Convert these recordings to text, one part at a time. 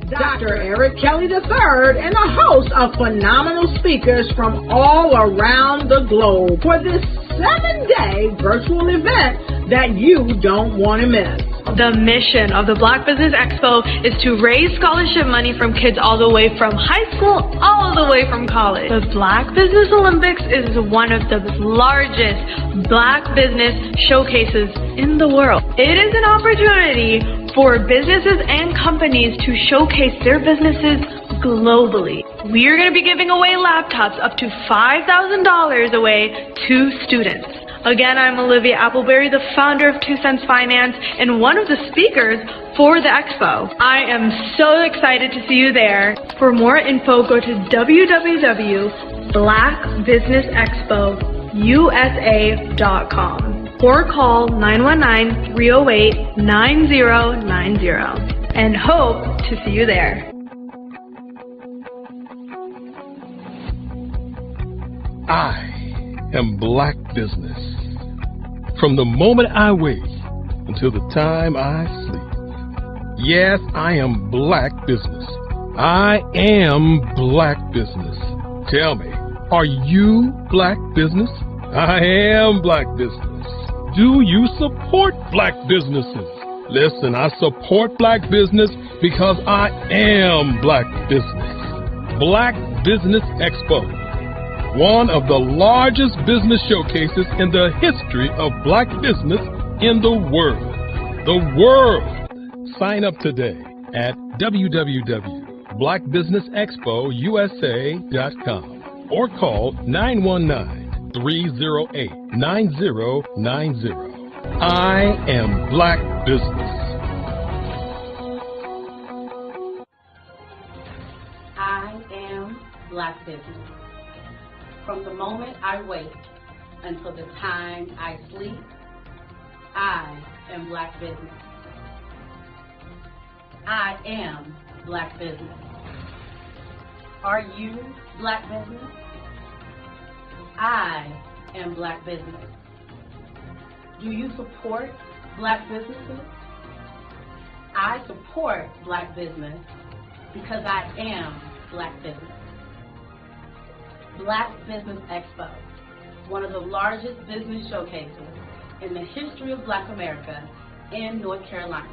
Dr. Eric Kelly III and a host of phenomenal speakers from all around the globe for this 7-day virtual event that you don't want to miss. The mission of the Black Business Expo is to raise scholarship money from kids all the way from high school all the way from college. The Black Business Olympics is one of the largest Black business showcases in the world. It is an opportunity for businesses and companies to showcase their businesses globally. We are going to be giving away laptops up to $5,000 away to students. Again, I'm Olivia Appleberry, the founder of 2 Cents Finance and one of the speakers for the expo. I am so excited to see you there. For more info, go to www.blackbusinessexpousa.com or call 919-308-9090 and hope to see you there. I am Black Business. From the moment I wake until the time I sleep. Yes, I am Black Business. I am Black Business. Tell me, are you Black Business? I am Black Business. Do you support Black businesses? Listen, I support Black business because I am Black Business. Black Business Expo, one of the largest business showcases in the history of Black business in the world. The world! Sign up today at www.blackbusinessexpousa.com or call 919-308-9090. I am Black Business. I am Black Business. From the moment I wake until the time I sleep, I am Black Business. I am Black Business. Are you Black Business? I am Black Business. Do you support Black businesses? I support Black business because I am Black Business. Black Business Expo, one of the largest business showcases in the history of Black America in North Carolina.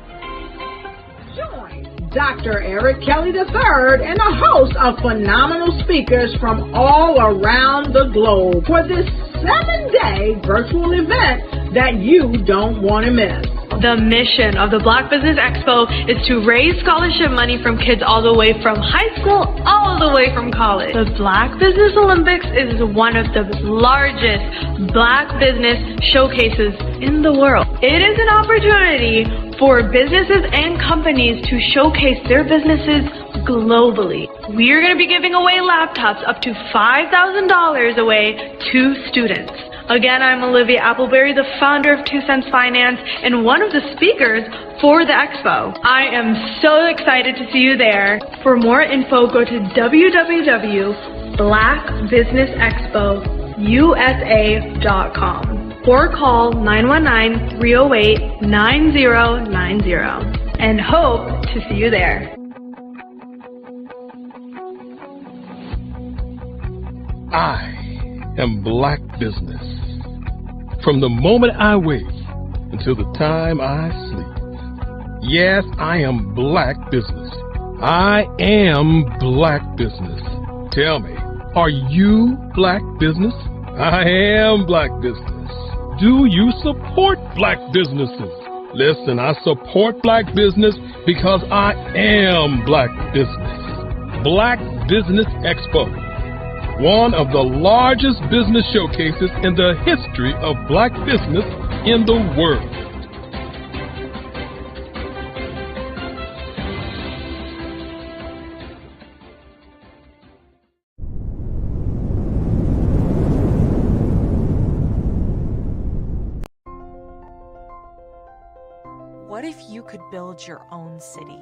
Join Dr. Eric Kelly III and a host of phenomenal speakers from all around the globe for this 7-day virtual event that you don't want to miss. The mission of the Black Business Expo is to raise scholarship money from kids all the way from high school all the way from college. The Black Business Olympics is one of the largest Black business showcases in the world. It is an opportunity for businesses and companies to showcase their businesses globally. We are going to be giving away laptops up to $5,000 away to students. Again, I'm Olivia Appleberry, the founder of 2 Cents Finance and one of the speakers for the expo. I am so excited to see you there. For more info, go to www.blackbusinessexpousa.com or call 919-308-9090 and hope to see you there. I am Black Business. From the moment I wake until the time I sleep. Yes, I am Black Business. I am Black Business. Tell me, are you Black Business? I am Black Business. Do you support Black businesses? Listen, I support Black business because I am Black Business. Black Business Expo, one of the largest business showcases in the history of Black business in the world. What if you could build your own city?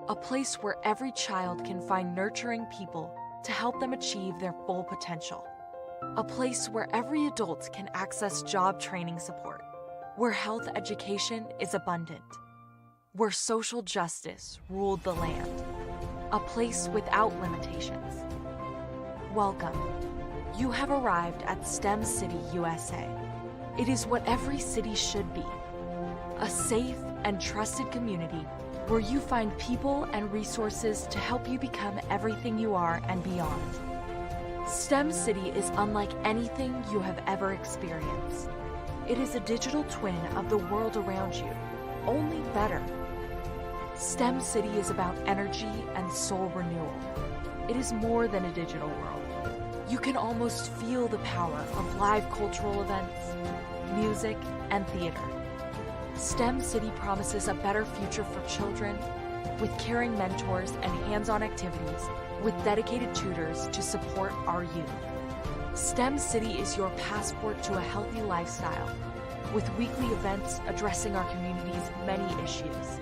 A place where every child can find nurturing people to help them achieve their full potential. A place where every adult can access job training support, where health education is abundant, where social justice ruled the land. a place without limitations. Welcome. You have arrived at STEM City USA. It is what every city should be. A safe and trusted community where you find people and resources to help you become everything you are and beyond. STEM City is unlike anything you have ever experienced. It is a digital twin of the world around you, only better. STEM City is about energy and soul renewal. It is more than a digital world. You can almost feel the power of live cultural events, music, and theater. STEM City promises a better future for children with caring mentors and hands-on activities with dedicated tutors to support our youth. STEM City is your passport to a healthy lifestyle with weekly events addressing our community's many issues.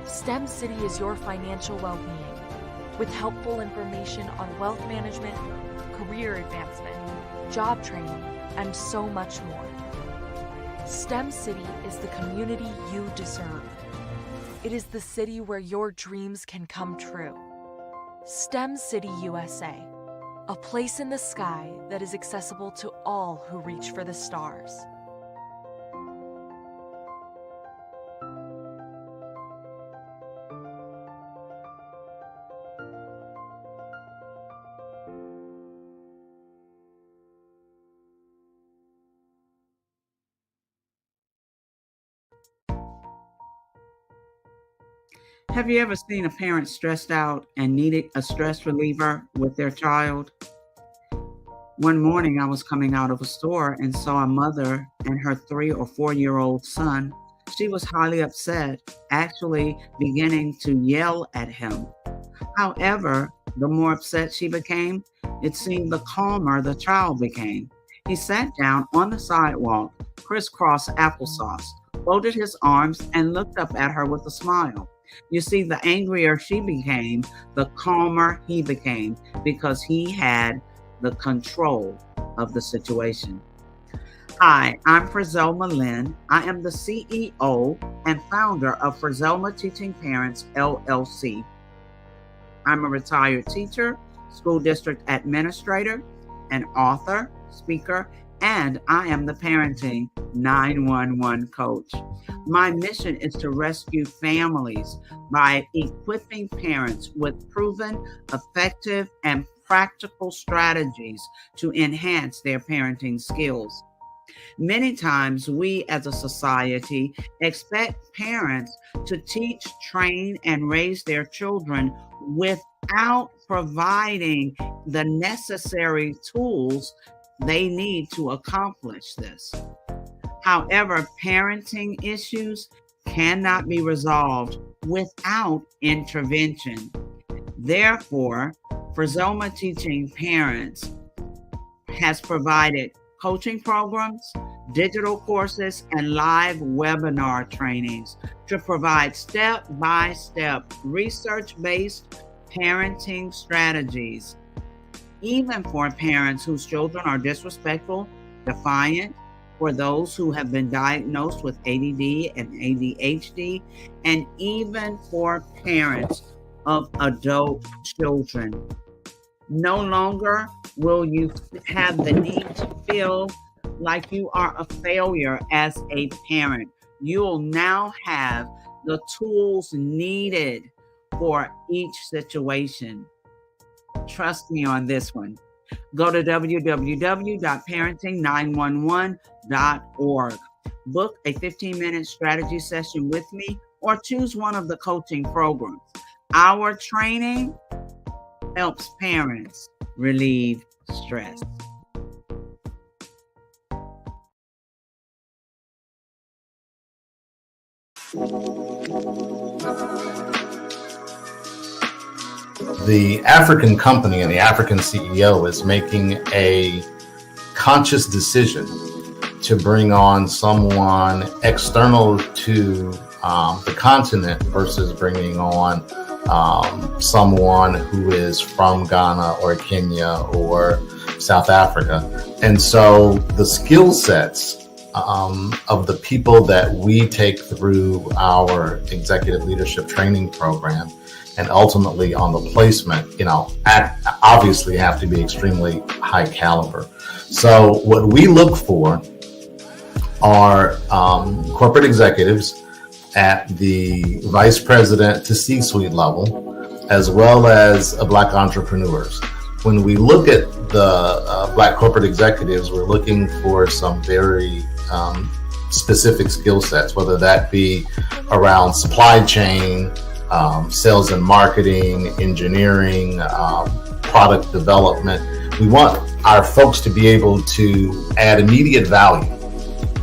STEM City is your financial well-being with helpful information on wealth management, career advancement, job training, and so much more. STEM City is the community you deserve. It is the city where your dreams can come true. STEM City USA, a place in the sky that is accessible to all who reach for the stars. Have you ever seen a parent stressed out and needed a stress reliever with their child? One morning I was coming out of a store and saw a mother and her 3 or 4-year-old son. She was highly upset, actually beginning to yell at him. However, the more upset she became, it seemed the calmer the child became. He sat down on the sidewalk, crisscross applesauce, folded his arms, and looked up at her with a smile. You see, the angrier she became, the calmer he became, because he had the control of the situation. Hi, I'm Frizelma Lynn. I am the CEO and founder of Frizelma Teaching Parents, LLC. I'm a retired teacher, school district administrator, an author, speaker, and I am the Parenting 911 coach. My mission is to rescue families by equipping parents with proven, effective, and practical strategies to enhance their parenting skills. Many times we as a society expect parents to teach, train, and raise their children without providing the necessary tools they need to accomplish this. However, parenting issues cannot be resolved without intervention. Therefore, Frizelma Teaching Parents has provided coaching programs, digital courses, and live webinar trainings to provide step-by-step research-based parenting strategies, even for parents whose children are disrespectful, defiant, for those who have been diagnosed with ADD and ADHD, and even for parents of adult children. No longer will you have the need to feel like you are a failure as a parent. You'll now have the tools needed for each situation. Trust me on this one. Go to www.parenting911.org. Book a 15-minute strategy session with me or choose one of the coaching programs. Our training helps parents relieve stress. The African company and the African CEO is making a conscious decision to bring on someone external to the continent versus bringing on someone who is from Ghana or Kenya or South Africa. And so the skill sets of the people that we take through our executive leadership training program and ultimately on the placement, obviously have to be extremely high caliber. So what we look for are corporate executives at the vice president to C-suite level, as well as Black entrepreneurs. When we look at the Black corporate executives, we're looking for some very specific skill sets, whether that be around supply chain, sales and marketing, engineering, product development. We want our folks to be able to add immediate value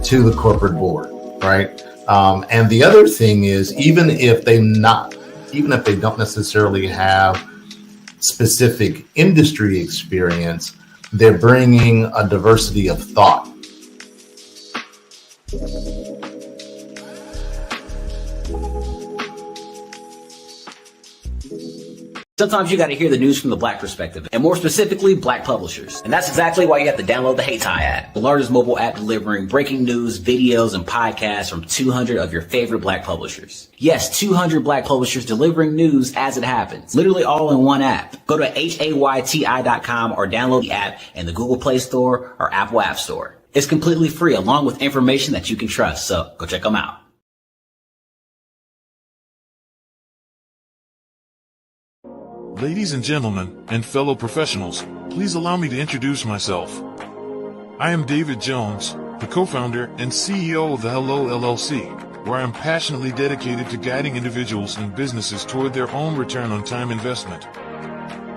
to the corporate board, right? And the other thing is, even if they don't necessarily have specific industry experience, they're bringing a diversity of thought. Sometimes you got to hear the news from the Black perspective, and more specifically, Black publishers. And that's exactly why you have to download the HeyTie app, the largest mobile app delivering breaking news, videos, and podcasts from 200 of your favorite Black publishers. Yes, 200 Black publishers delivering news as it happens, literally all in one app. Go to HAYTI.com or download the app in the Google Play Store or Apple App Store. It's completely free, along with information that you can trust, so go check them out. Ladies and gentlemen, and fellow professionals, please allow me to introduce myself. I am David Jones, the co-founder and CEO of the Hello LLC, where I am passionately dedicated to guiding individuals and businesses toward their own return on time investment.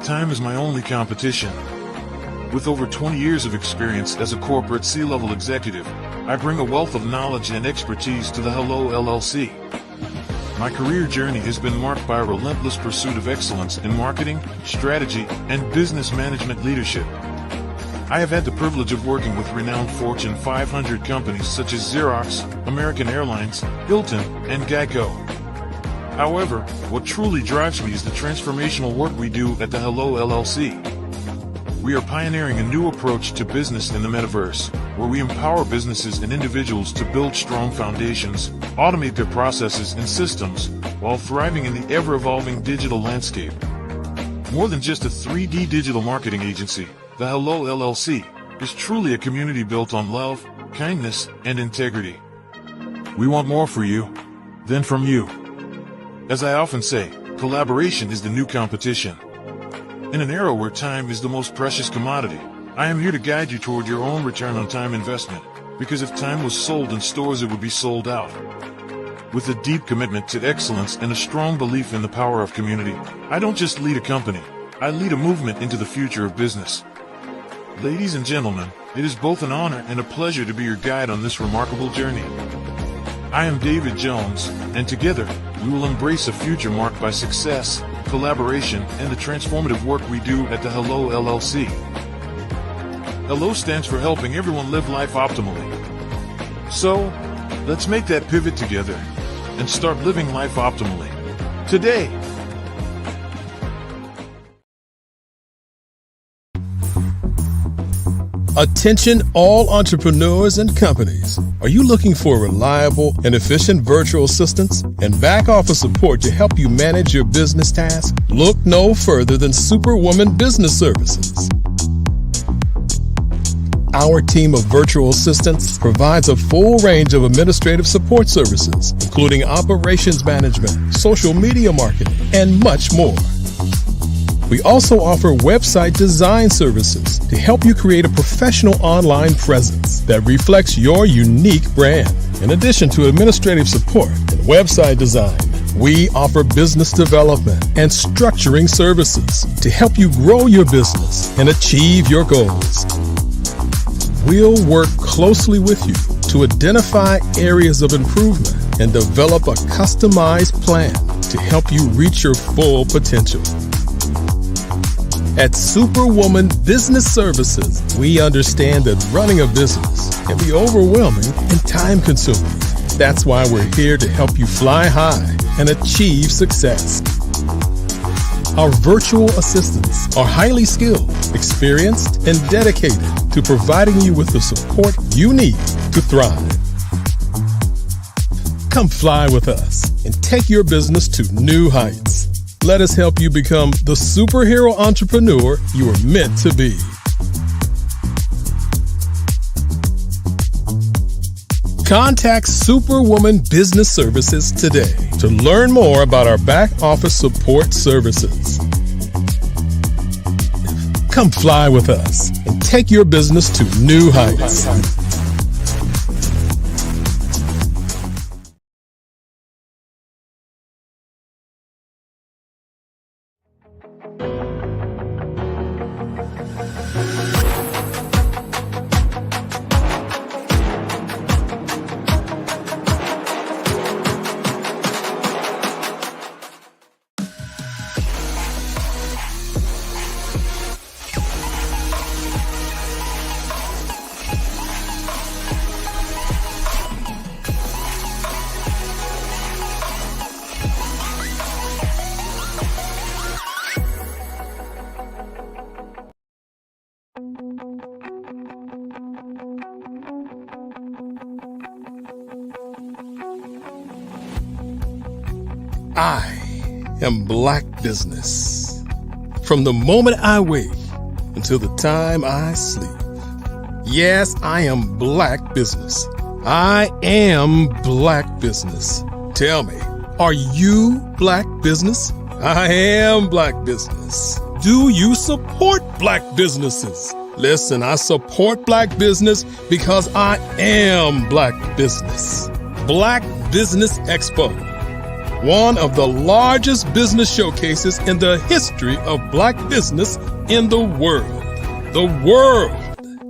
Time is my only competition. With over 20 years of experience as a corporate C-level executive, I bring a wealth of knowledge and expertise to the Hello LLC. My career journey has been marked by a relentless pursuit of excellence in marketing, strategy, and business management leadership. I have had the privilege of working with renowned Fortune 500 companies such as Xerox, American Airlines, Hilton, and Geico. However, what truly drives me is the transformational work we do at the Hello LLC. We are pioneering a new approach to business in the metaverse, where we empower businesses and individuals to build strong foundations, automate their processes and systems, while thriving in the ever-evolving digital landscape. More than just a 3D digital marketing agency, the Hello LLC is truly a community built on love, kindness, and integrity. We want more for you than from you. As I often say, collaboration is the new competition. In an era where time is the most precious commodity, I am here to guide you toward your own return on time investment, because if time was sold in stores, it would be sold out. With a deep commitment to excellence and a strong belief in the power of community, I don't just lead a company, I lead a movement into the future of business. Ladies and gentlemen, it is both an honor and a pleasure to be your guide on this remarkable journey. I am David Jones, and together, we will embrace a future marked by success, collaboration, and the transformative work we do at the Hello LLC. Hello stands for helping everyone live life optimally. So, let's make that pivot together and start living life optimally today. Attention all entrepreneurs and companies. Are you looking for reliable and efficient virtual assistants and back office support to help you manage your business tasks? Look no further than Superwoman Business Services. Our team of virtual assistants provides a full range of administrative support services, including operations management, social media marketing, and much more. We also offer website design services to help you create a professional online presence that reflects your unique brand. In addition to administrative support and website design, we offer business development and structuring services to help you grow your business and achieve your goals. We'll work closely with you to identify areas of improvement and develop a customized plan to help you reach your full potential. At Superwoman Business Services, we understand that running a business can be overwhelming and time-consuming. That's why we're here to help you fly high and achieve success. Our virtual assistants are highly skilled, experienced, and dedicated to providing you with the support you need to thrive. Come fly with us and take your business to new heights. Let us help you become the superhero entrepreneur you are meant to be. Contact Superwoman Business Services today to learn more about our back office support services. Come fly with us and take your business to new heights. I am Black Business. From the moment I wake until the time I sleep. Yes, I am Black Business. I am Black Business. Tell me, are you Black Business? I am Black Business. Do you support Black businesses? Listen, I support Black business because I am Black Business. Black Business Expo, one of the largest business showcases in the history of Black business in the world. The world!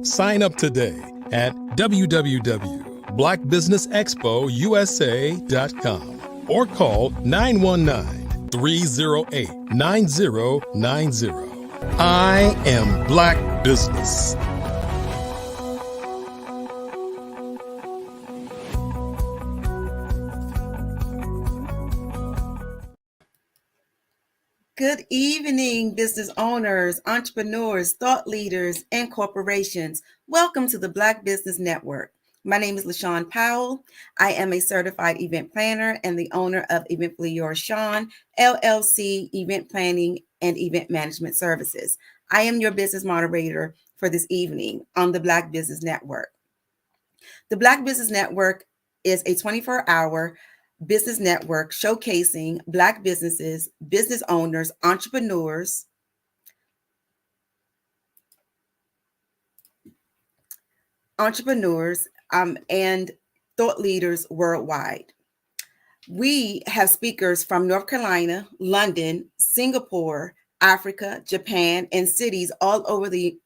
Sign up today at www.blackbusinessexpousa.com or call 919-308-9090. I am Black Business. Good evening, business owners, entrepreneurs, thought leaders, and corporations. Welcome to the Black Business Network. My name is LaShawn Powell. I am a certified event planner and the owner of Eventfully Sean, LLC, event planning and event management services. I am your business moderator for this evening on the Black Business Network. The Black Business Network is a 24-hour business network showcasing Black businesses, business owners, entrepreneurs, and thought leaders worldwide. We have speakers from North Carolina, London, Singapore, Africa, Japan, and cities all over the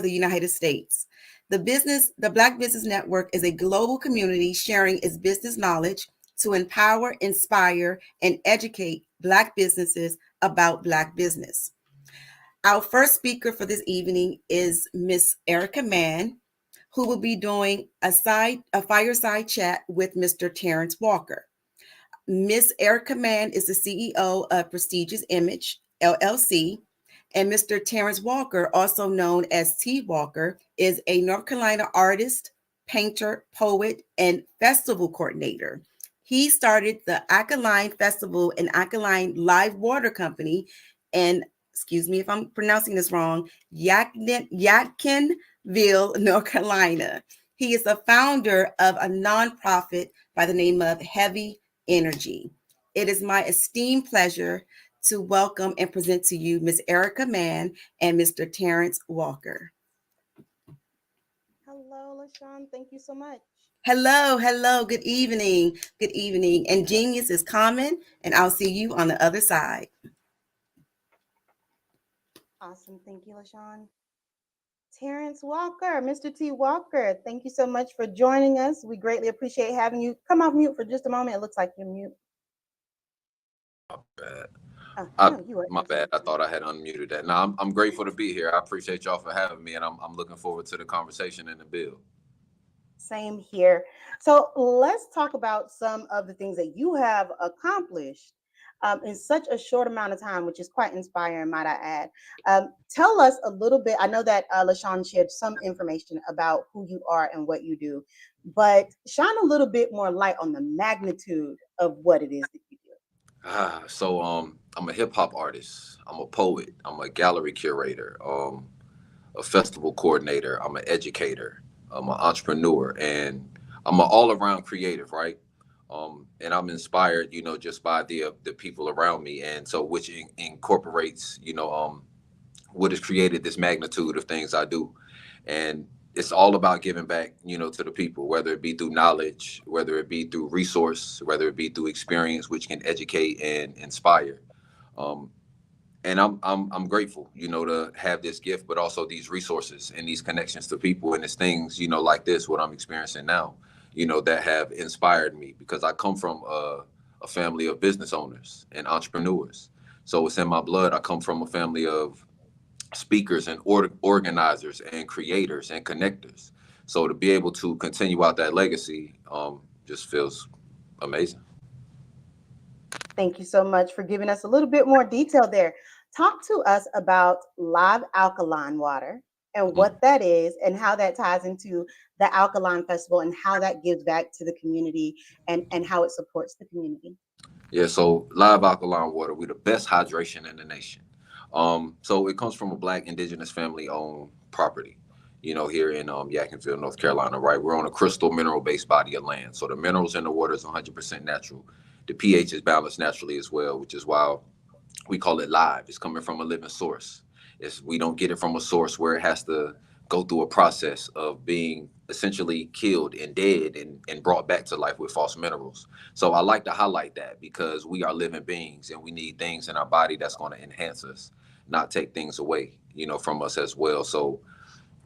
United States. The Black Business Network is a global community sharing its business knowledge to empower, inspire, and educate Black businesses about Black business. Our first speaker for this evening is Miss Erica Mann, who will be doing a fireside chat with Mr. Terrence Walker. Miss Erica Mann is the CEO of Prestigious Image, LLC, and Mr. Terrence Walker, also known as T. Walker, is a North Carolina artist, painter, poet, and festival coordinator. He started the Alkaline Festival and Alkaline Live Water Company, and excuse me if I'm pronouncing this wrong, Yadkinville, North Carolina. He is the founder of a nonprofit by the name of Heavy Energy. It is my esteemed pleasure to welcome and present to you Ms. Erica Mann and Mr. Terrence Walker. Hello, LaShawn. Thank you so much. Hello. Good evening. And genius is common, and I'll see you on the other side. Awesome. Thank you, LaShawn. Terrence Walker, Mr. T. Walker, thank you so much for joining us. We greatly appreciate having you. Come off mute for just a moment. It looks like you're mute. My bad. My bad. I thought I had unmuted that. No, I'm grateful to be here. I appreciate y'all for having me, and I'm looking forward to the conversation and the build. Same here. So let's talk about some of the things that you have accomplished. in such a short amount of time, which is quite inspiring, might I add. Tell us a little bit. I know that LaShawn shared some information about who you are and what you do, but shine a little bit more light on the magnitude of what it is that you do. So I'm a hip hop artist. I'm a poet. I'm a gallery curator. A festival coordinator. I'm an educator. I'm an entrepreneur, and I'm an all around creative, right? And I'm inspired, just by the people around me, and so which incorporates, what has created this magnitude of things I do, and it's all about giving back, to the people, whether it be through knowledge, whether it be through resource, whether it be through experience, which can educate and inspire. Um, and I'm grateful, to have this gift, but also these resources and these connections to people, and it's things, like this, what I'm experiencing now, that have inspired me, because I come from a family of business owners and entrepreneurs. So it's in my blood. I come from a family of speakers and organizers and creators and connectors. So to be able to continue out that legacy, just feels amazing. Thank you so much for giving us a little bit more detail there. Talk to us about live alkaline water and what that is and how that ties into the Alkaline Festival and how that gives back to the community and how it supports the community. Yeah, so live alkaline water, we're the best hydration in the nation. So it comes from a Black indigenous family owned property, here in Yadkinville, North Carolina, right? We're on a crystal mineral based body of land. So the minerals in the water is 100% natural. The pH is balanced naturally as well, which is why we call it live. It's coming from a living source. We don't get it from a source where it has to go through a process of being essentially killed and dead and brought back to life with false minerals. So I like to highlight that, because we are living beings and we need things in our body that's going to enhance us, not take things away, from us as well. So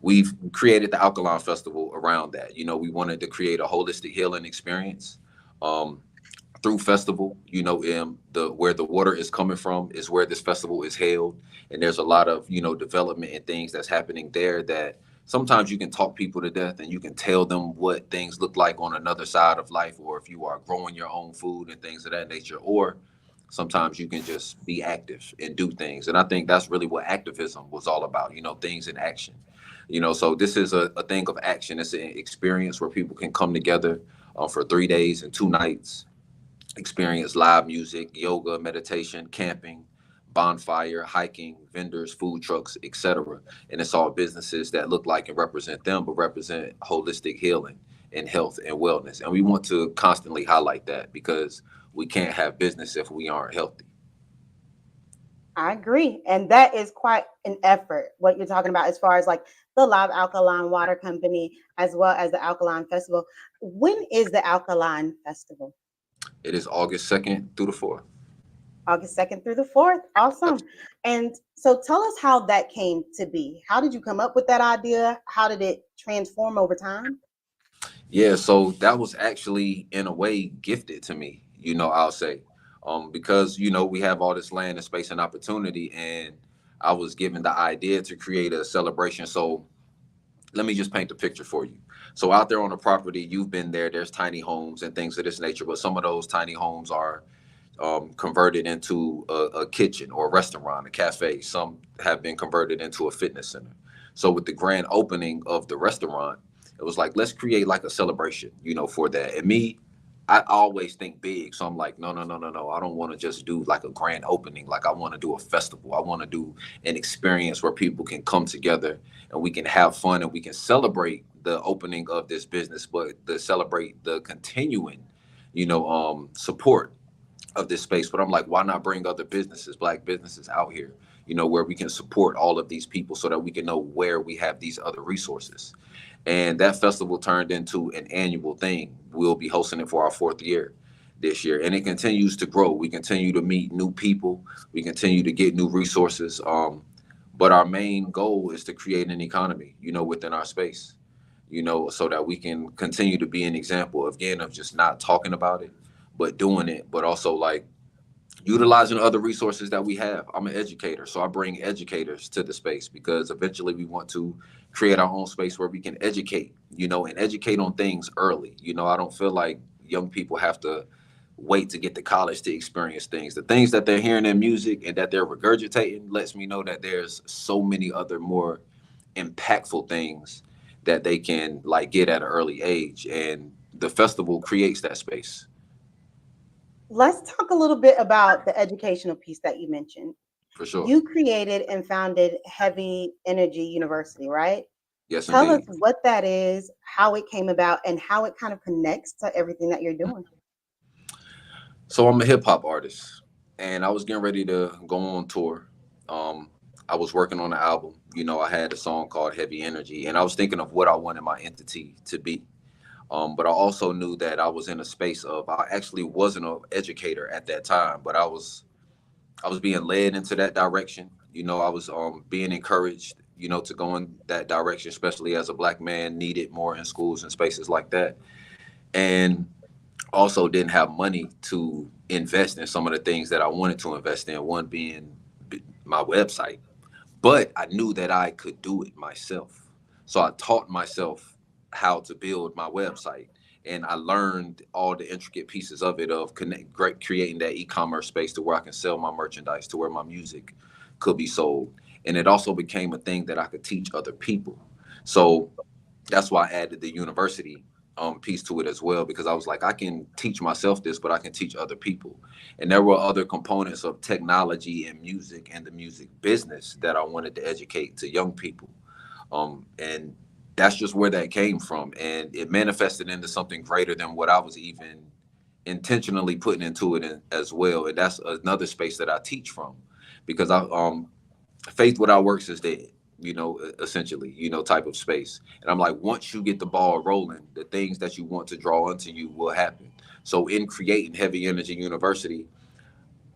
we've created the Alkaline Festival around that. We wanted to create a holistic healing experience. Through festival, where the water is coming from is where this festival is held. And there's a lot of, development and things that's happening there that sometimes you can talk people to death and you can tell them what things look like on another side of life, or if you are growing your own food and things of that nature, or sometimes you can just be active and do things. And I think that's really what activism was all about, things in action. So this is a thing of action. It's an experience where people can come together for 3 days and 2 nights, experience live music, yoga, meditation, camping, bonfire, hiking, vendors, food trucks, etc. And it's all businesses that look like and represent them, but represent holistic healing and health and wellness. And we want to constantly highlight that, because we can't have business if we aren't healthy. I agree. And that is quite an effort, what you're talking about, as far as like the Live Alkaline Water Company, as well as the Alkaline Festival. When is the Alkaline Festival? It is August 2nd through the 4th. August 2nd through the 4th. Awesome. And so tell us how that came to be. How did you come up with that idea? How did it transform over time? Yeah, so that was actually, in a way, gifted to me, I'll say. Because, we have all this land and space and opportunity, and I was given the idea to create a celebration. So let me just paint the picture for you. So out there on the property, you've been there, there's tiny homes and things of this nature, but some of those tiny homes are converted into a kitchen or a restaurant, a cafe. Some have been converted into a fitness center. So with the grand opening of the restaurant, it was like, let's create like a celebration, for that. And me, I always think big. So I'm like, no. I don't want to just do like a grand opening. Like, I want to do a festival. I want to do an experience where people can come together and we can have fun and we can celebrate the opening of this business, but to celebrate the continuing, support of this space. But I'm like, why not bring other businesses, Black businesses out here, where we can support all of these people so that we can know where we have these other resources. And that festival turned into an annual thing. We'll be hosting it for our 4th year this year. And it continues to grow. We continue to meet new people. We continue to get new resources. But our main goal is to create an economy, within our space, so that we can continue to be an example, again, of just not talking about it, but doing it, but also like utilizing other resources that we have. I'm an educator, so I bring educators to the space, because eventually we want to create our own space where we can educate, and educate on things early. I don't feel like young people have to wait to get to college to experience things. The things that they're hearing in music and that they're regurgitating lets me know that there's so many other more impactful things that they can like get at an early age. And the festival creates that space. Let's talk a little bit about the educational piece that you mentioned. For sure. You created and founded Heavy Energy University, right? Yes, Tell us indeed. what that is, how it came about, and how it kind of connects to everything that you're doing. So I'm a hip hop artist, and I was getting ready to go on tour. Um, I was working on an album. You know, I had a song called Heavy Energy, and I was thinking of what I wanted my entity to be. But I also knew that I was in a space of I actually wasn't an educator at that time, but I was being led into that direction. You know, I was being encouraged, you know, to go in that direction, especially as a Black man needed more in schools and spaces like that. And also didn't have money to invest in some of the things that I wanted to invest in, one being my website. But I knew that I could do it myself. So I taught myself how to build my website. And I learned all the intricate pieces of it of creating that e-commerce space to where I can sell my merchandise, to where my music could be sold. And it also became a thing that I could teach other people. So that's why I added the university piece to it as well, because I was like, I can teach myself this, but I can teach other people. And there were other components of technology and music and the music business that I wanted to educate to young people. And that's just where that came from. And it manifested into something greater than what I was even intentionally putting into it as well. And that's another space that I teach from, because faith without works is dead, you know, essentially, you know, type of space. And I'm like, once you get the ball rolling, the things that you want to draw onto you will happen. So in creating Heavy Energy University,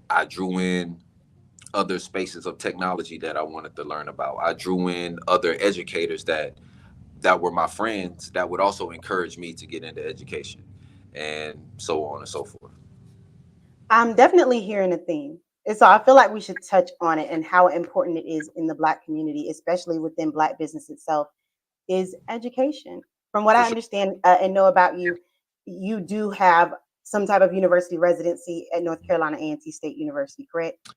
I drew in other spaces of technology that I wanted to learn about. I drew in other educators that were my friends that would also encourage me to get into education, and so on and so forth. I'm definitely hearing a theme. And so I feel like we should touch on it and how important it is in the Black community, especially within Black business itself, is education. From what For I sure. understand and know about you, you do have some type of university residency at North Carolina A&T State University, correct?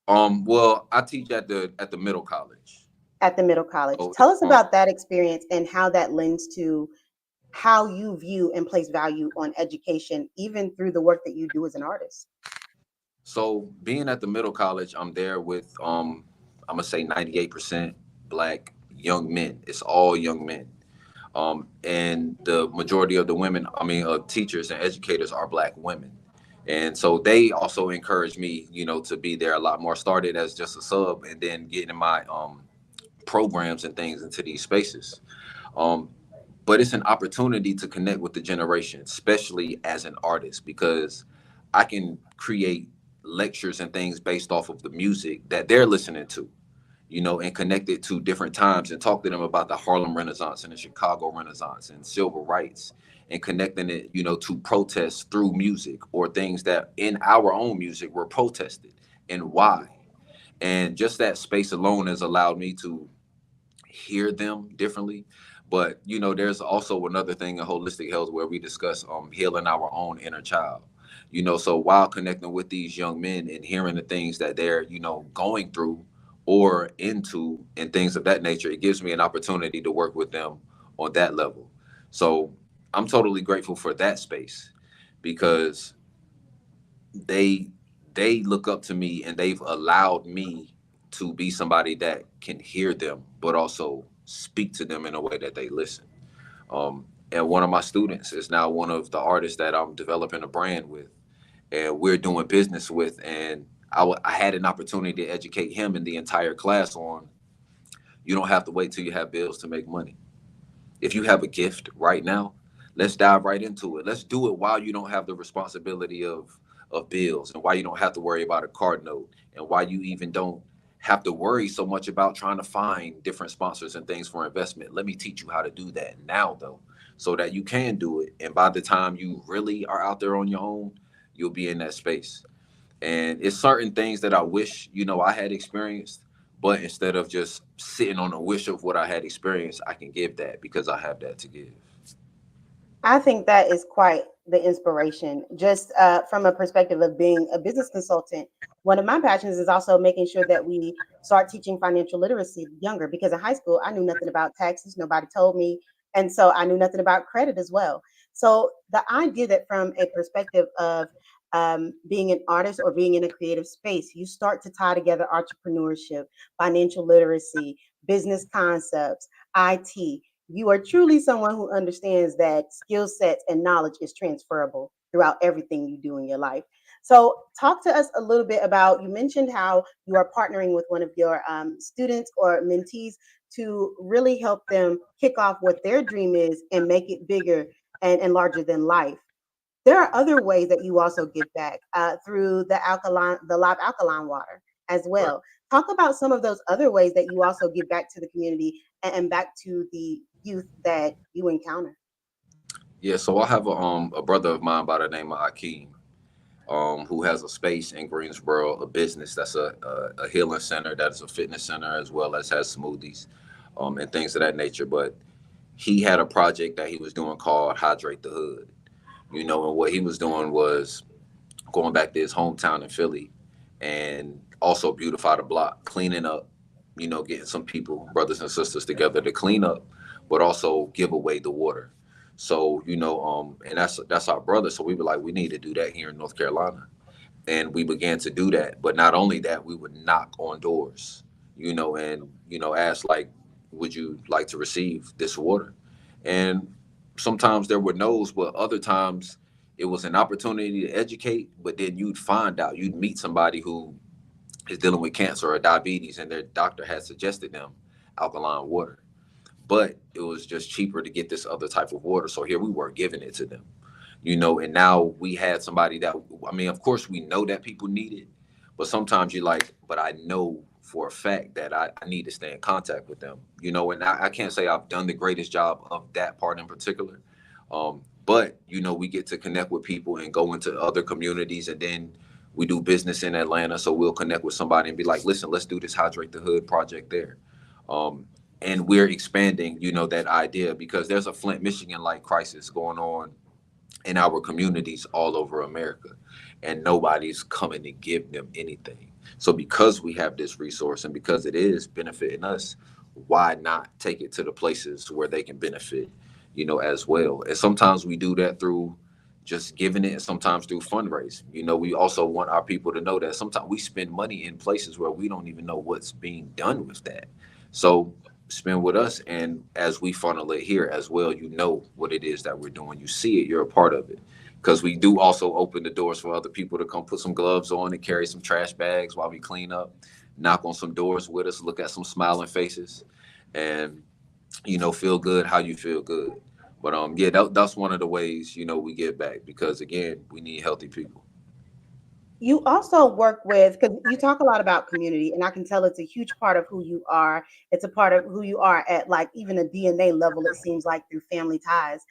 Well, I teach at the middle college. At the middle college. So Tell us about that experience and how that lends to how you view and place value on education, even through the work that you do as an artist. So being at the middle college, I'm there with I'm gonna say 98% Black young men. It's all young men. And the majority of the women, teachers and educators are Black women. And so they also encouraged me, you know, to be there a lot more. Started as just a sub and then getting my programs and things into these spaces. Um, but it's an opportunity to connect with the generation, especially as an artist, because I can create lectures and things based off of the music that they're listening to, you know, and connect it to different times and talk to them about the Harlem Renaissance and the Chicago Renaissance and civil rights, and connecting it, you know, to protests through music or things that in our own music were protested and why. And just that space alone has allowed me to hear them differently. But you know, there's also another thing in holistic health where we discuss healing our own inner child. You know, so while connecting with these young men and hearing the things that they're, you know, going through or into and things of that nature, it gives me an opportunity to work with them on that level. So I'm totally grateful for that space, because they they look up to me and they've allowed me to be somebody that can hear them but also speak to them in a way that they listen. And one of my students is now one of the artists that I'm developing a brand with and we're doing business with. And I had an opportunity to educate him and the entire class on, you don't have to wait till you have bills to make money. If you have a gift right now, let's dive right into it. Let's do it while you don't have the responsibility of bills, and why you don't have to worry about a card note, and why you even don't have to worry so much about trying to find different sponsors and things for investment. Let me teach you how to do that now, though, so that you can do it. And by the time you really are out there on your own, you'll be in that space. And it's certain things that I wish, you know, I had experienced, but instead of just sitting on a wish of what I had experienced, I can give that because I have that to give. I think that is quite the inspiration. Just from a perspective of being a business consultant, one of my passions is also making sure that we start teaching financial literacy younger. Because in high school, I knew nothing about taxes, nobody told me. And so I knew nothing about credit as well. So the idea that from a perspective of being an artist or being in a creative space, you start to tie together entrepreneurship, financial literacy, business concepts, IT. You are truly someone who understands that skill sets and knowledge is transferable throughout everything you do in your life. So, talk to us a little bit about, you mentioned how you are partnering with one of your students or mentees to really help them kick off what their dream is and make it bigger and larger than life. There are other ways that you also give back through the live alkaline water as Right. well. Talk about some of those other ways that you also give back to the community and back to the youth that you encounter. Yeah, so I have a brother of mine by the name of Akeem, who has a space in Greensboro, a business that's a healing center, that is a fitness center, as well as has smoothies, and things of that nature. But he had a project that he was doing called Hydrate the Hood. And what he was doing was going back to his hometown in Philly and also beautify the block, cleaning up, getting some people, brothers and sisters together to clean up, but also give away the water. So, and that's our brother. So we were like, we need to do that here in North Carolina. And we began to do that. But not only that, we would knock on doors, and ask like, would you like to receive this water? And sometimes there were no's, but other times it was an opportunity to educate. But then you'd meet somebody who is dealing with cancer or diabetes, and their doctor had suggested them alkaline water, but it was just cheaper to get this other type of water. So here we were giving it to them, and now we had somebody that, I mean, of course we know that people need it, but sometimes you're like, but I know for a fact that I need to stay in contact with them, and I can't say I've done the greatest job of that part in particular. But, we get to connect with people and go into other communities, and then we do business in Atlanta. So we'll connect with somebody and be like, listen, let's do this Hydrate the Hood project there. And we're expanding, that idea, because there's a Flint, Michigan like crisis going on in our communities all over America, and nobody's coming to give them anything. So because we have this resource and because it is benefiting us, why not take it to the places where they can benefit, as well? And sometimes we do that through just giving it, and sometimes through fundraising. We also want our people to know that sometimes we spend money in places where we don't even know what's being done with that. So spend with us, and as we funnel it here as well, what it is that we're doing. You see it, you're a part of it. Because we do also open the doors for other people to come put some gloves on and carry some trash bags while we clean up, knock on some doors with us, look at some smiling faces, and feel good how you feel good. But yeah, that's one of the ways we give back, because again, we need healthy people. You also work with, because you talk a lot about community, and I can tell it's a huge part of who you are. It's a part of who you are at like even a DNA level, it seems like, through family ties.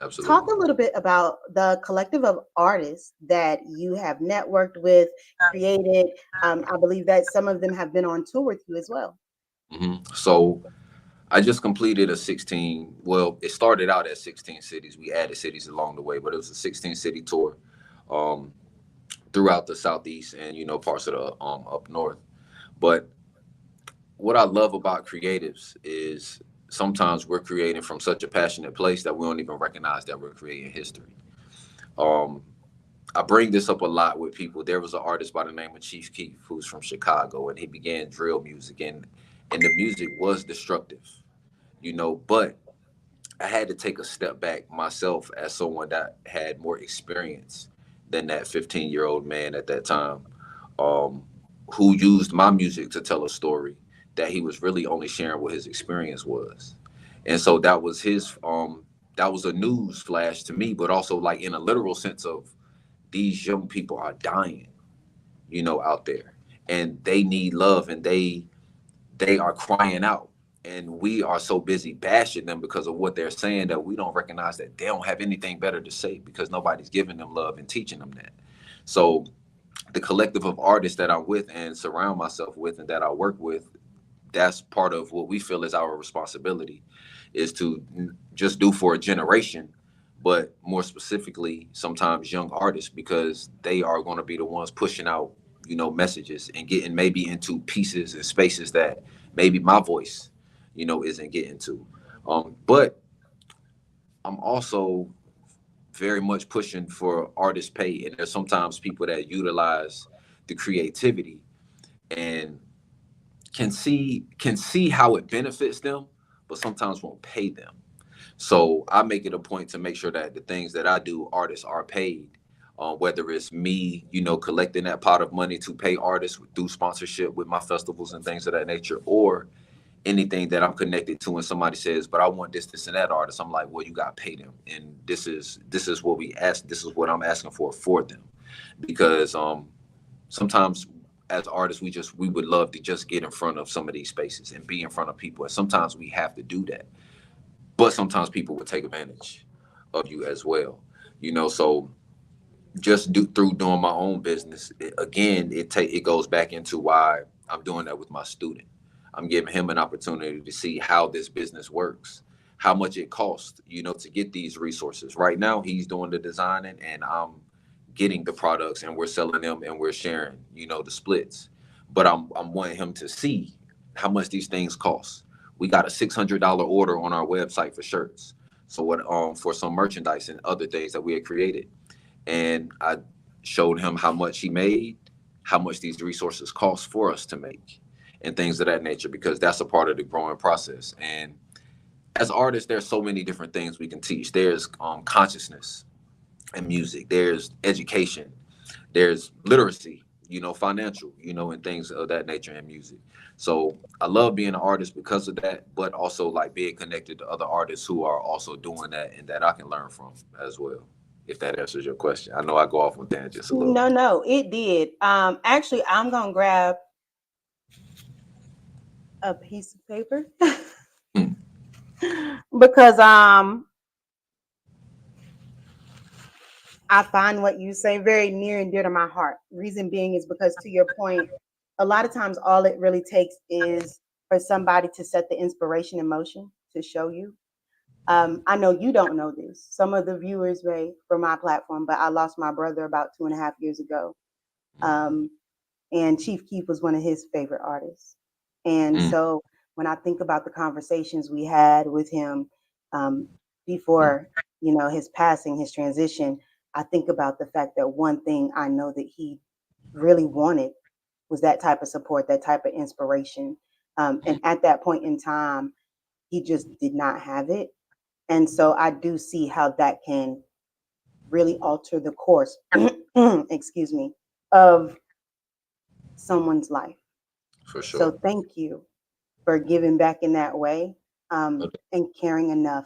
Talk Absolutely. a little bit about the collective of artists that you have networked with, created. I believe that some of them have been on tour with you as well. So I just completed a 16. Well, it started out at 16 cities. We added cities along the way, but it was a 16 city tour um, throughout the Southeast and parts of the up north. But what I love about creatives is sometimes we're creating from such a passionate place that we don't even recognize that we're creating history. Um, I bring this up a lot with people. There was an artist by the name of Chief Keef who's from Chicago, and he began drill music, and the music was destructive, but I had to take a step back myself as someone that had more experience than that 15-year-old man at that time, um, who used my music to tell a story that he was really only sharing what his experience was. And so that was a news flash to me, but also like in a literal sense of these young people are dying, out there, and they need love, and they are crying out, and we are so busy bashing them because of what they're saying that we don't recognize that they don't have anything better to say, because nobody's giving them love and teaching them that. So the collective of artists that I'm with and surround myself with and that I work with, that's part of what we feel is our responsibility, is to just do for a generation, but more specifically, sometimes young artists, because they are going to be the ones pushing out, messages and getting maybe into pieces and spaces that maybe my voice, isn't getting to. But I'm also very much pushing for artist pay, and there's sometimes people that utilize the creativity and can see how it benefits them, but sometimes won't pay them. So I make it a point to make sure that the things that I do, artists are paid. Whether it's me, collecting that pot of money to pay artists through sponsorship with my festivals and things of that nature, or anything that I'm connected to, and somebody says, "But I want this, and that artist," I'm like, "Well, you got to pay them," and this is what we ask. This is what I'm asking for them, because sometimes as artists we would love to just get in front of some of these spaces and be in front of people, and sometimes we have to do that. But sometimes people would take advantage of you as well, so just through doing my own business, it goes back into why I'm doing that with my student. I'm giving him an opportunity to see how this business works, how much it costs, to get these resources. Right now he's doing the designing and I'm getting the products, and we're selling them and we're sharing, the splits. But I'm wanting him to see how much these things cost. We got a $600 order on our website for shirts. So what for some merchandise and other things that we had created. And I showed him how much he made, how much these resources cost for us to make, and things of that nature, because that's a part of the growing process. And as artists, there's so many different things we can teach. There's consciousness and music. There's education. There's literacy, financial, and things of that nature in music. So I love being an artist because of that, but also like being connected to other artists who are also doing that and that I can learn from as well. If that answers your question. I know I go off on tangents a little. No, it did. Actually, I'm gonna grab a piece of paper because I find what you say very near and dear to my heart. Reason being is because, to your point, a lot of times all it really takes is for somebody to set the inspiration in motion to show you. I know you don't know this. Some of the viewers may from my platform, but I lost my brother about 2.5 years ago. And Chief Keef was one of his favorite artists. And so when I think about the conversations we had with him before, his passing, his transition, I think about the fact that one thing I know that he really wanted was that type of support, that type of inspiration. And at that point in time, he just did not have it. And so I do see how that can really alter the course, excuse me, of someone's life. For sure. So thank you for giving back in that way, and caring enough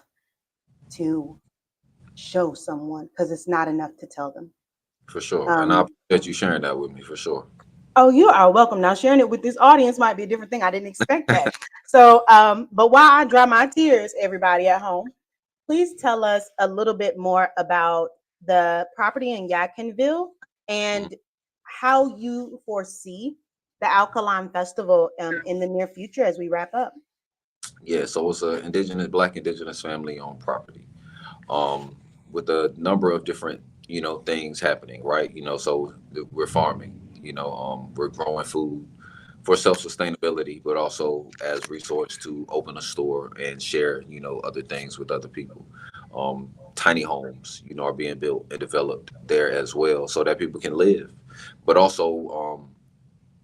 to show someone, because it's not enough to tell them. For sure. And I appreciate you sharing that with me, for sure. Oh, you are welcome. Now, sharing it with this audience might be a different thing. I didn't expect that. So, but while I dry my tears, everybody at home, please tell us a little bit more about the property in Yadkinville and how you foresee the Alkaline Festival in the near future as we wrap up. Yeah, so it's a Black indigenous family owned property, with a number of different, things happening, right? So we're farming, we're growing food for self-sustainability, but also as resource to open a store and share, other things with other people. Tiny homes, are being built and developed there as well so that people can live. But also,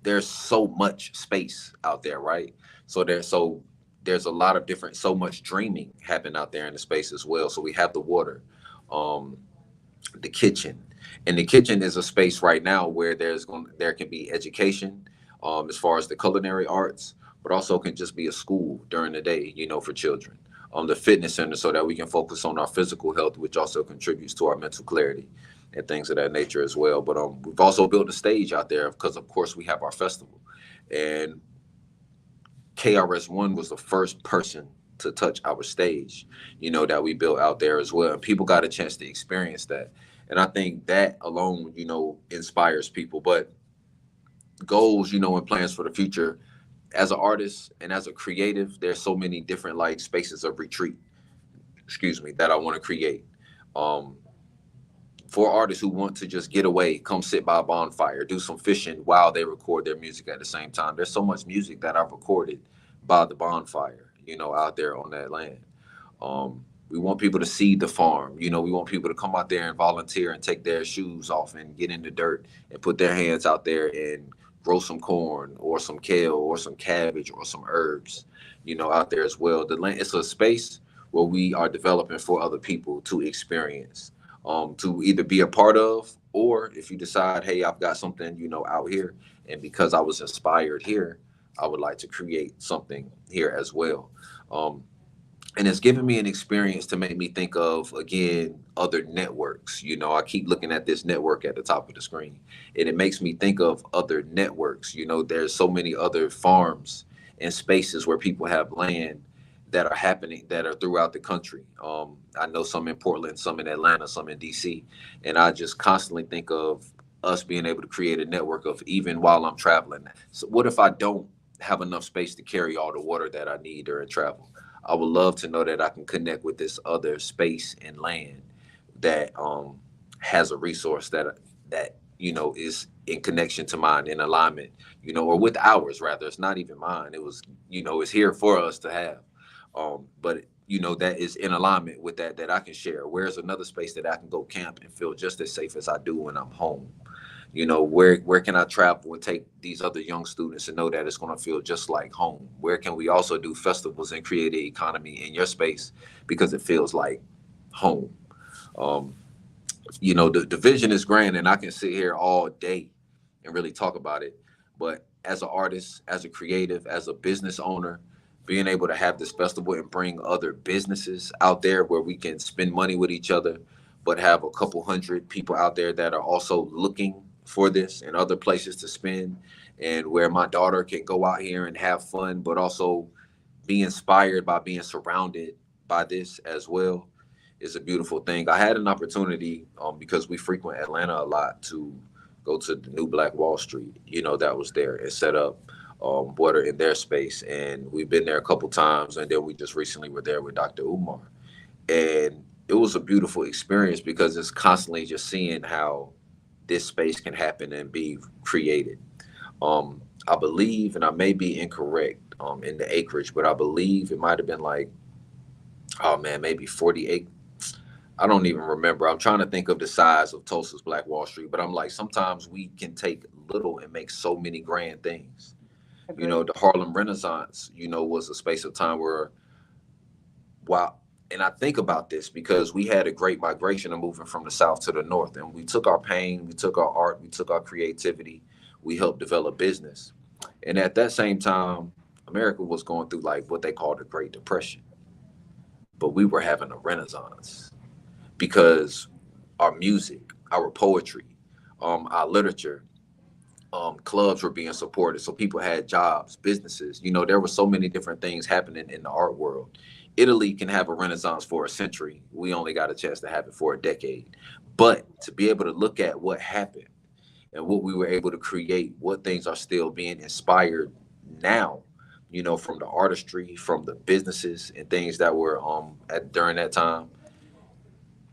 there's so much space out there, right? So there's a lot of different, so much dreaming happening out there in the space as well. So we have the water, the kitchen, and the kitchen is a space right now where there can be education, as far as the culinary arts, but also can just be a school during the day, for children. The fitness center so that we can focus on our physical health, which also contributes to our mental clarity and things of that nature as well. But we've also built a stage out there because, of course, we have our festival. And KRS-One was the first person to touch our stage, that we built out there as well. And people got a chance to experience that. And I think that alone, inspires people. But goals, and plans for the future, as an artist and as a creative, there's so many different spaces of retreat, that I want to create. For artists who want to just get away, come sit by a bonfire, do some fishing while they record their music at the same time. There's so much music that I've recorded by the bonfire, out there on that land. We want people to see the farm. We want people to come out there and volunteer and take their shoes off and get in the dirt and put their hands out there and grow some corn or some kale or some cabbage or some herbs, out there as well. The land, it's a space where we are developing for other people to experience, to either be a part of, or if you decide, hey, I've got something, out here, and because I was inspired here, I would like to create something here as well. And it's given me an experience to make me think of, again, other networks. I keep looking at this network at the top of the screen, and it makes me think of other networks. There's so many other farms and spaces where people have land that are happening, that are throughout the country. I know some in Portland, some in Atlanta, some in DC. And I just constantly think of us being able to create a network of, even while I'm traveling. So what if I don't have enough space to carry all the water that I need during travel? I would love to know that I can connect with this other space and land that has a resource that is in connection to mine, in alignment, or with ours rather. It's not even mine. It was, it's here for us to have. But that is in alignment with that I can share. Where's another space that I can go camp and feel just as safe as I do when I'm home? Where can I travel and take these other young students and know that it's going to feel just like home? Where can we also do festivals and create an economy in your space because it feels like home? The vision is grand, and I can sit here all day and really talk about it. But as an artist, as a creative, as a business owner, being able to have this festival and bring other businesses out there where we can spend money with each other, but have a couple hundred people out there that are also looking for this and other places to spend, and where my daughter can go out here and have fun, but also be inspired by being surrounded by this as well, is a beautiful thing. I had an opportunity, because we frequent Atlanta a lot, to go to the new Black Wall Street, that was there, and set up water in their space. And we've been there a couple times, and then we just recently were there with Dr. Umar. And it was a beautiful experience because it's constantly just seeing how this space can happen and be created. I believe, and I may be incorrect in the acreage, but I believe it might have been like, maybe 48. I don't even remember. I'm trying to think of the size of Tulsa's Black Wall Street, but I'm like, sometimes we can take little and make so many grand things. The Harlem Renaissance, was a space of time where, and I think about this because we had a great migration of moving from the South to the North, and we took our pain, we took our art, we took our creativity, we helped develop business. And at that same time, America was going through like what they call the Great Depression, but we were having a renaissance because our music, our poetry, our literature, clubs were being supported. So people had jobs, businesses, there were so many different things happening in the art world. Italy can have a renaissance for a century. We only got a chance to have it for a decade. But to be able to look at what happened and what we were able to create, what things are still being inspired now, from the artistry, from the businesses and things that were during that time,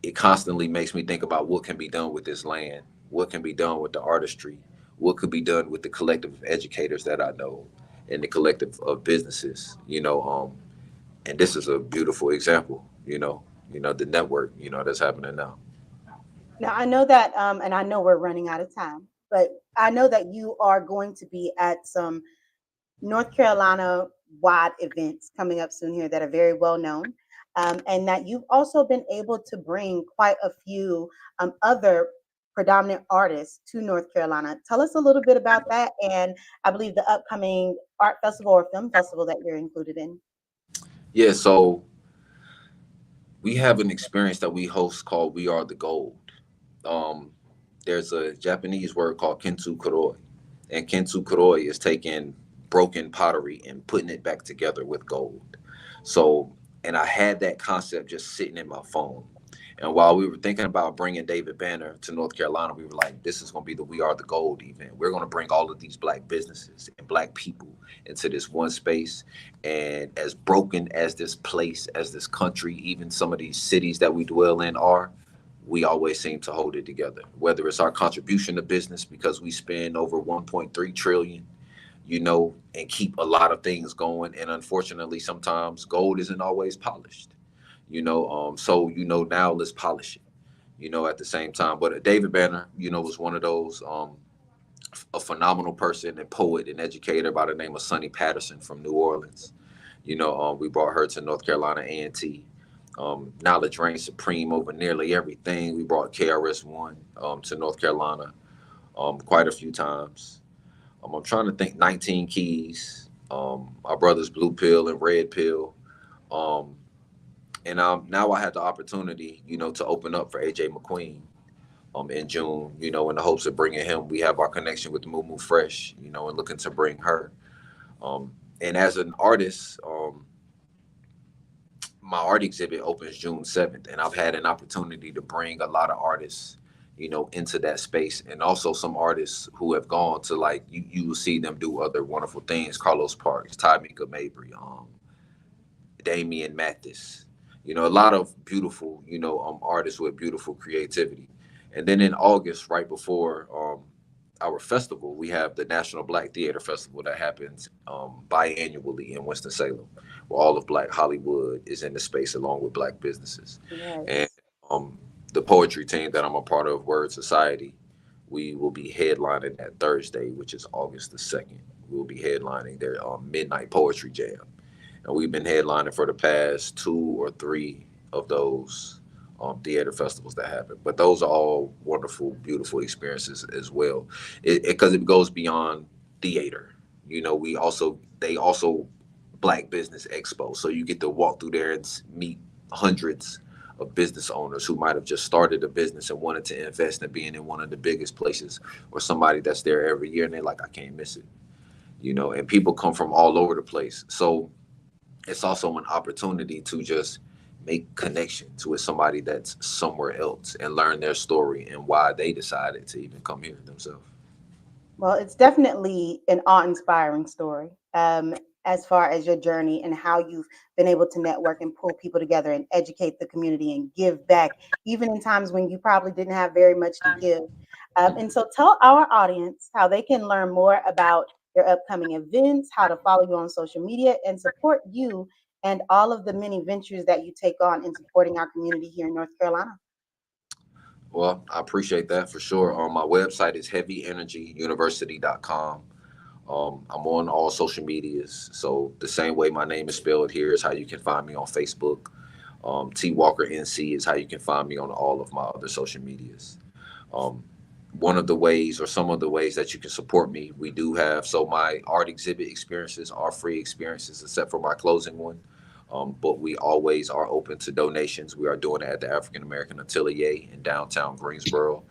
it constantly makes me think about what can be done with this land, what can be done with the artistry, what could be done with the collective of educators that I know and the collective of businesses, and this is a beautiful example, the network, that's happening now. Now, I know that, and I know we're running out of time, but I know that you are going to be at some North Carolina wide events coming up soon here that are very well known, and that you've also been able to bring quite a few other predominant artists to North Carolina. Tell us a little bit about that, and I believe the upcoming art festival or film festival that you're included in. Yeah, so we have an experience that we host called We Are the Gold. There's a Japanese word called Kintsu Kuroi, and Kintsu Kuroi is taking broken pottery and putting it back together with gold. So, and I had that concept just sitting in my phone. And while we were thinking about bringing David Banner to North Carolina, we were like, this is going to be the We Are the Gold event. We're going to bring all of these Black businesses and Black people into this one space. And as broken as this place, as this country, even some of these cities that we dwell in are, we always seem to hold it together, whether it's our contribution to business, because we spend over 1.3 trillion, and keep a lot of things going. And unfortunately, sometimes gold isn't always polished, so, now let's polish it, at the same time. But David Banner, was one of those, a phenomenal person and poet and educator by the name of Sonny Patterson from New Orleans. We brought her to North Carolina A&T. Knowledge reigns supreme over nearly everything. We brought KRS-One to North Carolina quite a few times. I'm trying to think. 19 Keys, our brothers Blue Pill and Red Pill. And now I had the opportunity, to open up for AJ McQueen in June, in the hopes of bringing him. We have our connection with Moo Fresh, and looking to bring her. And as an artist, my art exhibit opens June 7th, and I've had an opportunity to bring a lot of artists, into that space, and also some artists who have gone to, like, you will see them do other wonderful things. Carlos Parks, Tamika Mabry, Damian Mathis, a lot of beautiful, artists with beautiful creativity. And then in August, right before our festival, we have the National Black Theater Festival that happens biannually in Winston-Salem, where all of Black Hollywood is in the space along with Black businesses. Yes. And the poetry team that I'm a part of, Word Society, we will be headlining that Thursday, which is August the 2nd. We'll be headlining their Midnight Poetry Jam. And we've been headlining for the past 2 or 3 of those theater festivals that happen. But those are all wonderful, beautiful experiences as well, because it goes beyond theater. They also Black Business Expo. So you get to walk through there and meet hundreds of business owners who might have just started a business and wanted to invest in being in one of the biggest places, or somebody that's there every year and they're like, I can't miss it. And people come from all over the place. So it's also an opportunity to just make connections with somebody that's somewhere else and learn their story and why they decided to even come here themselves. Well, it's definitely an awe-inspiring story, as far as your journey and how you've been able to network and pull people together and educate the community and give back, even in times when you probably didn't have very much to give. And so tell our audience how they can learn more about your upcoming events, how to follow you on social media, and support you and all of the many ventures that you take on in supporting our community here in North Carolina. Well, I appreciate that for sure. My website is heavyenergyuniversity.com. I'm on all social medias. So the same way my name is spelled here is how you can find me on Facebook. T Walker NC is how you can find me on all of my other social medias. One of the ways, or some of the ways that you can support me, we do have, so my art exhibit experiences are free experiences except for my closing one. But we always are open to donations. We are doing it at the African American Atelier in downtown Greensboro.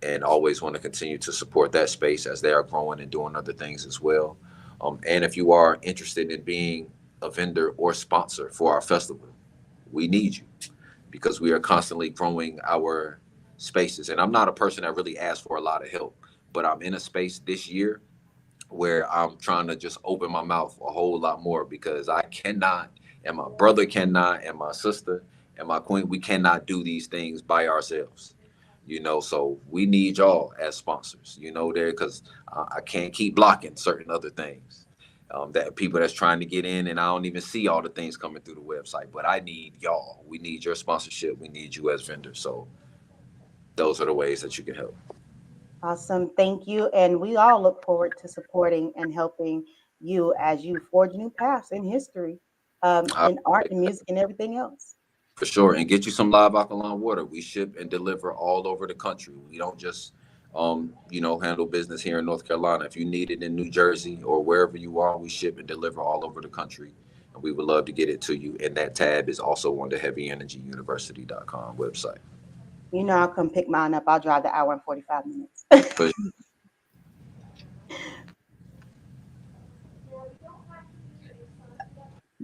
And always want to continue to support that space as they are growing and doing other things as well. And if you are interested in being a vendor or sponsor for our festival, we need you, because we are constantly growing our spaces. And I'm not a person that really asks for a lot of help, but I'm in a space this year where I'm trying to just open my mouth a whole lot more, because I cannot, and my brother cannot, and my sister and my queen, we cannot do these things by ourselves. So we need y'all as sponsors, there, because I can't keep blocking certain other things that people that's trying to get in, and I don't even see all the things coming through the website, but I need y'all. We need your sponsorship. We need you as vendors. So those are the ways that you can help. Awesome. Thank you. And we all look forward to supporting and helping you as you forge new paths in history, in art and music and everything else. For sure. And get you some live alkaline water. We ship and deliver all over the country. We don't just, handle business here in North Carolina. If you need it in New Jersey or wherever you are, we ship and deliver all over the country. And we would love to get it to you. And that tab is also on the heavyenergyuniversity.com website. I'll come pick mine up. I'll drive the hour and 45 minutes.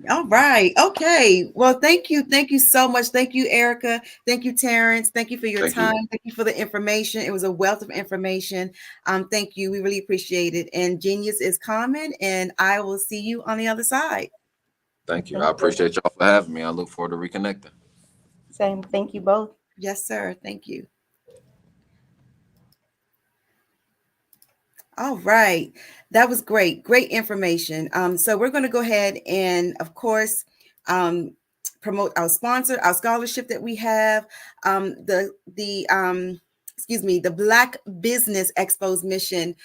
All right. Okay. Well, thank you. Thank you so much. Thank you, Erica. Thank you, Terrence. Thank you for your time. Thank you for the information. It was a wealth of information. Thank you. We really appreciate it. And genius is common, and I will see you on the other side. Thank you. I appreciate y'all for having me. I look forward to reconnecting. Same. Thank you both. Yes, sir. Thank you. All right. That was great. Great information. So we're going to go ahead and, of course, promote our sponsor, our scholarship that we have. The Black Business Expo's mission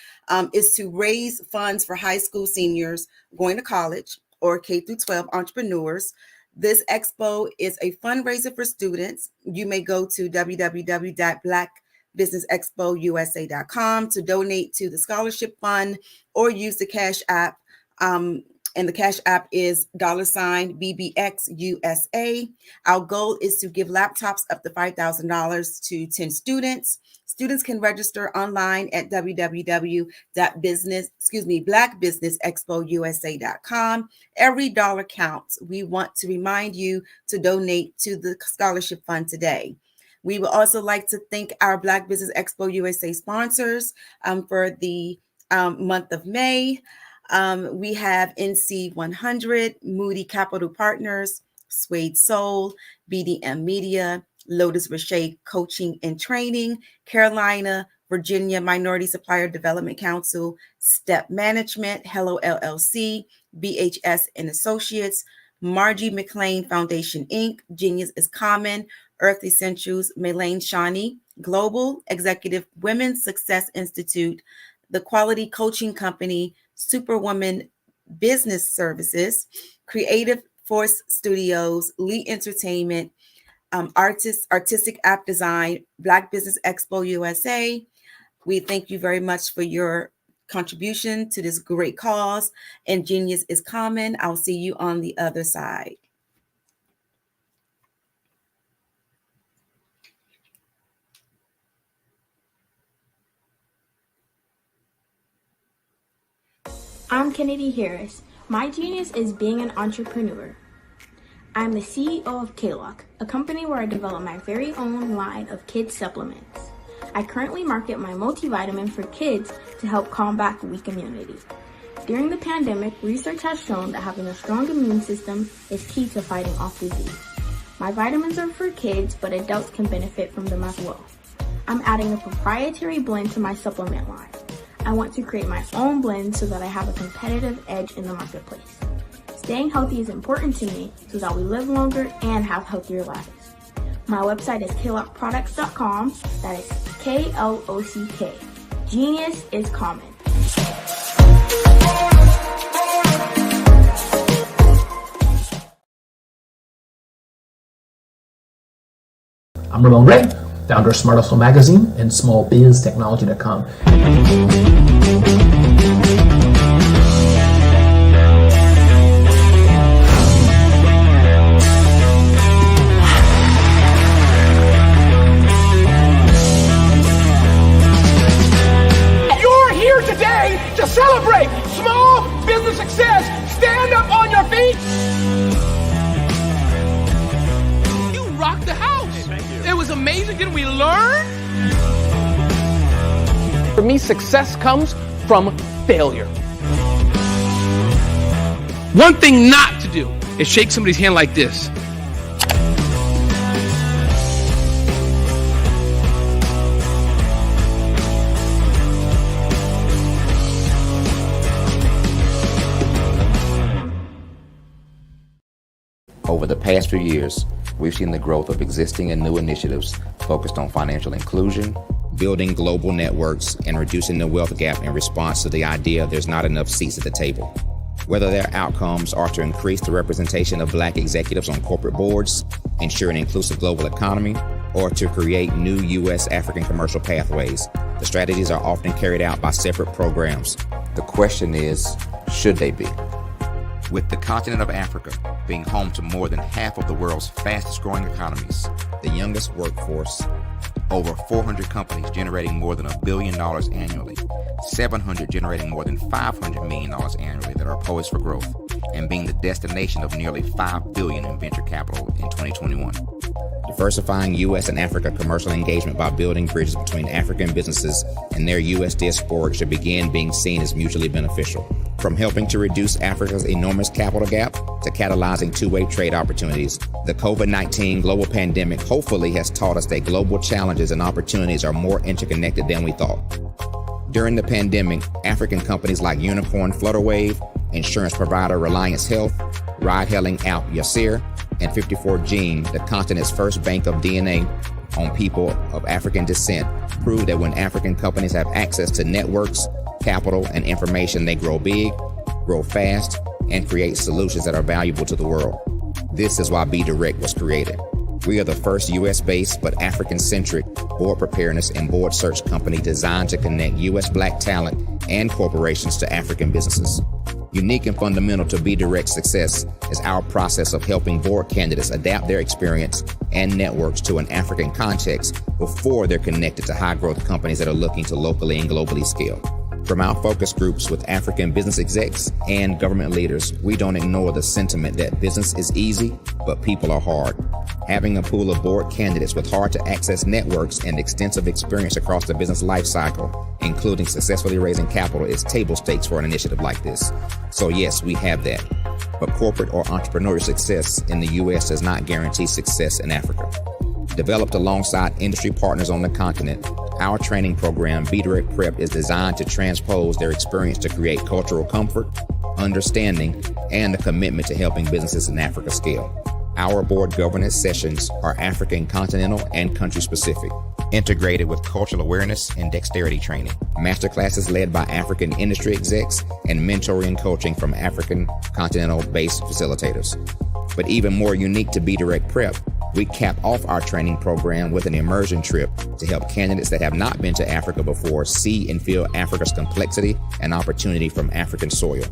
is to raise funds for high school seniors going to college or K through 12 entrepreneurs. This expo is a fundraiser for students. You may go to www.blackbusinessexpousa.com to donate to the scholarship fund or use the Cash App. And the Cash App is $BBXUSA. Our goal is to give laptops up to $5,000 to 10 students. Students can register online at blackbusinessexpousa.com. Every dollar counts. We want to remind you to donate to the scholarship fund today. We would also like to thank our Black Business Expo USA sponsors for the month of May. We have NC 100, Moody Capital Partners, Suede Soul, BDM Media, Lotus Roche Coaching and Training, Carolina, Virginia Minority Supplier Development Council, Step Management, Hello LLC, BHS and Associates, Margie McLean Foundation Inc., Genius is Common, Earth Essentials, Melaine Shawnee, Global Executive Women's Success Institute, the Quality Coaching Company, Superwoman Business Services, Creative Force Studios, Lee Entertainment, Artistic App Design, Black Business Expo USA. We thank you very much for your contribution to this great cause. And Genius is Common. I'll see you on the other side. I'm Kennedy Harris. My genius is being an entrepreneur. I'm the CEO of K-Lock, a company where I develop my very own line of kids supplements. I currently market my multivitamin for kids to help combat weak immunity. During the pandemic, research has shown that having a strong immune system is key to fighting off disease. My vitamins are for kids, but adults can benefit from them as well. I'm adding a proprietary blend to my supplement line. I want to create my own blend so that I have a competitive edge in the marketplace. Staying healthy is important to me so that we live longer and have healthier lives. My website is klockproducts.com. That is K-L-O-C-K. Genius is Common. I'm Ramon Ray, founder of Smart Hustle Magazine and smallbiztechnology.com. You're here today to celebrate small business success. Stand up on your feet. You rocked the house. It was amazing. Didn't we learn? For me, success comes from failure. One thing not to do is shake somebody's hand like this. Over the past few years, we've seen the growth of existing and new initiatives focused on financial inclusion, building global networks, and reducing the wealth gap in response to the idea there's not enough seats at the table. Whether their outcomes are to increase the representation of Black executives on corporate boards, ensure an inclusive global economy, or to create new U.S. African commercial pathways, the strategies are often carried out by separate programs. The question is, should they be? With the continent of Africa being home to more than half of the world's fastest growing economies, the youngest workforce, over 400 companies generating more than $1 billion annually, 700 generating more than $500 million annually that are poised for growth, and being the destination of nearly $5 billion in venture capital in 2021. diversifying U.S. and Africa commercial engagement by building bridges between African businesses and their U.S. diaspora should begin being seen as mutually beneficial. From helping to reduce Africa's enormous capital gap to catalyzing two-way trade opportunities, the COVID-19 global pandemic hopefully has taught us that global challenges and opportunities are more interconnected than we thought. During the pandemic, African companies like Unicorn Flutterwave, insurance provider Reliance Health, ride-hailing app Yasir, and 54Gene, the continent's first bank of DNA on people of African descent, prove that when African companies have access to networks, capital, and information, they grow big, grow fast, and create solutions that are valuable to the world. This is why Be Direct was created. We are the first U.S.-based but African-centric board preparedness and board search company designed to connect U.S. Black talent and corporations to African businesses. Unique and fundamental to Be Direct's success is our process of helping board candidates adapt their experience and networks to an African context before they're connected to high-growth companies that are looking to locally and globally scale. From our focus groups with African business execs and government leaders, we don't ignore the sentiment that business is easy, but people are hard. Having a pool of board candidates with hard-to-access networks and extensive experience across the business life cycle, including successfully raising capital, is table stakes for an initiative like this. So yes, we have that. But corporate or entrepreneurial success in the U.S. does not guarantee success in Africa. Developed alongside industry partners on the continent, our training program, Be Direct Prep, is designed to transpose their experience to create cultural comfort, understanding, and a commitment to helping businesses in Africa scale. Our board governance sessions are African continental and country specific, integrated with cultural awareness and dexterity training, masterclasses led by African industry execs, and mentoring and coaching from African continental-based facilitators. But even more unique to Be Direct Prep, we cap off our training program with an immersion trip to help candidates that have not been to Africa before see and feel Africa's complexity and opportunity from African soil.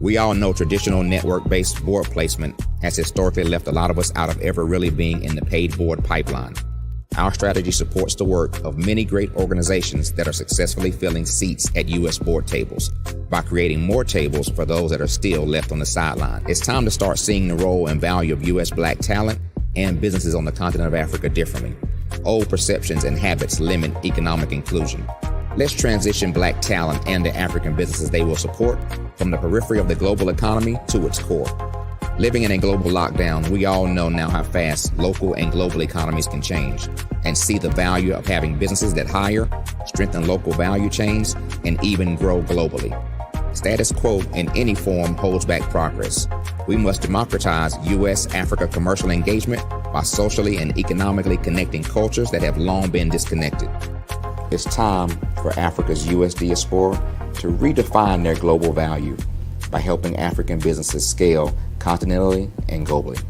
We all know traditional network-based board placement has historically left a lot of us out of ever really being in the paid board pipeline. Our strategy supports the work of many great organizations that are successfully filling seats at U.S. board tables by creating more tables for those that are still left on the sideline. It's time to start seeing the role and value of U.S. Black talent and businesses on the continent of Africa differently. Old perceptions and habits limit economic inclusion. Let's transition Black talent and the African businesses they will support from the periphery of the global economy to its core. Living in a global lockdown, we all know now how fast local and global economies can change, and see the value of having businesses that hire, strengthen local value chains, and even grow globally. Status quo in any form holds back progress. We must democratize U.S.-Africa commercial engagement by socially and economically connecting cultures that have long been disconnected. It's time for Africa's U.S. diaspora to redefine their global value by helping African businesses scale continentally and globally.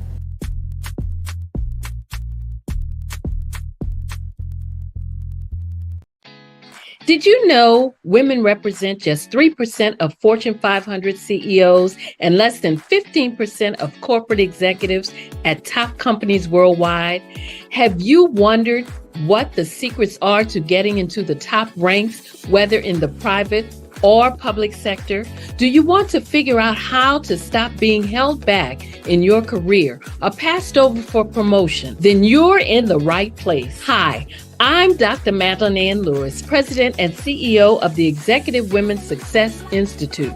Did you know women represent just 3% of Fortune 500 CEOs and less than 15% of corporate executives at top companies worldwide? Have you wondered what the secrets are to getting into the top ranks, whether in the private or public sector? Do you want to figure out how to stop being held back in your career or passed over for promotion? Then you're in the right place. Hi, I'm Dr. Madeline Ann Lewis, President and CEO of the Executive Women's Success Institute.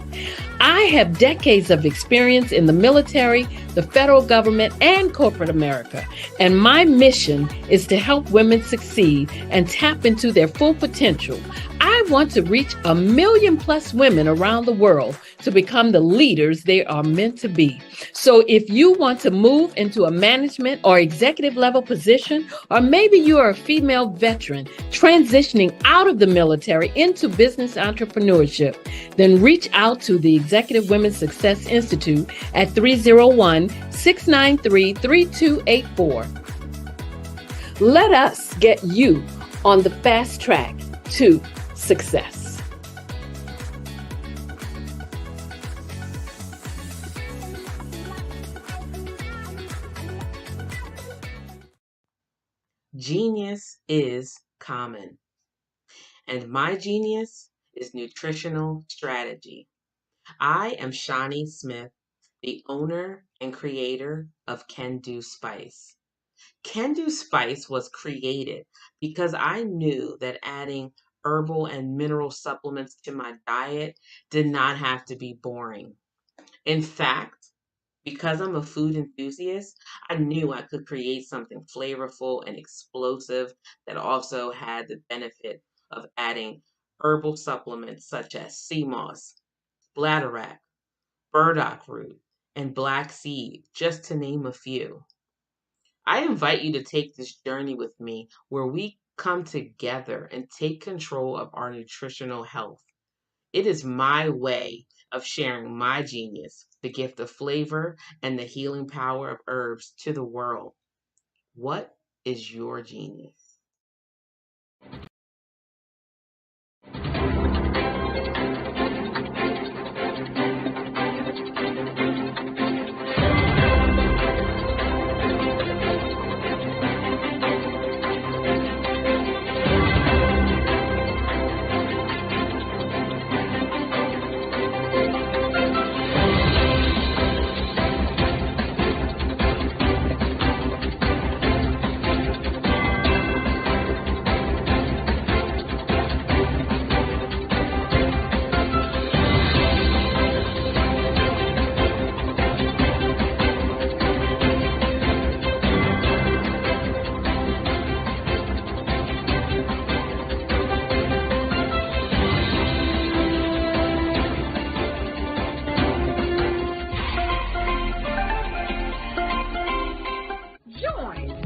I have decades of experience in the military, the federal government, and corporate America, and my mission is to help women succeed and tap into their full potential. I want to reach 1 million plus women around the world to become the leaders they are meant to be. So if you want to move into a management or executive level position, or maybe you are a female veteran transitioning out of the military into business entrepreneurship, then reach out to the Executive Women's Success Institute at 301-693-3284. Let us get you on the fast track to success. Genius is common, and my genius is nutritional strategy. I am Shawnee Smith, the owner and creator of Can Do Spice. Can Do Spice was created because I knew that adding herbal and mineral supplements to my diet did not have to be boring. In fact, because I'm a food enthusiast, I knew I could create something flavorful and explosive that also had the benefit of adding herbal supplements such as sea moss, bladderwrack, burdock root, and black seed, just to name a few. I invite you to take this journey with me where we come together and take control of our nutritional health. It is my way of sharing my genius, the gift of flavor and the healing power of herbs to the world. What is your genius?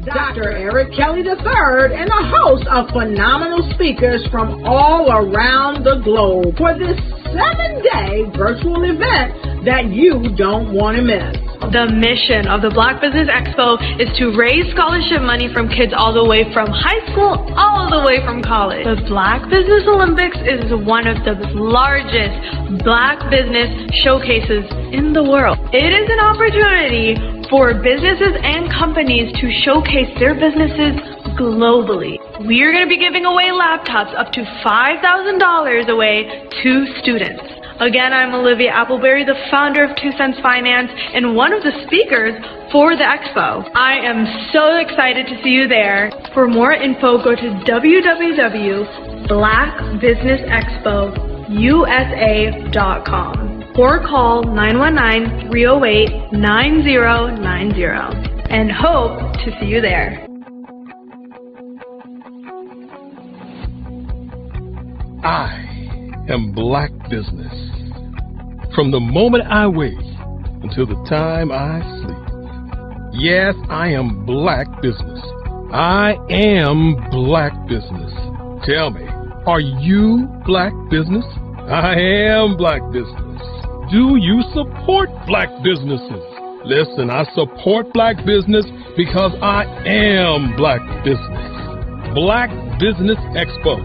Dr. Eric Kelly III and a host of phenomenal speakers from all around the globe for this 7-day virtual event that you don't want to miss. The mission of the Black Business Expo is to raise scholarship money from kids all the way from high school, all the way from college. The Black Business Olympics is one of the largest Black business showcases in the world. It is an opportunity for businesses and companies to showcase their businesses globally. We are going to be giving away laptops up to $5,000 away to students. Again, I'm Olivia Appleberry, the founder of 2 Cents Finance and one of the speakers for the expo. I am so excited to see you there. For more info, go to www.blackbusinessexpousa.com or call 919-308-9090 and hope to see you there. I am Black Business. From the moment I wake until the time I sleep. Yes, I am Black Business. I am Black Business. Tell me, are you Black Business? I am Black Business. Do you support Black businesses? Listen, I support Black business because I am Black Business. Black Business Expo,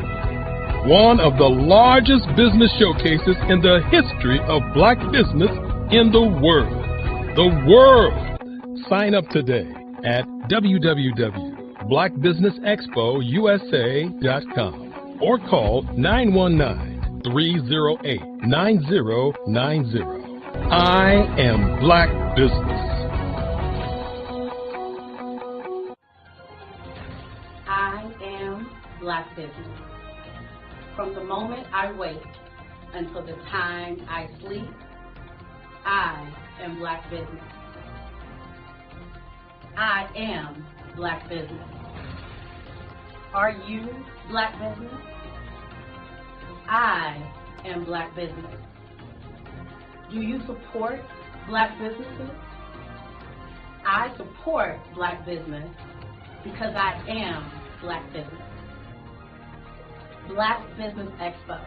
one of the largest business showcases in the history of Black business in the world. The world! Sign up today at www.blackbusinessexpousa.com or call 919-308-9090. I am Black Business. I am Black Business. From the moment I wake until the time I sleep, I am Black Business. I am Black Business. Are you Black Business? I am Black Business. Do you support Black businesses? I support Black business because I am Black Business. Black Business Expo,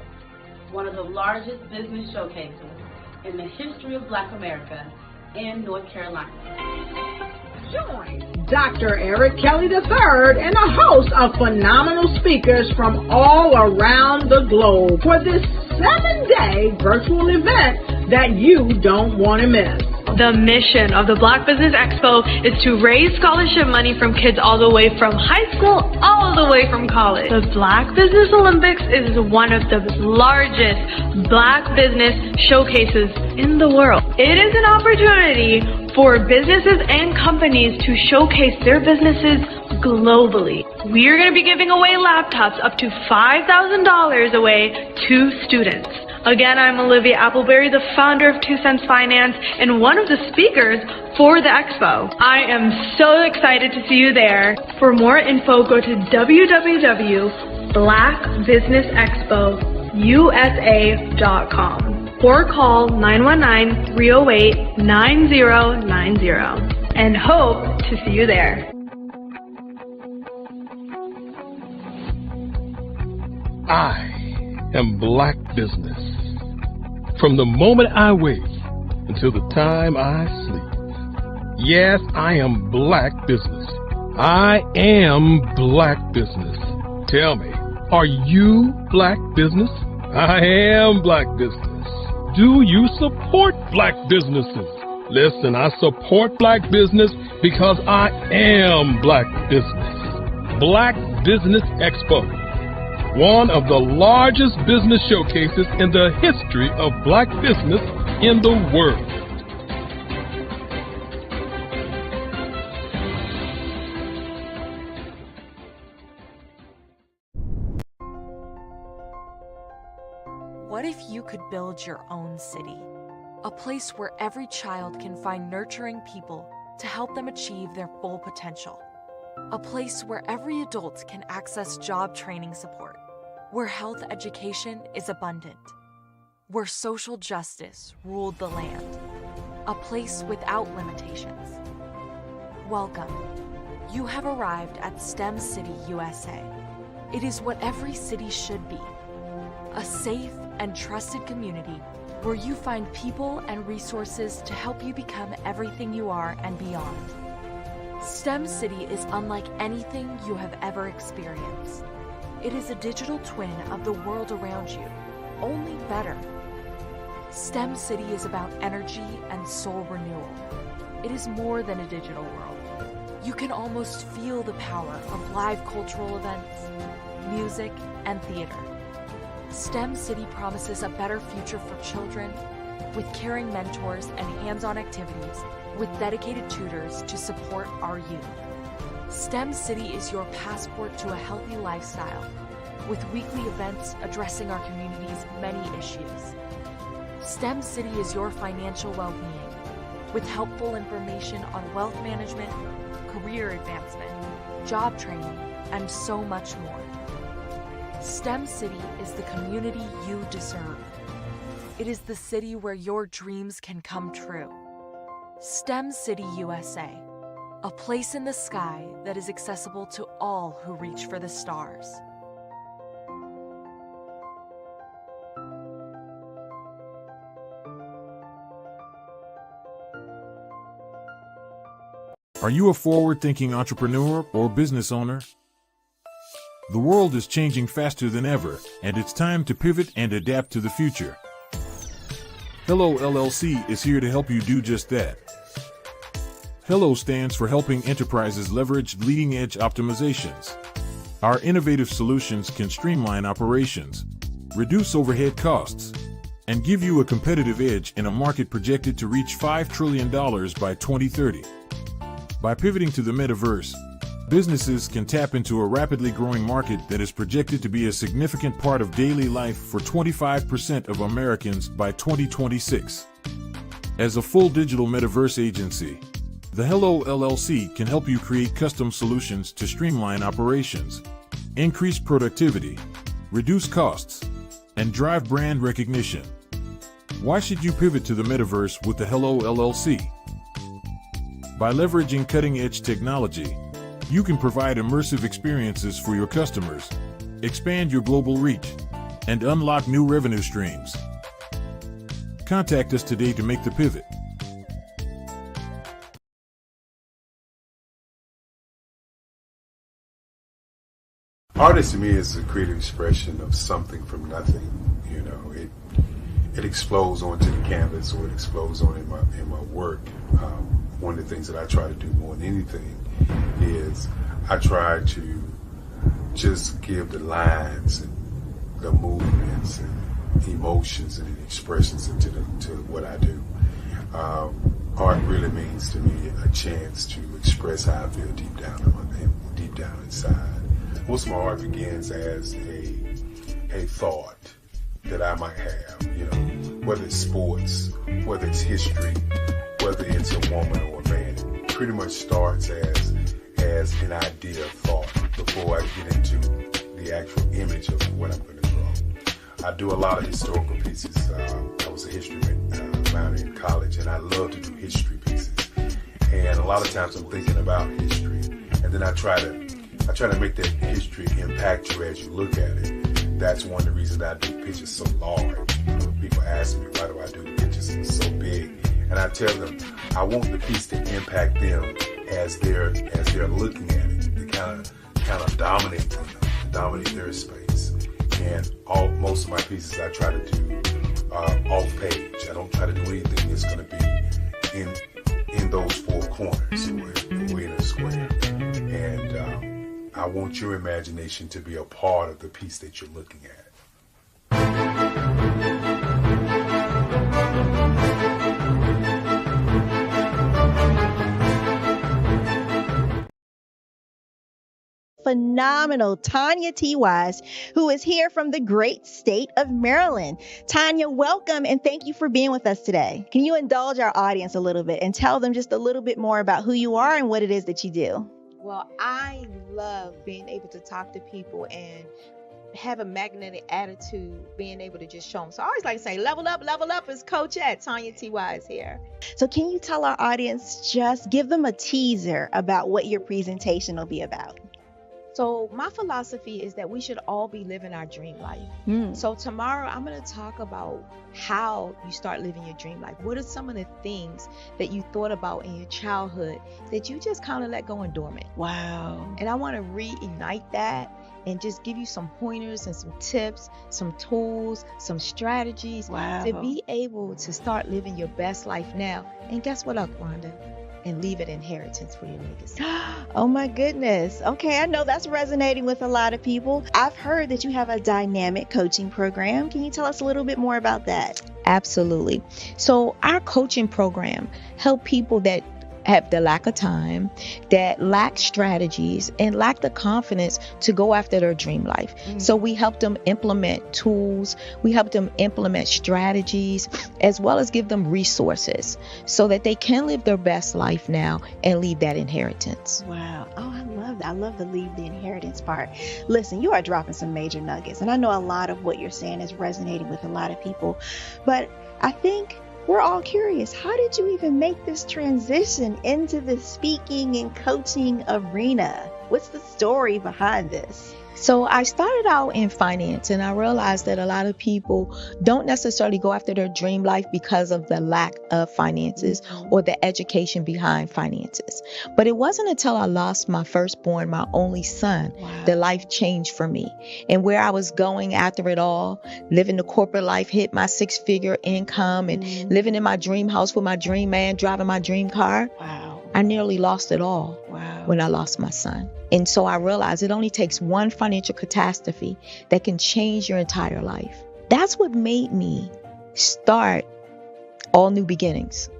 one of the largest business showcases in the history of Black America in North Carolina. Join Dr. Eric Kelly III and a host of phenomenal speakers from all around the globe for this 7-day virtual event that you don't want to miss. The mission of the Black Business Expo is to raise scholarship money from kids all the way from high school, all the way from college. The Black Business Olympics is one of the largest Black business showcases in the world. It is an opportunity for businesses and companies to showcase their businesses globally. We are going to be giving away laptops up to $5,000 away to students. Again, I'm Olivia Appleberry, the founder of 2 Cents Finance and one of the speakers for the expo. I am so excited to see you there. For more info, go to www.blackbusinessexpousa.com or call 919-308-9090 and hope to see you there. I am Black Business. From the moment I wake until the time I sleep. Yes, I am Black Business. I am Black Business. Tell me, are you Black Business? I am Black Business. Do you support Black businesses? Listen, I support Black business because I am Black Business. Black Business Expo, one of the largest business showcases in the history of Black business in the world. What if you could build your own city? A place where every child can find nurturing people to help them achieve their full potential. A place where every adult can access job training support. Where health education is abundant. Where social justice ruled the land. A place without limitations. Welcome. You have arrived at STEM City USA. It is what every city should be. A safe and trusted community where you find people and resources to help you become everything you are and beyond. STEM City is unlike anything you have ever experienced. It is a digital twin of the world around you, only better. STEM City is about energy and soul renewal. It is more than a digital world. You can almost feel the power of live cultural events, music, and theater. STEM City promises a better future for children with caring mentors and hands-on activities with dedicated tutors to support our youth. STEM City is your passport to a healthy lifestyle with weekly events addressing our community's many issues. STEM City is your financial well-being with helpful information on wealth management, career advancement, job training, and so much more. STEM City is the community you deserve. It is the city where your dreams can come true. STEM City USA, a place in the sky that is accessible to all who reach for the stars. Are you a forward-thinking entrepreneur or business owner? The world is changing faster than ever, and it's time to pivot and adapt to the future. Hello LLC is here to help you do just that. Hello stands for helping enterprises leverage leading-edge optimizations. Our innovative solutions can streamline operations, reduce overhead costs, and give you a competitive edge in a market projected to reach $5 trillion by 2030. By pivoting to the metaverse, businesses can tap into a rapidly growing market that is projected to be a significant part of daily life for 25% of Americans by 2026. As a full digital metaverse agency, the Hello LLC can help you create custom solutions to streamline operations, increase productivity, reduce costs, and drive brand recognition. Why should you pivot to the metaverse with the Hello LLC? By leveraging cutting-edge technology, you can provide immersive experiences for your customers, expand your global reach, and unlock new revenue streams. Contact us today to make the pivot. Artist to me is a creative expression of something from nothing. You know, it explodes onto the canvas, or it explodes on in my work. One of the things that I try to do more than anything is I try to just give the lines and the movements and emotions and expressions into what I do. art really means to me a chance to express how I feel deep down inside. Most of my art begins as a thought that I might have, you know, whether it's sports, whether it's history, whether it's a woman or a man. It pretty much starts as an idea of thought before I get into the actual image of what I'm going to draw. I do a lot of historical pieces. I was a history minor in college, and I love to do history pieces. And a lot of times I'm thinking about history, and then I try to make that history impact you as you look at it. That's one of the reasons I do pictures so large. You know, people ask me, why do I do the pictures so big? And I tell them, I want the piece to impact them as they're looking at it, to kind of dominate them, dominate their space. And most of my pieces I try to do off page. I don't try to do anything that's going to be in those four corners or in a square. And I want your imagination to be a part of the piece that you're looking at. Phenomenal Tanya T. Wise, who is here from the great state of Maryland. Tanya, welcome and thank you for being with us today. Can you indulge our audience a little bit and tell them just a little bit more about who you are and what it is that you do? Well, I love being able to talk to people and have a magnetic attitude, being able to just show them. So I always like to say, level up is Coach at Tanya T. Wise here. So can you tell our audience, just give them a teaser about what your presentation will be about? So my philosophy is that we should all be living our dream life. So tomorrow I'm going to talk about how you start living your dream life. What are some of the things that you thought about in your childhood that you just kind of let go and dormant? Wow. And I want to reignite that and just give you some pointers and some tips, some tools, some strategies to be able to start living your best life now. And guess what, Wanda? And leave an inheritance for your legacy. Oh my goodness. Okay, I know that's resonating with a lot of people. I've heard that you have a dynamic coaching program. Can you tell us a little bit more about that? Absolutely. So our coaching program help people that have the lack of time, that lack strategies, and lack the confidence to go after their dream life. So we help them implement tools, we help them implement strategies, as well as give them resources so that they can live their best life now and leave that inheritance. Wow. Oh, I love that. I love the leave the inheritance part. Listen, you are dropping some major nuggets, and I know a lot of what you're saying is resonating with a lot of people, but I think we're all curious. How did you even make this transition into the speaking and coaching arena? What's the story behind this? So I started out in finance, and I realized that a lot of people don't necessarily go after their dream life because of the lack of finances or the education behind finances. But it wasn't until I lost my firstborn, my only son, that life changed for me. And where I was going after it all, living the corporate life, hit my 6-figure income and living in my dream house with my dream man, driving my dream car. I nearly lost it all when I lost my son. And so I realized it only takes one financial catastrophe that can change your entire life. That's what made me start All New Beginnings.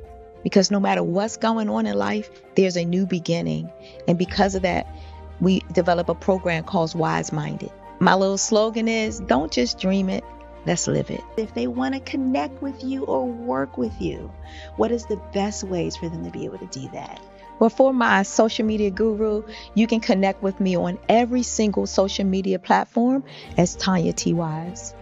Because no matter what's going on in life, there's a new beginning. And because of that, we develop a program called Wise Minded. My little slogan is, don't just dream it, let's live it. If they want to connect with you or work with you, what is the best ways for them to be able to do that? Well, for my social media guru, you can connect with me on every single social media platform as Tanya T. Wise.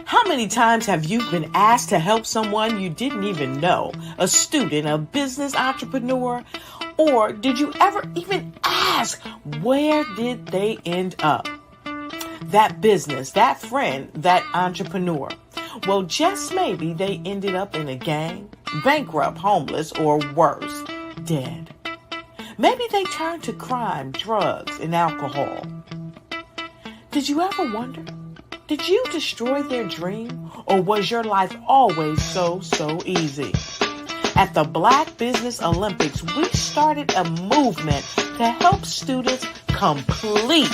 How many times have you been asked to help someone you didn't even know, a student, a business entrepreneur? Or did you ever even ask, where did they end up? That business, that friend, that entrepreneur. Well, just maybe they ended up in a gang, bankrupt, homeless, or worse, dead. Maybe they turn to crime, drugs, and alcohol. Did you ever wonder? Did you destroy their dream, or was your life always so easy? At the Black Business Olympics, we started a movement to help students complete.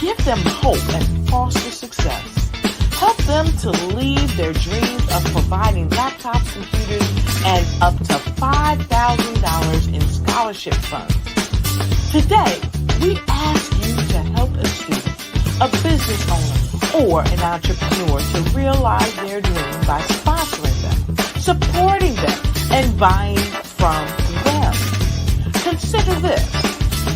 Give them hope and foster success. Help them to leave their dreams of providing laptops, computers, and up to $5,000 in scholarship funds. Today, we ask you to help a student, a business owner, or an entrepreneur to realize their dream by sponsoring them, supporting them, and buying from them. Consider this.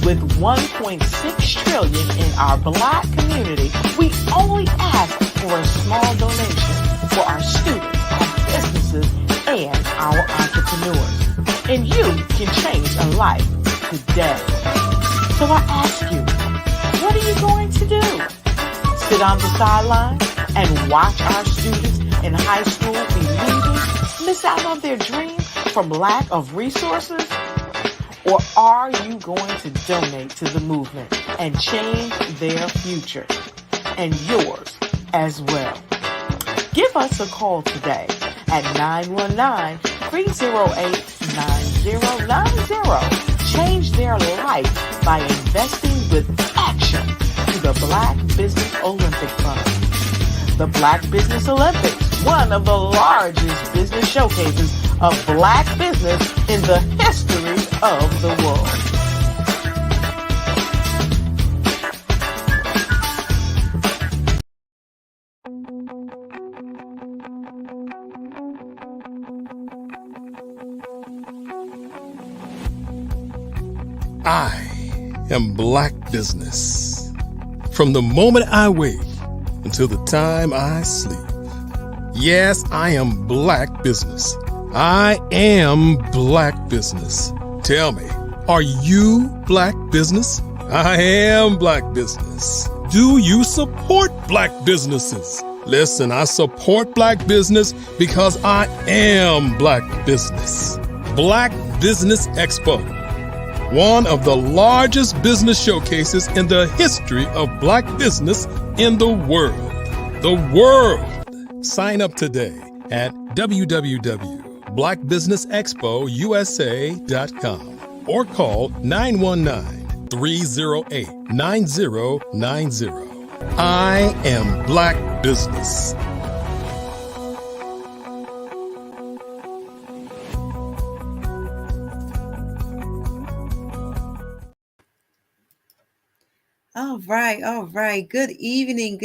With $1.6 trillion in our Black community, we only ask for a small donation for our students, our businesses, and our entrepreneurs. And you can change a life today. So I ask you, what are you going to do? Sit on the sideline and watch our students in high school be leaders, miss out on their dream from lack of resources? Or are you going to donate to the movement and change their future and yours as well? Give us a call today at 919-308-9090. Change their life by investing with action to the Black Business Olympic Fund. The Black Business Olympics, one of the largest business showcases of Black business in the history of the world. I am Black Business. From the moment I wake until the time I sleep. Yes, I am Black Business. I am Black Business. Tell me, are you Black Business? I am Black Business. Do you support Black businesses? Listen, I support Black business because I am Black Business. Black Business Expo, one of the largest business showcases in the history of Black business in the world. The world. Sign up today at www.blackbusinessexpousa.com or call 919-308-9090. I am Black Business. All right. Good evening,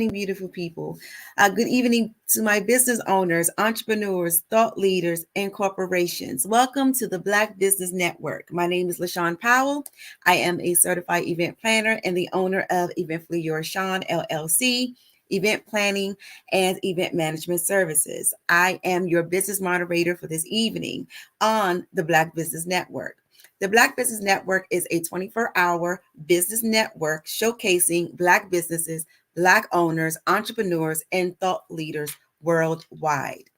beautiful people. Good evening to my business owners, entrepreneurs, thought leaders, and corporations. Welcome to the Black Business Network. My name is LaShawn Powell. I am a certified event planner and the owner of Eventfully Yours Shawn, LLC, event planning and event management services. I am your business moderator for this evening on the Black Business Network. The Black Business Network is a 24-hour business network showcasing Black businesses, Black owners, entrepreneurs, and thought leaders worldwide.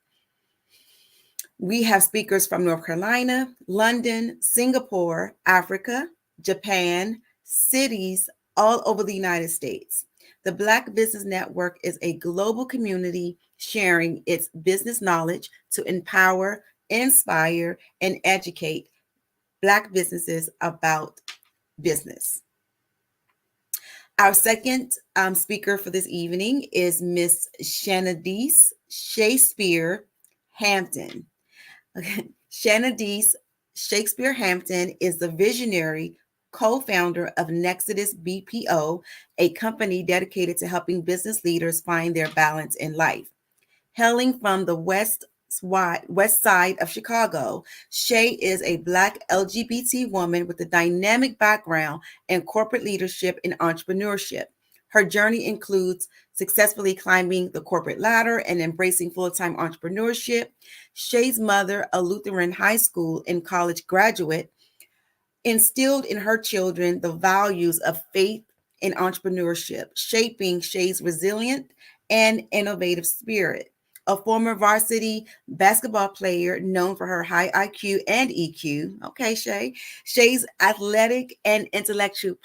We have speakers from North Carolina, London, Singapore, Africa, Japan, cities all over the United States. The Black Business Network is a global community sharing its business knowledge to empower, inspire, and educate Black businesses about business. Our second speaker for this evening is Miss Shanadice Shakespeare Hampton. Okay. Shanadice Shakespeare Hampton is the visionary co-founder of Nexodus BPO, a company dedicated to helping business leaders find their balance in life. Hailing from the west side of Chicago, Shay is a Black LGBT woman with a dynamic background in corporate leadership and entrepreneurship. Her journey includes successfully climbing the corporate ladder and embracing full-time entrepreneurship. Shay's mother, a Lutheran high school and college graduate, instilled in her children the values of faith and entrepreneurship, shaping Shay's resilient and innovative spirit. a former varsity basketball player known for her high IQ and EQ. Okay, Shay. Shay's athletic and intellectual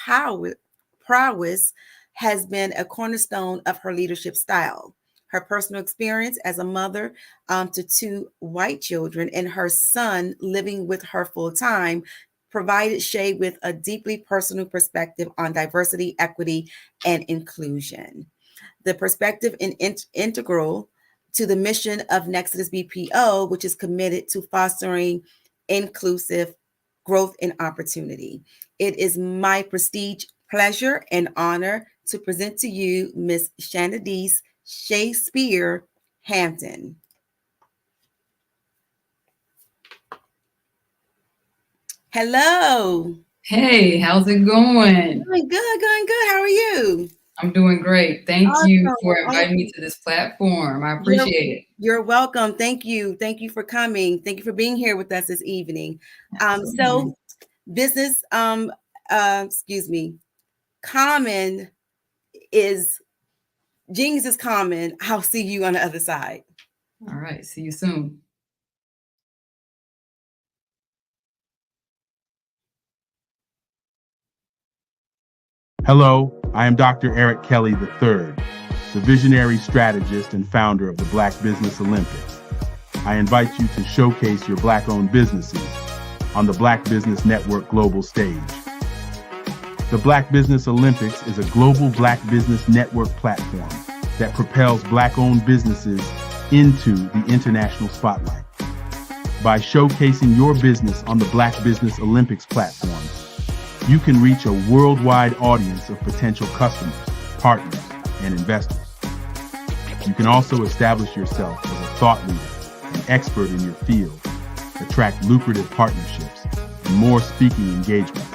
prowess has been a cornerstone of her leadership style. Her personal experience as a mother to 2 white children and her son living with her full time provided Shay with a deeply personal perspective on diversity, equity, and inclusion. The perspective is integral to the mission of Nexus BPO, which is committed to fostering inclusive growth and opportunity. It is my prestige, pleasure, and honor to present to you Miss Shanadise Shakespeare Hampton. Hello. Hey, how's it going? Going good. How are you? I'm doing great. Thank you for inviting me to this platform. I appreciate it. You're welcome. Thank you. Thank you for coming. Thank you for being here with us this evening. So business, common is, genius is common. I'll see you on the other side. All right. See you soon. Hello, I am Dr. Eric Kelly III, the visionary strategist and founder of the Black Business Olympics. I invite you to showcase your Black-owned businesses on the Black Business Network global stage. The Black Business Olympics is a global Black Business Network platform that propels Black-owned businesses into the international spotlight. By showcasing your business on the Black Business Olympics platform, you can reach a worldwide audience of potential customers, partners, and investors. You can also establish yourself as a thought leader and expert in your field, attract lucrative partnerships, and more speaking engagements.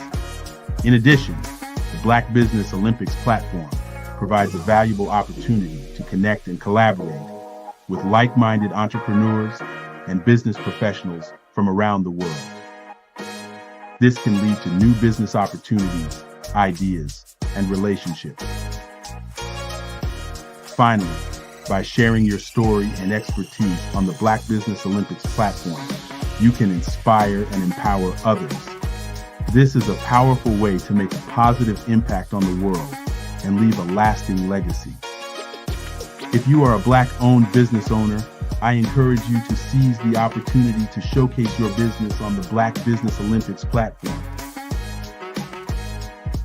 In addition, the Black Business Olympics platform provides a valuable opportunity to connect and collaborate with like-minded entrepreneurs and business professionals from around the world. This can lead to new business opportunities, ideas, and relationships. Finally, by sharing your story and expertise on the Black Business Olympics platform, you can inspire and empower others. This is a powerful way to make a positive impact on the world and leave a lasting legacy. If you are a Black-owned business owner, I encourage you to seize the opportunity to showcase your business on the Black Business Olympics platform.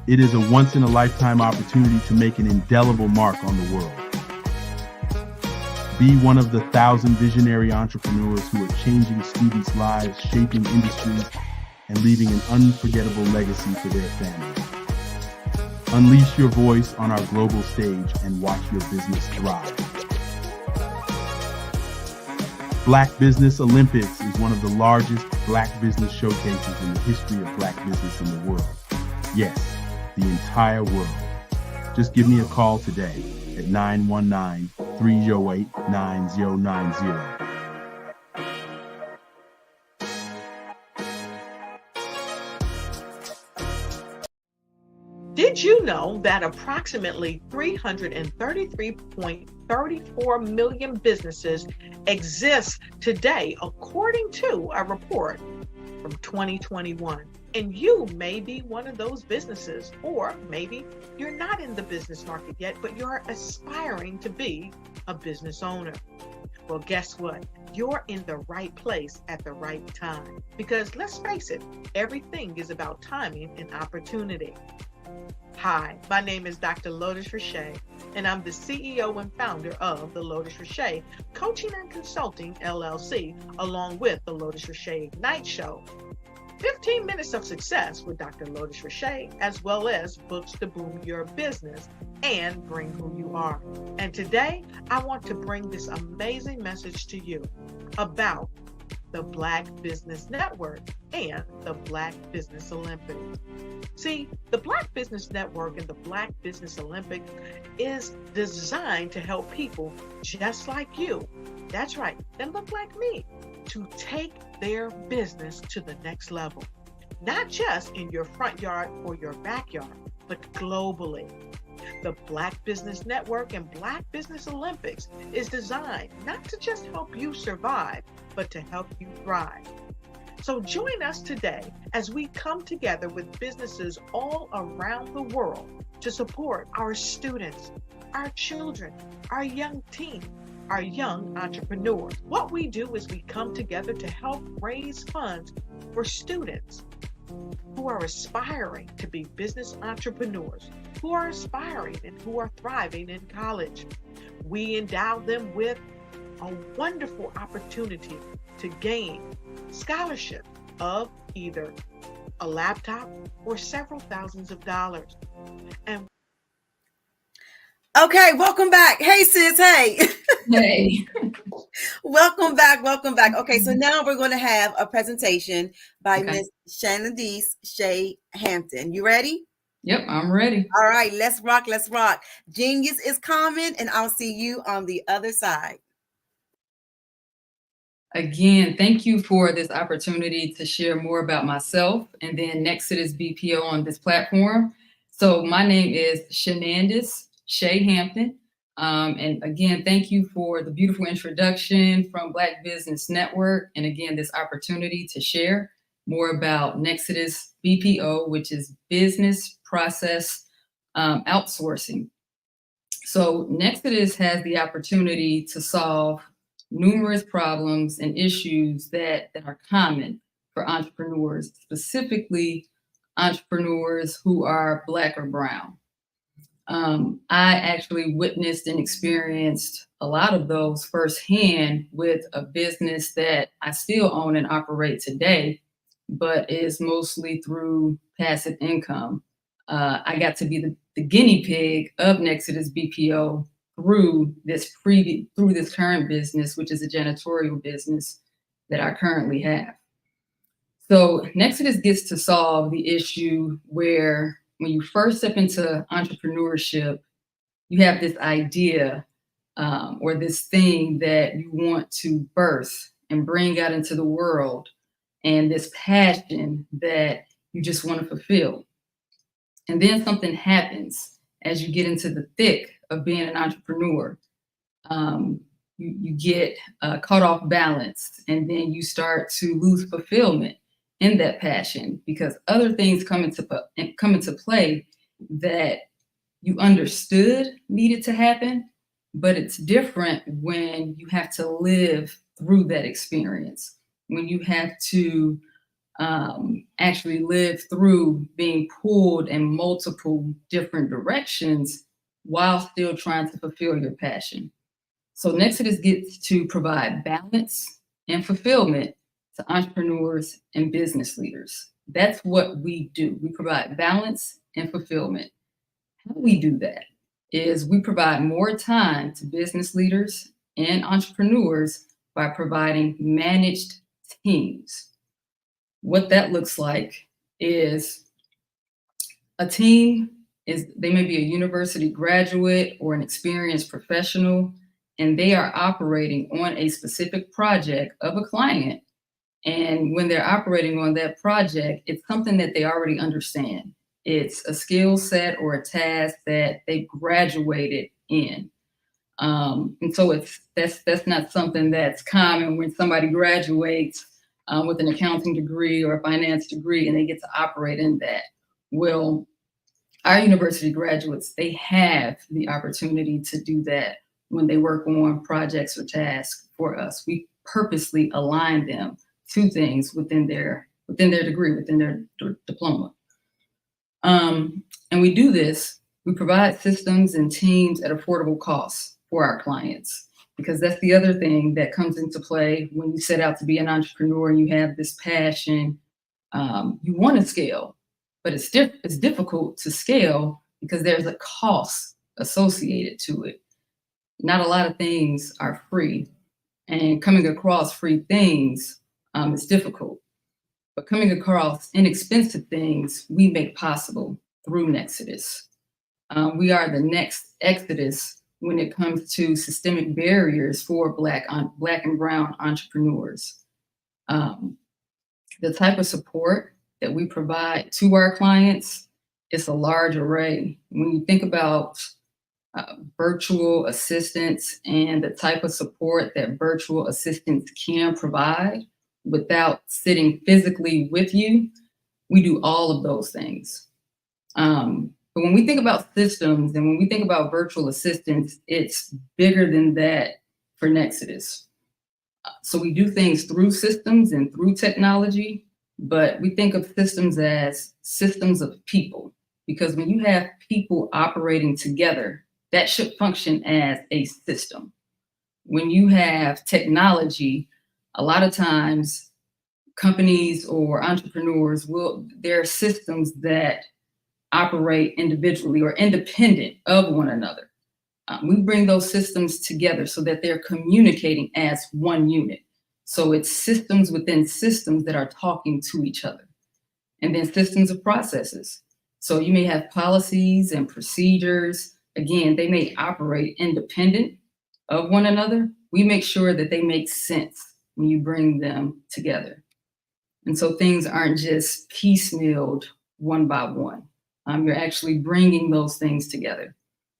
It is a once-in-a-lifetime opportunity to make an indelible mark on the world. Be one of the 1,000 visionary entrepreneurs who are changing students' lives, shaping industries, and leaving an unforgettable legacy for their families. Unleash your voice on our global stage and watch your business thrive. Black Business Olympics is one of the largest Black business showcases in the history of Black business in the world. Yes, the entire world. Just give me a call today at 919-308-9090. Did you know that approximately 333.34 million businesses exist today, according to a report from 2021? And you may be one of those businesses, or maybe you're not in the business market yet, but you're aspiring to be a business owner. Well, guess what? You're in the right place at the right time. Because let's face it, everything is about timing and opportunity. Hi, my name is Dr. Lotus Richey, and I'm the CEO and founder of the Lotus Richey Coaching and Consulting LLC, along with the Lotus Richey Ignite Show. 15 minutes of success with Dr. Lotus Richey, as well as books to boom your business and bring who you are. And today, I want to bring this amazing message to you about the Black Business Network and the Black Business Olympics. See, the Black Business Network and the Black Business Olympics is designed to help people just like you, that's right, that look like me, to take their business to the next level. Not just in your front yard or your backyard, but globally. The Black Business Network and Black Business Olympics is designed not to just help you survive, but to help you thrive. So join us today as we come together with businesses all around the world to support our students, our children, our young teens, our young entrepreneurs. What we do is we come together to help raise funds for students who are aspiring to be business entrepreneurs, who are aspiring and who are thriving in college. We endow them with a wonderful opportunity to gain scholarship of either a laptop or several thousands of dollars. And okay, welcome back. Hey sis, hey. Hey. Welcome back. Okay, so now we're going to have a presentation by Miss Shanadice Shea Hampton. You ready? Yep, I'm ready. All right, let's rock. Genius is coming, and I'll see you on the other side. Again, thank you for this opportunity to share more about myself and then Nexodus BPO on this platform. So my name is Shanadice Shea Hampton. And again, thank you for the beautiful introduction from Black Business Network. And again, this opportunity to share more about Nexodus BPO, which is business process outsourcing. So Nexodus has the opportunity to solve numerous problems and issues that are common for entrepreneurs, specifically entrepreneurs who are Black or brown. I actually witnessed and experienced a lot of those firsthand with a business that I still own and operate today, but is mostly through passive income. I got to be the guinea pig of Nexodus BPO through this current business, which is a janitorial business that I currently have. So Nexodus gets to solve the issue where when you first step into entrepreneurship, you have this idea or this thing that you want to birth and bring out into the world, and this passion that you just want to fulfill. And then something happens as you get into the thick of being an entrepreneur. You get caught off balance, and then you start to lose fulfillment in that passion because other things come into play that you understood needed to happen, but it's different when you have to live through that experience, when you have to actually live through being pulled in multiple different directions while still trying to fulfill your passion. So Nexodus gets to provide balance and fulfillment to entrepreneurs and business leaders. That's what we do. We provide balance and fulfillment. How we do that is we provide more time to business leaders and entrepreneurs by providing managed teams. What that looks like is a team they may be a university graduate or an experienced professional, and they are operating on a specific project of a client. And when they're operating on that project, it's something that they already understand. It's a skill set or a task that they graduated in. And so that's not something that's common when somebody graduates with an accounting degree or a finance degree and they get to operate in that. Well, our university graduates, they have the opportunity to do that when they work on projects or tasks for us. We purposely align them to things within their degree, within their diploma. And we do this, we provide systems and teams at affordable costs for our clients, because that's the other thing that comes into play when you set out to be an entrepreneur and you have this passion. You want to scale, but it's difficult to scale because there's a cost associated to it. Not a lot of things are free, and coming across free things is difficult. But coming across inexpensive things, we make possible through Nexodus. We are the next Exodus when it comes to systemic barriers for Black and brown entrepreneurs. The type of support that we provide to our clients it's a large array. When you think about virtual assistants and the type of support that virtual assistants can provide without sitting physically with you, we do all of those things. But when we think about systems and when we think about virtual assistants, it's bigger than that for Nexus. So we do things through systems and through technology, but we think of systems as systems of people, because when you have people operating together, that should function as a system. When you have technology, a lot of times companies or entrepreneurs there are systems that operate individually or independent of one another. We bring those systems together so that they're communicating as one unit. So it's systems within systems that are talking to each other. And then systems of processes. So you may have policies and procedures. Again, they may operate independent of one another. We make sure that they make sense when you bring them together. And so things aren't just piecemealed one by one. You're actually bringing those things together.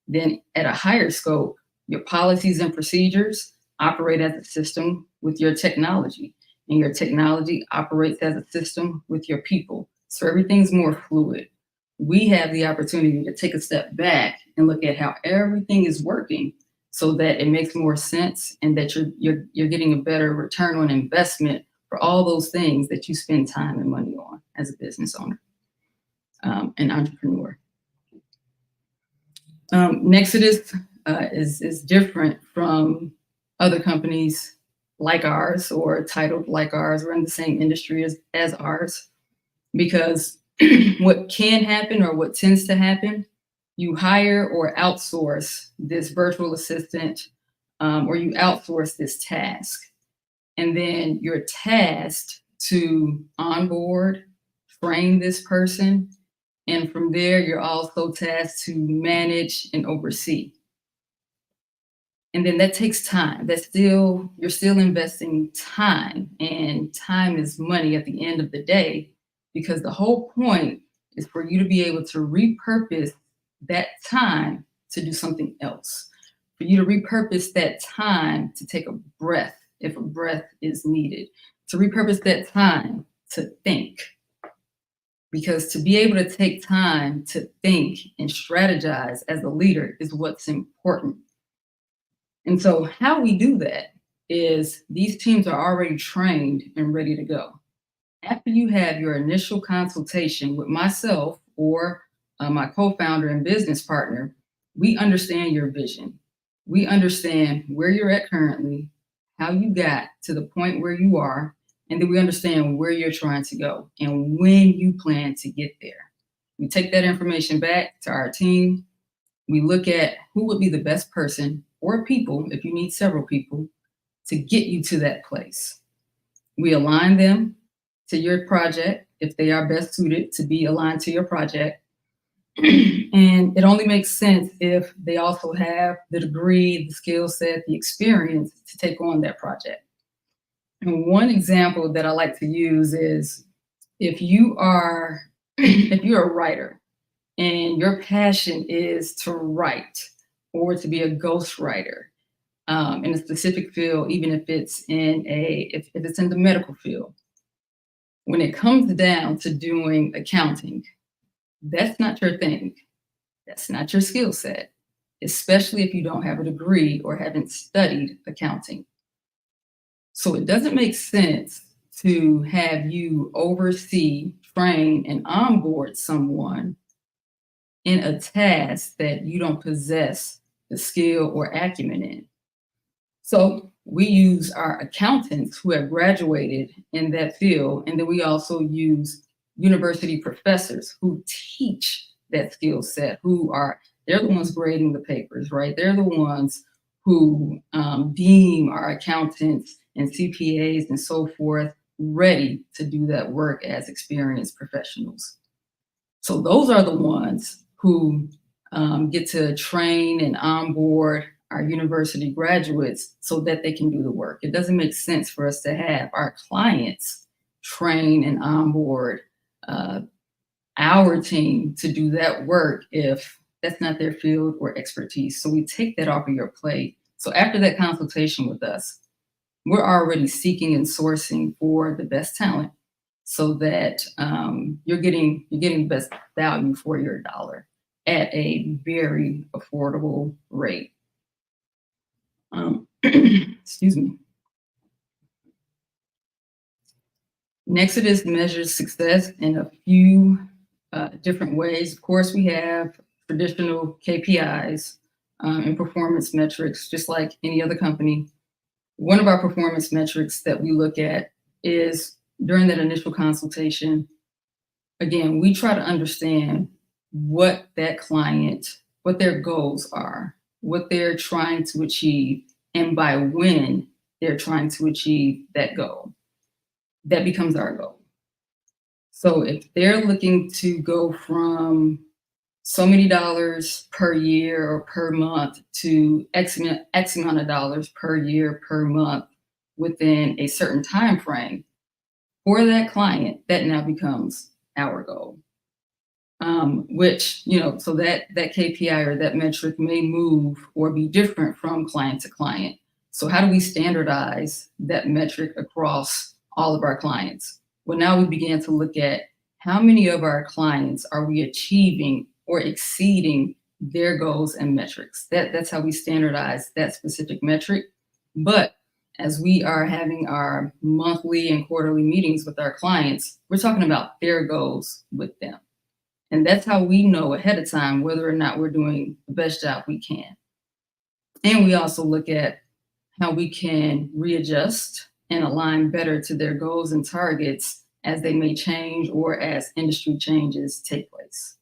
Then at a higher scope, your policies and procedures operate as a system with your technology, and your technology operates as a system with your people. So everything's more fluid. We have the opportunity to take a step back and look at how everything is working so that it makes more sense and that you're getting a better return on investment for all those things that you spend time and money on as a business owner, an entrepreneur. Nexus is different from other companies like ours or titled like ours. We're in the same industry as ours, because what can happen or what tends to happen, you hire or outsource this virtual assistant or you outsource this task. And then you're tasked to onboard, train this person. And from there, you're also tasked to manage and oversee. And then that takes time. You're still investing time, and time is money at the end of the day, because the whole point is for you to be able to repurpose that time to do something else, for you to repurpose that time to take a breath if a breath is needed, to repurpose that time to think. Because to be able to take time to think and strategize as a leader is what's important. And so how we do that is these teams are already trained and ready to go. After you have your initial consultation with myself or my co-founder and business partner, we understand your vision. We understand where you're at currently, how you got to the point where you are, and then we understand where you're trying to go and when you plan to get there. We take that information back to our team. We look at who would be the best person or people, if you need several people, to get you to that place. We align them to your project if they are best suited to be aligned to your project. And it only makes sense if they also have the degree, the skill set, the experience to take on that project. And one example that I like to use is if you're a writer and your passion is to write or to be a ghostwriter in a specific field, even if it's in the medical field. When it comes down to doing accounting, that's not your thing. That's not your skill set, especially if you don't have a degree or haven't studied accounting. So it doesn't make sense to have you oversee, train, and onboard someone in a task that you don't possess the skill or acumen in. So we use our accountants who have graduated in that field, and then we also use university professors who teach that skill set, they're the ones grading the papers, right? They're the ones who deem our accountants and CPAs and so forth ready to do that work as experienced professionals. So those are the ones who get to train and onboard our university graduates so that they can do the work. It doesn't make sense for us to have our clients train and onboard our team to do that work if that's not their field or expertise. So we take that off of your plate. So after that consultation with us, we're already seeking and sourcing for the best talent so that you're getting the best value for your dollar at a very affordable rate. Excuse me. Nexodus measures success in a few different ways. Of course, we have traditional KPIs and performance metrics, just like any other company. One of our performance metrics that we look at is during that initial consultation. Again, we try to understand what that client, what their goals are, what they're trying to achieve, and by when they're trying to achieve that goal. That becomes our goal. So if they're looking to go from so many dollars per year or per month to X amount of dollars per year, per month within a certain time frame, for that client, that now becomes our goal. Which, so that KPI or that metric may move or be different from client to client. So how do we standardize that metric across all of our clients? Well, now we began to look at how many of our clients are we achieving or exceeding their goals and metrics. That's how we standardize that specific metric. But as we are having our monthly and quarterly meetings with our clients, we're talking about their goals with them. And that's how we know ahead of time whether or not we're doing the best job we can. And we also look at how we can readjust and align better to their goals and targets as they may change or as industry changes take place.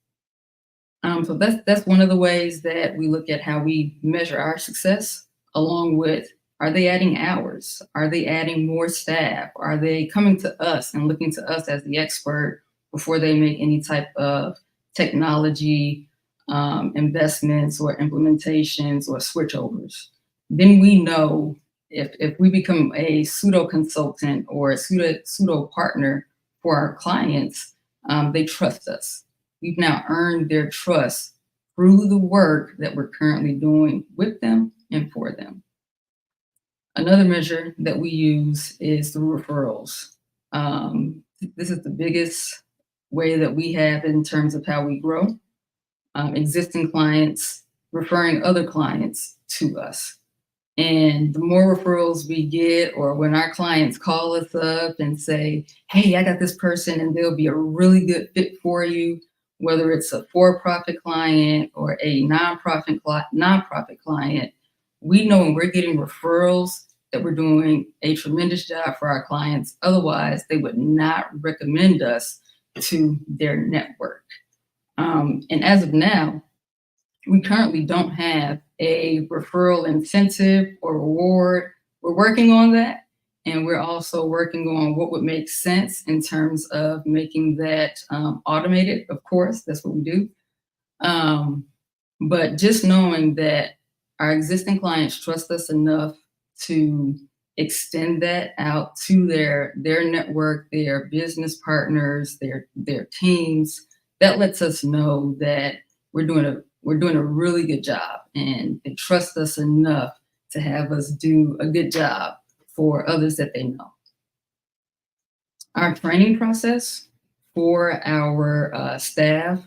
So that's one of the ways that we look at how we measure our success, along with, are they adding hours? Are they adding more staff? Are they coming to us and looking to us as the expert before they make any type of technology investments or implementations or switchovers? Then we know if we become a pseudo consultant or a pseudo partner for our clients, they trust us. We've now earned their trust through the work that we're currently doing with them and for them. Another measure that we use is through referrals. This is the biggest way that we have in terms of how we grow. Existing clients referring other clients to us. And the more referrals we get, or when our clients call us up and say, hey, I got this person and they'll be a really good fit for you, whether it's a for-profit client or a nonprofit client, we know when we're getting referrals that we're doing a tremendous job for our clients. Otherwise, they would not recommend us to their network. And as of now, we currently don't have a referral incentive or reward. We're working on that. And we're also working on what would make sense in terms of making that automated. Of course, that's what we do. But just knowing that our existing clients trust us enough to extend that out to their network, their business partners, their teams, that lets us know that we're doing a really good job, and they trust us enough to have us do a good job for others that they know. Our training process for our staff,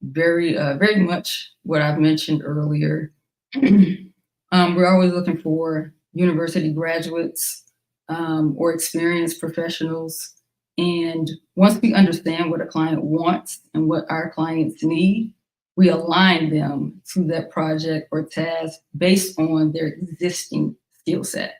very much what I've mentioned earlier. We're always looking for university graduates or experienced professionals. And once we understand what a client wants and what our clients need, we align them to that project or task based on their existing skill set.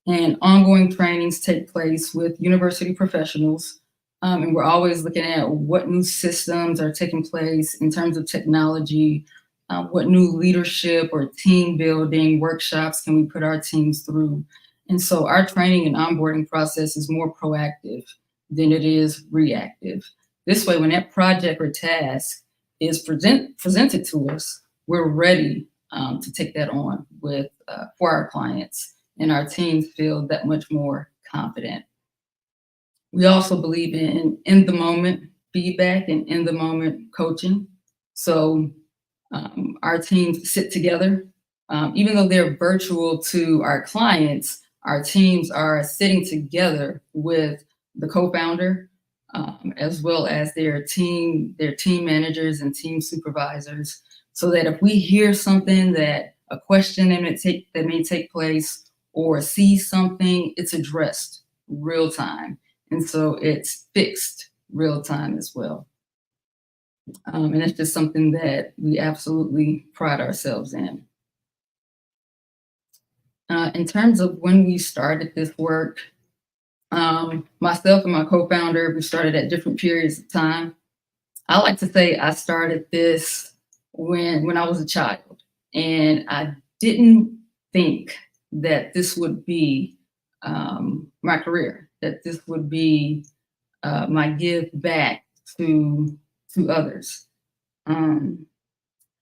And ongoing trainings take place with university professionals. And we're always looking at what new systems are taking place in terms of technology, what new leadership or team building workshops can we put our teams through. And so our training and onboarding process is more proactive than it is reactive. This way, when that project or task is presented to us, we're ready to take that on with for our clients, and our teams feel that much more confident. We also believe in the moment feedback and in the moment coaching. So our teams sit together. Even though they're virtual to our clients, our teams are sitting together with the co-founder, as well as their team managers and team supervisors, so that if we hear something, that a question that may take place, or see something, it's addressed real time. And so it's fixed real time as well. And it's just something that we absolutely pride ourselves in. In terms of when we started this work, myself and my co-founder, we started at different periods of time. I like to say I started this when I was a child, and I didn't think that this would be my career, that this would be my give back to others.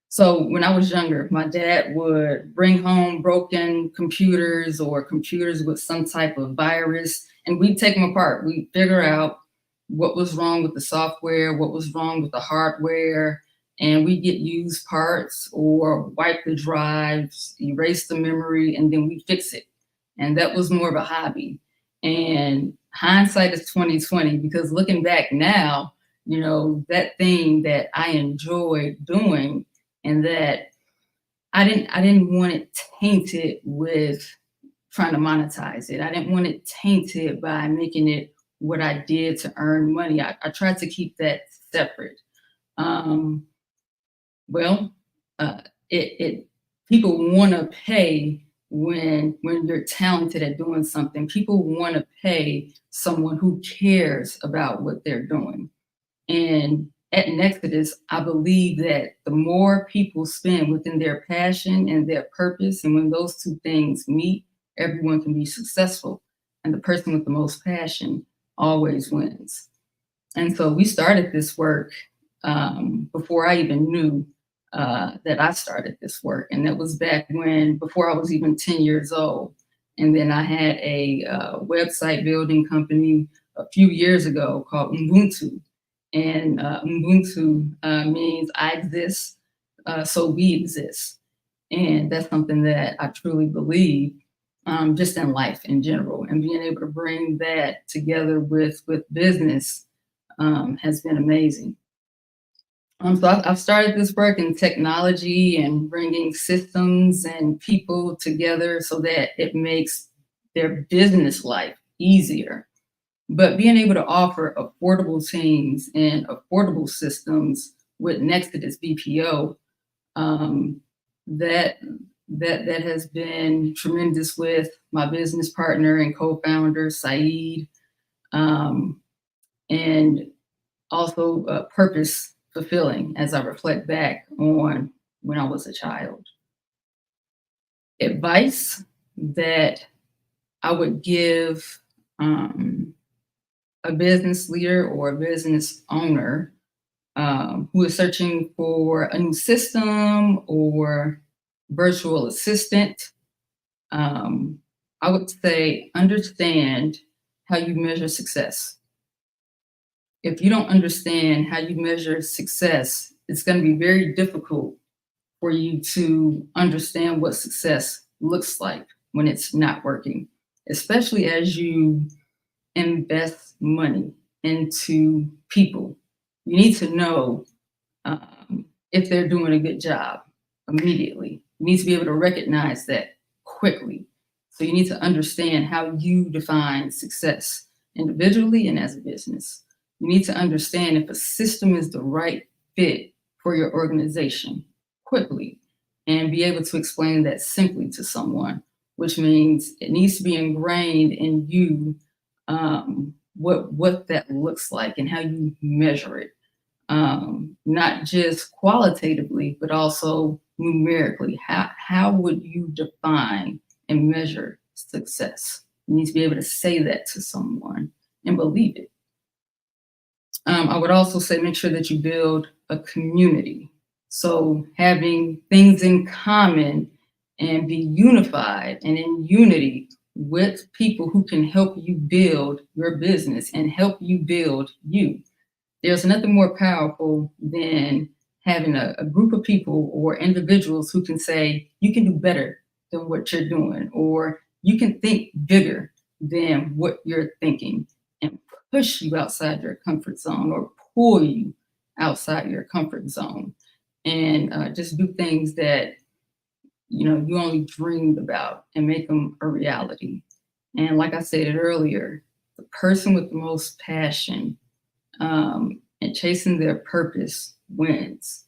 So when I was younger, my dad would bring home broken computers or computers with some type of virus, and we'd take them apart. We'd figure out what was wrong with the software, what was wrong with the hardware, and we'd get used parts or wipe the drives, erase the memory, and then we'd fix it. And that was more of a hobby. And hindsight is 20/20, because looking back now, you know, that thing that I enjoyed doing, and that I didn't want it tainted with trying to monetize it. I didn't want it tainted by making it what I did to earn money. I tried to keep that separate. People want to pay when you're talented at doing something. People want to pay someone who cares about what they're doing. And at Nexodus, I believe that the more people spend within their passion and their purpose, and when those two things meet, everyone can be successful. And the person with the most passion always wins. And so we started this work before I even knew that I started this work. And that was back before I was even 10 years old. And then I had a website building company a few years ago called Ubuntu. And Ubuntu means I exist, so we exist. And that's something that I truly believe just in life in general. And being able to bring that together with business has been amazing. So I've started this work in technology and bringing systems and people together so that it makes their business life easier. But being able to offer affordable teams and affordable systems with Nexodus BPO, that has been tremendous with my business partner and co-founder, Saeed, and also purpose fulfilling as I reflect back on when I was a child. Advice that I would give a business leader or a business owner who is searching for a new system or virtual assistant, I would say understand how you measure success. If you don't understand how you measure success, it's going to be very difficult for you to understand what success looks like when it's not working, especially as you invest money into people. You need to know if they're doing a good job immediately. You need to be able to recognize that quickly. So you need to understand how you define success individually and as a business. You need to understand if a system is the right fit for your organization quickly, and be able to explain that simply to someone, which means it needs to be ingrained in you what that looks like and how you measure it, not just qualitatively, but also numerically. How would you define and measure success? You need to be able to say that to someone and believe it. I would also say make sure that you build a community. So having things in common and be unified and in unity with people who can help you build your business and help you build you there's nothing more powerful than having a group of people or individuals who can say, you can do better than what you're doing, or you can think bigger than what you're thinking, and push you outside your comfort zone or pull you outside your comfort zone, and just do things that you only dreamed about and make them a reality. And like I said earlier, the person with the most passion and chasing their purpose wins.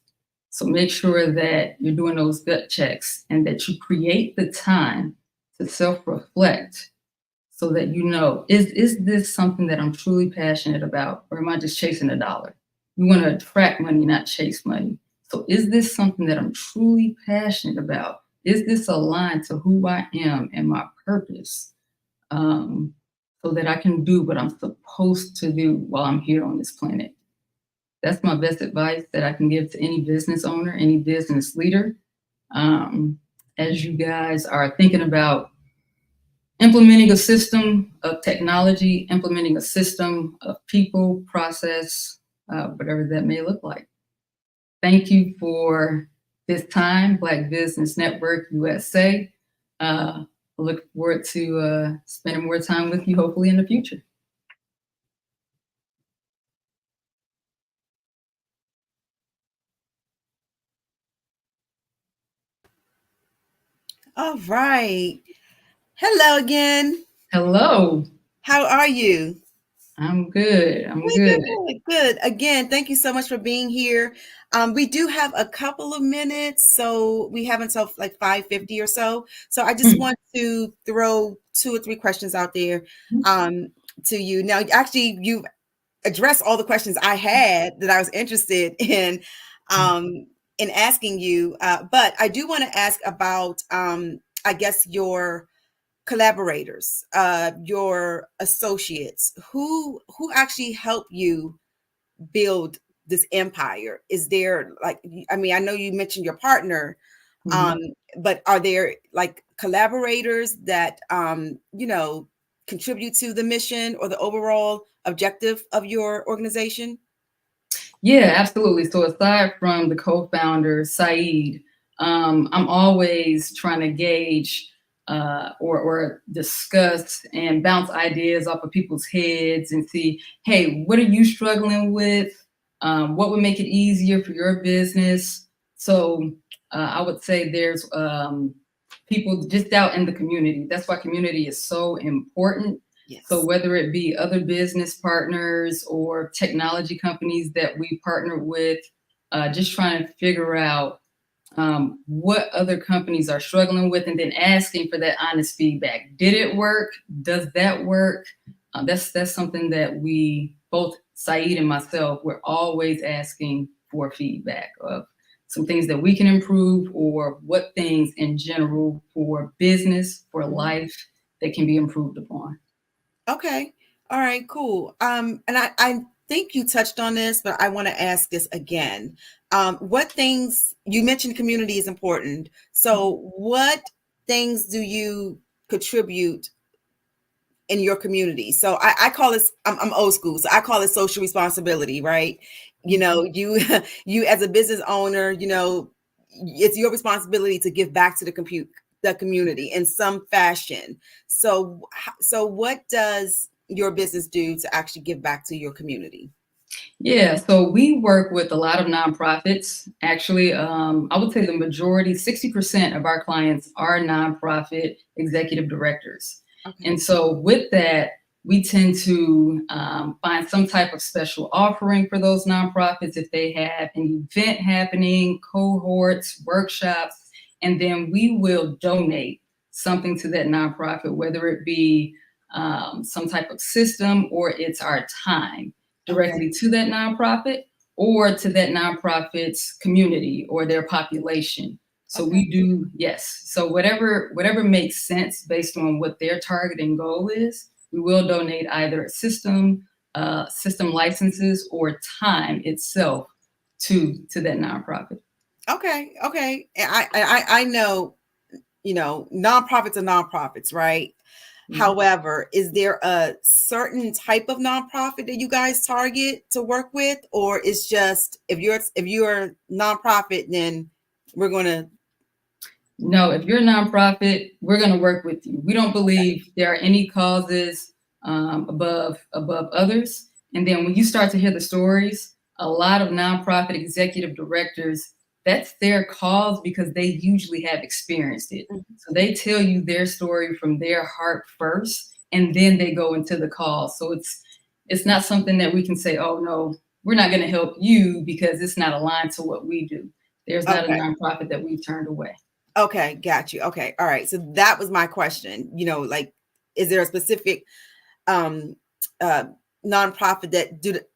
So make sure that you're doing those gut checks and that you create the time to self-reflect so that is this something that I'm truly passionate about, or am I just chasing a dollar? You want to attract money, not chase money. So is this something that I'm truly passionate about? Is this aligned to who I am and my purpose? So that I can do what I'm supposed to do while I'm here on this planet. That's my best advice that I can give to any business owner, any business leader. As you guys are thinking about implementing a system of technology, implementing a system of people, process, whatever that may look like. Thank you for this time, Black Business Network USA. I look forward to spending more time with you, hopefully in the future. All right. Hello again. Hello. How are you? I'm good. I'm good. Good. Again, thank you so much for being here. We do have a couple of minutes, so we have until like 5:50 or so. So I just want to throw 2 or 3 questions out there to you. Now, actually, you've addressed all the questions I had that I was interested in asking you. But I do want to ask about, I guess, your collaborators, your associates, who actually help you build this empire. Is there I know you mentioned your partner, but are there like collaborators that contribute to the mission or the overall objective of your organization? Yeah, absolutely. So aside from the co-founder, Saeed, I'm always trying to gauge or discuss and bounce ideas off of people's heads and see, hey, what are you struggling with? What would make it easier for your business? So I would say there's people just out in the community. That's why community is so important. Yes. So whether it be other business partners or technology companies that we partner with, just trying to figure out what other companies are struggling with, and then asking for that honest feedback. Did it work? Does that work? That's something that we, both Saeed and myself, we're always asking for feedback of some things that we can improve, or what things in general for business, for life, that can be improved upon. Okay. All right, cool. And I think you touched on this, but I want to ask this again. What things, you mentioned community is important. So what things do you contribute in your community? So I call this, I'm old school, so I call it social responsibility, right? You as a business owner, it's your responsibility to give back to the community in some fashion. So what does your business do to actually give back to your community? Yeah, so we work with a lot of nonprofits. Actually, I would say the majority, 60% of our clients are nonprofit executive directors. Okay. And so with that, we tend to find some type of special offering for those nonprofits if they have an event happening, cohorts, workshops, and then we will donate something to that nonprofit, whether it be some type of system or it's our time directly to that nonprofit or to that nonprofit's community or their population. So we do, yes. So whatever makes sense based on what their target and goal is, we will donate either a system licenses or time itself to that nonprofit. Okay. And I know, nonprofits are nonprofits, right? However, is there a certain type of nonprofit that you guys target to work with, or it's just if you're a nonprofit, then we're going to? No, if you're a nonprofit, we're going to work with you. We don't believe there are any causes above others. And then when you start to hear the stories, a lot of nonprofit executive directors, that's their cause because they usually have experienced it. So they tell you their story from their heart first, and then they go into the cause. So it's not something that we can say, oh no, we're not going to help you because it's not aligned to what we do. There's not a nonprofit that we've turned away. Okay, got you. Okay, all right. So that was my question. Like, is there a specific nonprofit that do the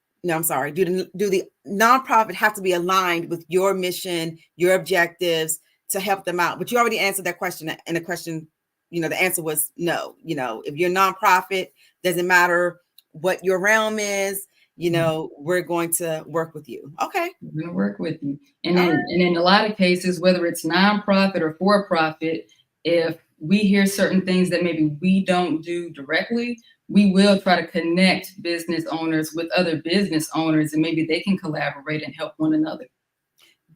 nonprofit have to be aligned with your mission, your objectives to help them out? But you already answered that question, and the question, the answer was no. If you're a nonprofit, doesn't matter what your realm is, we're going to work with you. Okay. We're going to work with you. And in a lot of cases, whether it's nonprofit or for-profit, if we hear certain things that maybe we don't do directly, we will try to connect business owners with other business owners, and maybe they can collaborate and help one another.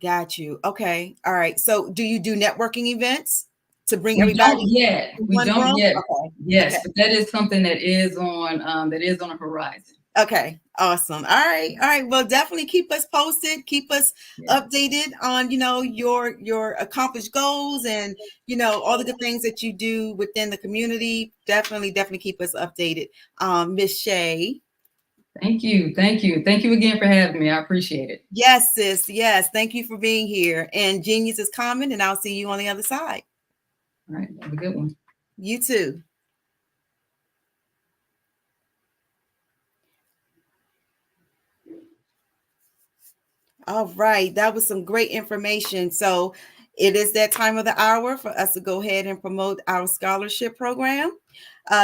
Got you. Okay. All right. So do you do networking events to bring We everybody? We don't yet. Okay. Yes, Okay. but that is something that is on a horizon. Okay, awesome. All right. Well, definitely keep us posted, keep us updated on, your accomplished goals and, all the good things that you do within the community. Definitely keep us updated. Miss Shay. Thank you. Thank you again for having me. I appreciate it. Yes, sis. Yes. Thank you for being here. And Genius is coming, and I'll see you on the other side. All right. Have a good one. You too. All right, that was some great information. So it is that time of the hour for us to go ahead and promote our scholarship program.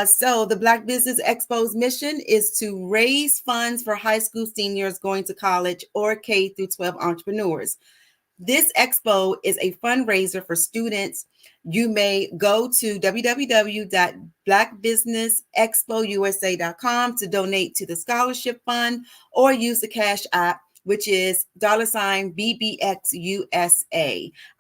So the Black Business Expo's mission is to raise funds for high school seniors going to college or K through 12 entrepreneurs. This expo is a fundraiser for students. You may go to www.blackbusinessexpousa.com to donate to the scholarship fund, or use the Cash App, which is $BBXUSA.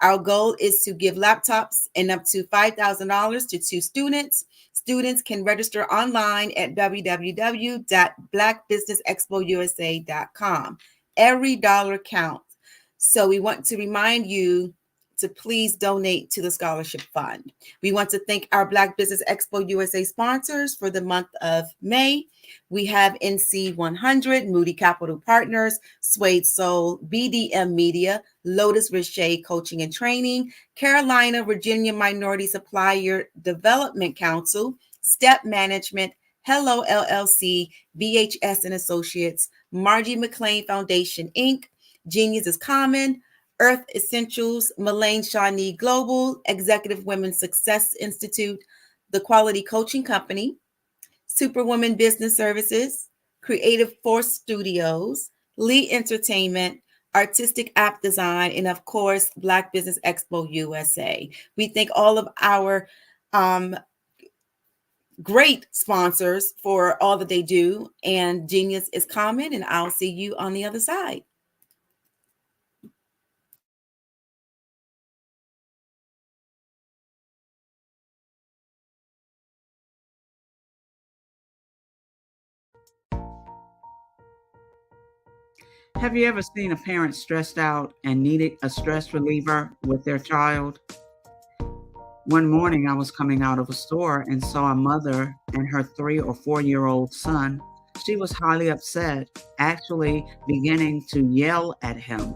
Our goal is to give laptops and up to $5,000 to 2 students. Students can register online at www.blackbusinessexpousa.com. Every dollar counts. So we want to remind you to please donate to the scholarship fund. We want to thank our Black Business Expo USA sponsors for the month of May. We have NC 100, Moody Capital Partners, Suede Soul, BDM Media, Lotus Richey Coaching and Training, Carolina Virginia Minority Supplier Development Council, Step Management, Hello LLC, BHS and Associates, Margie McLean Foundation, Inc., Genius is Common, Earth Essentials, Melaine Shawnee Global, Executive Women's Success Institute, The Quality Coaching Company, Superwoman Business Services, Creative Force Studios, Lee Entertainment, Artistic App Design, and of course, Black Business Expo USA. We thank all of our great sponsors for all that they do, and Genius is Common, and I'll see you on the other side. Have you ever seen a parent stressed out and needed a stress reliever with their child? One morning, I was coming out of a store and saw a mother and her 3 or 4-year-old son. She was highly upset, actually beginning to yell at him.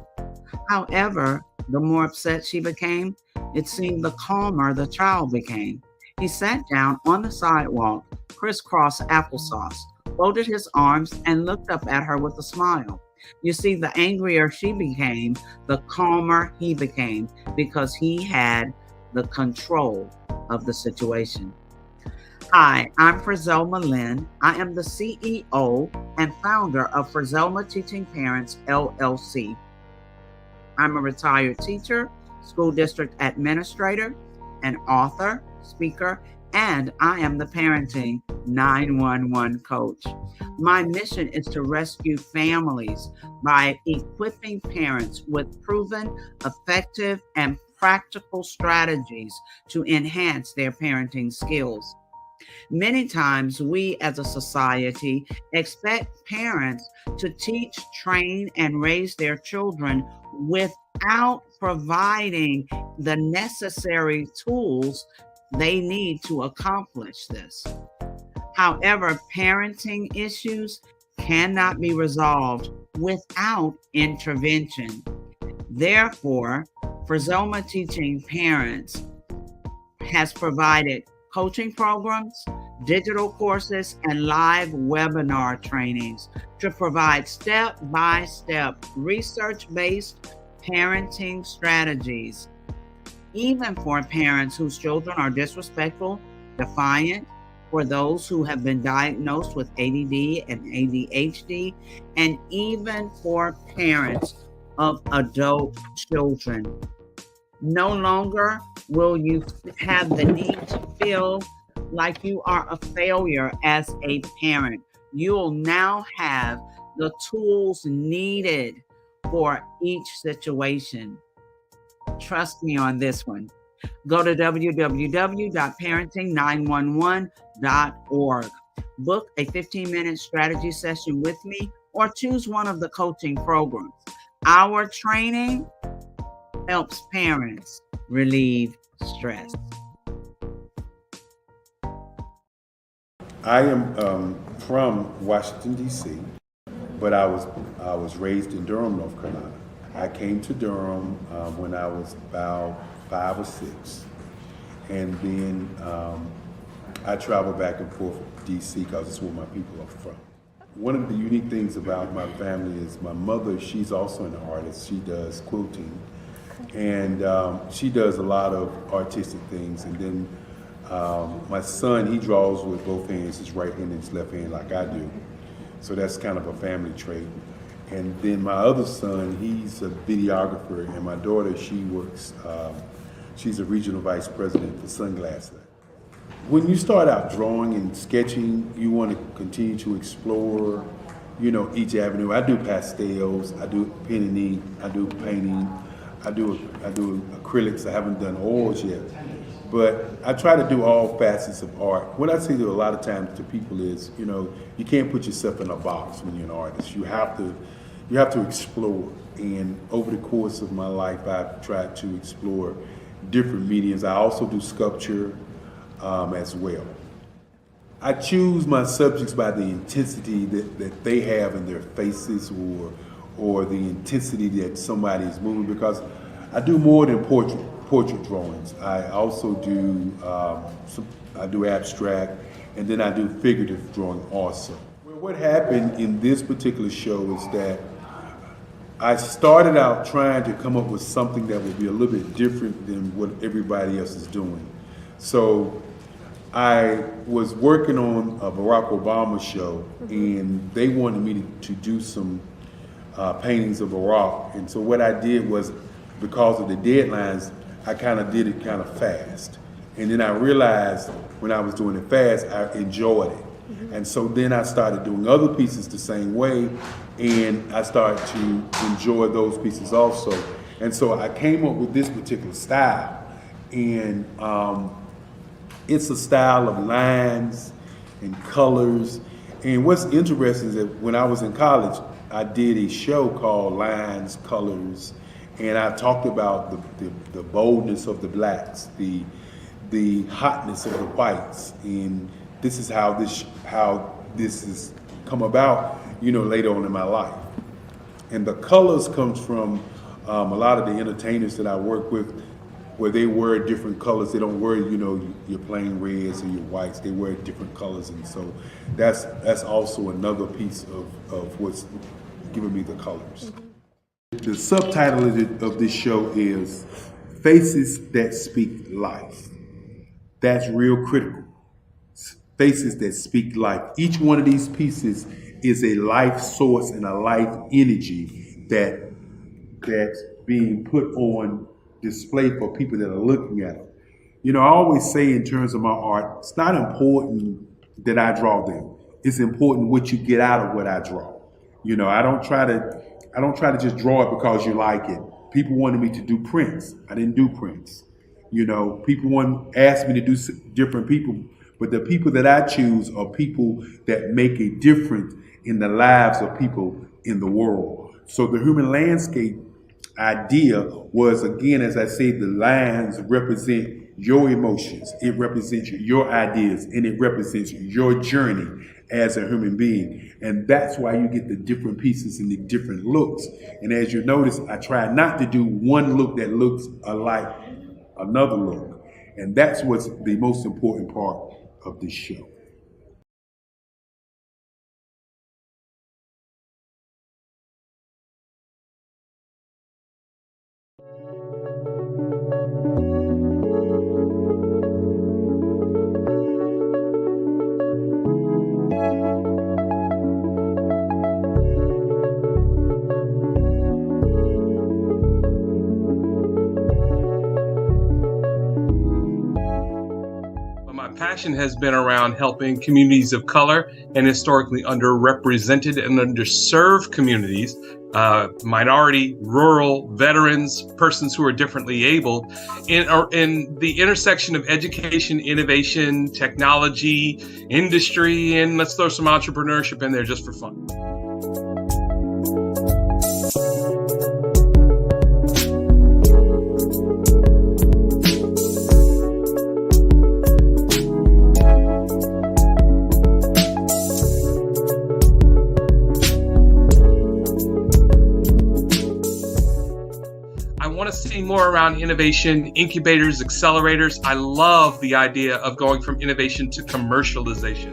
However, the more upset she became, it seemed the calmer the child became. He sat down on the sidewalk, crisscross applesauce, folded his arms, and looked up at her with a smile. You see, the angrier she became, the calmer he became, because he had the control of the situation. Hi, I'm Frizelma Lynn. I am the CEO and founder of Frizelma Teaching Parents, LLC. I'm a retired teacher, school district administrator, an author, speaker, and I am the Parenting 911 coach. My mission is to rescue families by equipping parents with proven, effective, and practical strategies to enhance their parenting skills. Many times we as a society expect parents to teach, train, and raise their children without providing the necessary tools they need to accomplish this. However, parenting issues cannot be resolved without intervention. Therefore, Frizoma Teaching Parents has provided coaching programs, digital courses, and live webinar trainings to provide step-by-step research-based parenting strategies, even for parents whose children are disrespectful, defiant, for those who have been diagnosed with ADD and ADHD, and even for parents of adult children. No longer will you have the need to feel like you are a failure as a parent. You'll now have the tools needed for each situation. Trust me on this one. Go to www.parenting911.org. Book a 15-minute strategy session with me or choose one of the coaching programs. Our training helps parents relieve stress. I am from Washington, D.C., but I was raised in Durham, North Carolina. I came to Durham when I was about 5 or 6, and then I traveled back and forth to D.C. because it's where my people are from. One of the unique things about my family is my mother, she's also an artist. She does quilting, and she does a lot of artistic things. And then my son, he draws with both hands, his right hand and his left hand, like I do. So that's kind of a family trait. And then my other son, he's a videographer, and my daughter, she works, she's a regional vice president for Sunglasses. When you start out drawing and sketching, you want to continue to explore, each avenue. I do pastels, I do pen and ink, I do painting, I do acrylics. I haven't done oils yet, but I try to do all facets of art. What I say to a lot of times to people is, you can't put yourself in a box when you're an artist. You have to explore. And over the course of my life, I've tried to explore different mediums. I also do sculpture as well. I choose my subjects by the intensity that they have in their faces, or the intensity that somebody is moving, because I do more than portrait drawings. I also do I do abstract, and then I do figurative drawing also. Well, what happened in this particular show is that I started out trying to come up with something that would be a little bit different than what everybody else is doing. So I was working on a Barack Obama show, and they wanted me to do some paintings of Barack. And so what I did was, because of the deadlines, I kind of did it kind of fast. And then I realized when I was doing it fast, I enjoyed it. And so then I started doing other pieces the same way, and I started to enjoy those pieces also. And so I came up with this particular style, and it's a style of lines and colors. And what's interesting is that when I was in college, I did a show called Lines, Colors, and I talked about the boldness of the blacks, the hotness of the whites, and this is how this has come about, later on in my life. And the colors comes from a lot of the entertainers that I work with, where they wear different colors. They don't wear, your plain reds or your whites. They wear different colors, and so that's also another piece of what's giving me the colors. The subtitle of this show is Faces That Speak Life. That's real critical. Faces that speak life. Each one of these pieces is a life source and a life energy that's being put on display for people that are looking at them. You know, I always say in terms of my art, it's not important that I draw them. It's important what you get out of what I draw. You know, I don't try to just draw it because you like it. People wanted me to do prints. I didn't do prints. You know, people asked me to do different people, but the people that I choose are people that make a difference in the lives of people in the world. So the human landscape idea was, again, as I say, the lines represent your emotions, it represents your ideas, and it represents your journey as a human being. And that's why you get the different pieces and the different looks. And as you notice, I try not to do one look that looks alike another look. And that's what's the most important part of this show. Passion has been around helping communities of color and historically underrepresented and underserved communities, minority, rural, veterans, persons who are differently abled, in the intersection of education, innovation, technology, industry, and let's throw some entrepreneurship in there just for fun. More around innovation, incubators, accelerators. I love the idea of going from innovation to commercialization.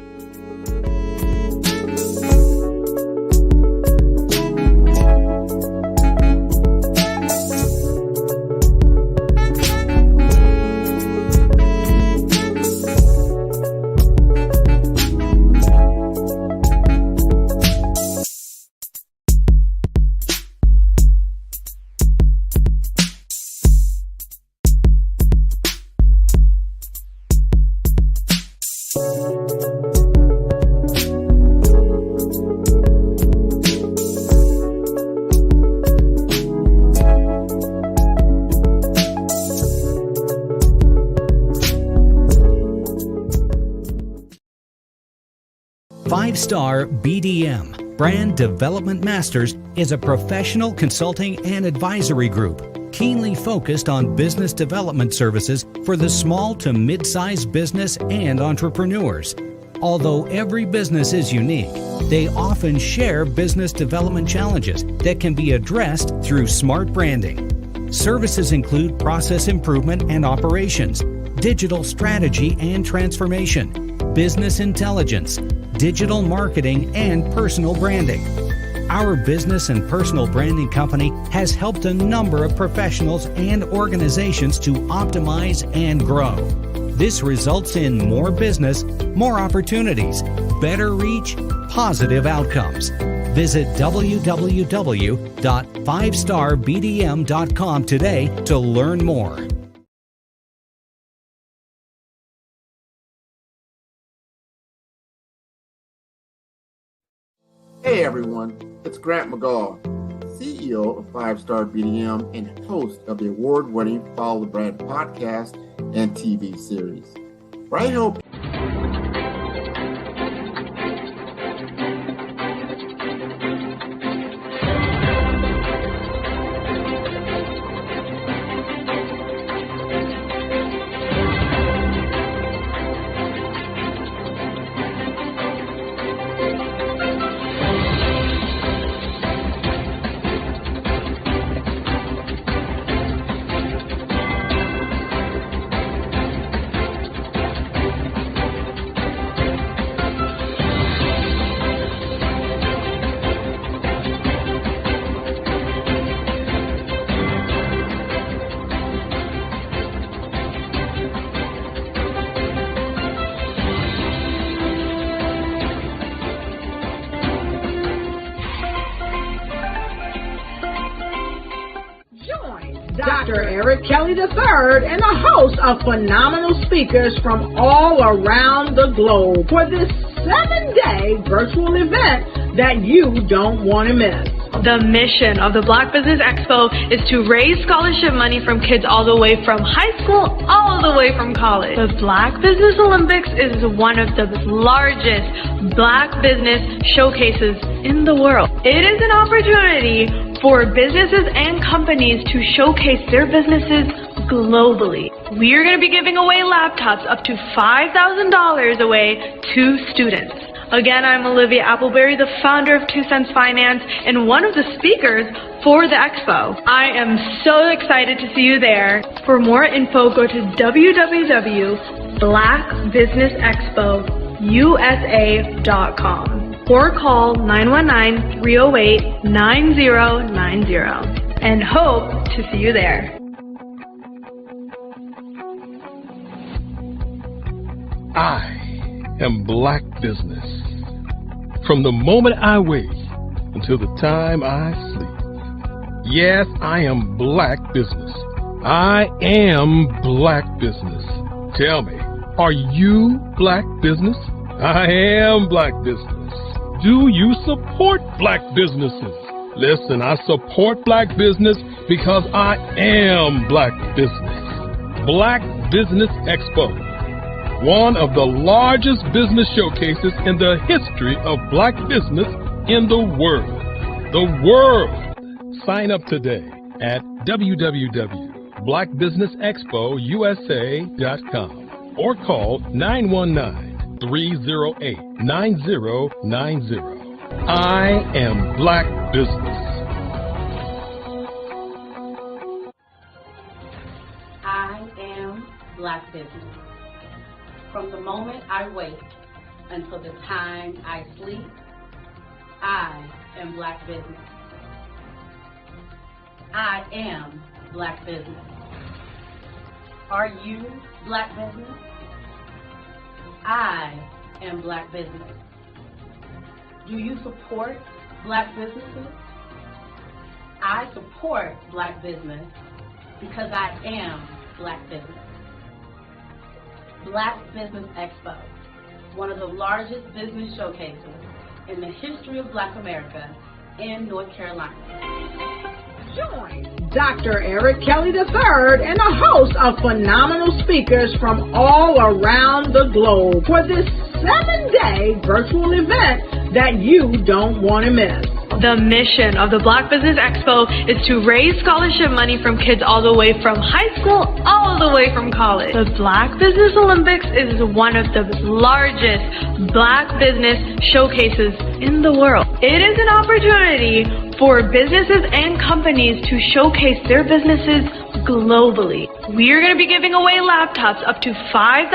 Five-Star BDM, Brand Development Masters, is a professional consulting and advisory group keenly focused on business development services for the small to mid-sized business and entrepreneurs. Although every business is unique, they often share business development challenges that can be addressed through smart branding. Services include process improvement and operations, digital strategy and transformation, business intelligence, digital marketing, and personal branding. Our business and personal branding company has helped a number of professionals and organizations to optimize and grow. This results in more business, more opportunities, better reach, positive outcomes. Visit www.fivestarbdm.com today to learn more. Hey everyone, it's Grant McGaw, CEO of 5-Star BDM and host of the award-winning Follow the Brand podcast and TV series, where I help Dr. Eric Kelly III and a host of phenomenal speakers from all around the globe for this 7-day virtual event that you don't want to miss. The mission of the Black Business Expo is to raise scholarship money from kids all the way from high school, all the way from college. The Black Business Olympics is one of the largest Black business showcases in the world. It is an opportunity for businesses and companies to showcase their businesses globally. We are going to be giving away laptops up to $5,000 away to students. Again, I'm Olivia Appleberry, the founder of 2 Cents Finance and one of the speakers for the expo. I am so excited to see you there. For more info, go to www.blackbusinessexpousa.com or call 919-308-9090 and hope to see you there. I am Black Business. From the moment I wake until the time I sleep. Yes, I am Black Business. I am Black Business. Tell me, are you Black Business? I am Black Business. Do you support Black businesses? Listen, I support Black business because I am Black Business. Black Business Expo, one of the largest business showcases in the history of Black business in the world. The world! Sign up today at www.blackbusinessexpousa.com or call 919-308-9090. I am Black Business. I am Black Business. From the moment I wake until the time I sleep, I am Black Business. I am Black Business. Are you Black Business? I am Black Business. Do you support Black businesses? I support Black business because I am Black Business. Black Business Expo, one of the largest business showcases in the history of Black America in North Carolina. Join Dr. Eric Kelly III and a host of phenomenal speakers from all around the globe for this 7-day virtual event that you don't want to miss. The mission of the Black Business Expo is to raise scholarship money from kids all the way from high school, all the way from college. The Black Business Olympics is one of the largest Black business showcases in the world. It is an opportunity for businesses and companies to showcase their businesses globally. We are going to be giving away laptops up to $5,000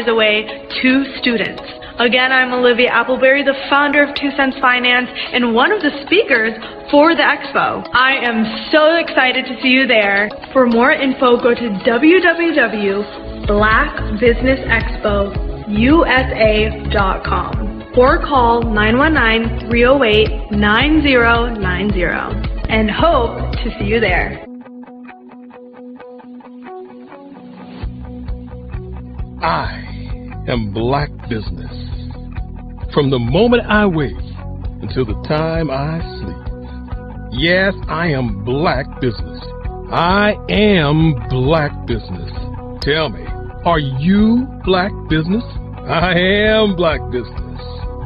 away to students. Again, I'm Olivia Appleberry, the founder of 2 Cents Finance and one of the speakers for the expo. I am so excited to see you there. For more info, go to www.blackbusinessexpousa.com or call 919-308-9090 and hope to see you there. I am Black Business. From the moment I wake until the time I sleep. Yes, I am Black Business. I am Black Business. Tell me, are you Black Business? I am Black Business.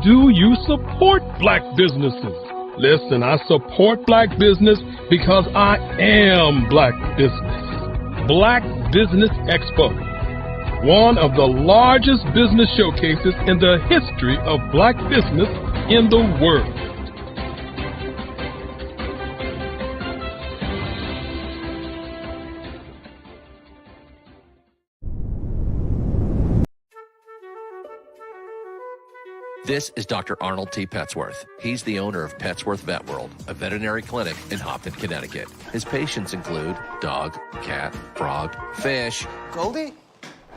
Do you support Black businesses? Listen, I support Black business because I am Black Business. Black Business Expo, one of the largest business showcases in the history of Black business in the world. This is Dr. Arnold T. Petsworth. He's the owner of Petsworth Vet World, a veterinary clinic in Hopton, Connecticut. His patients include dog, cat, frog, fish, Goldie,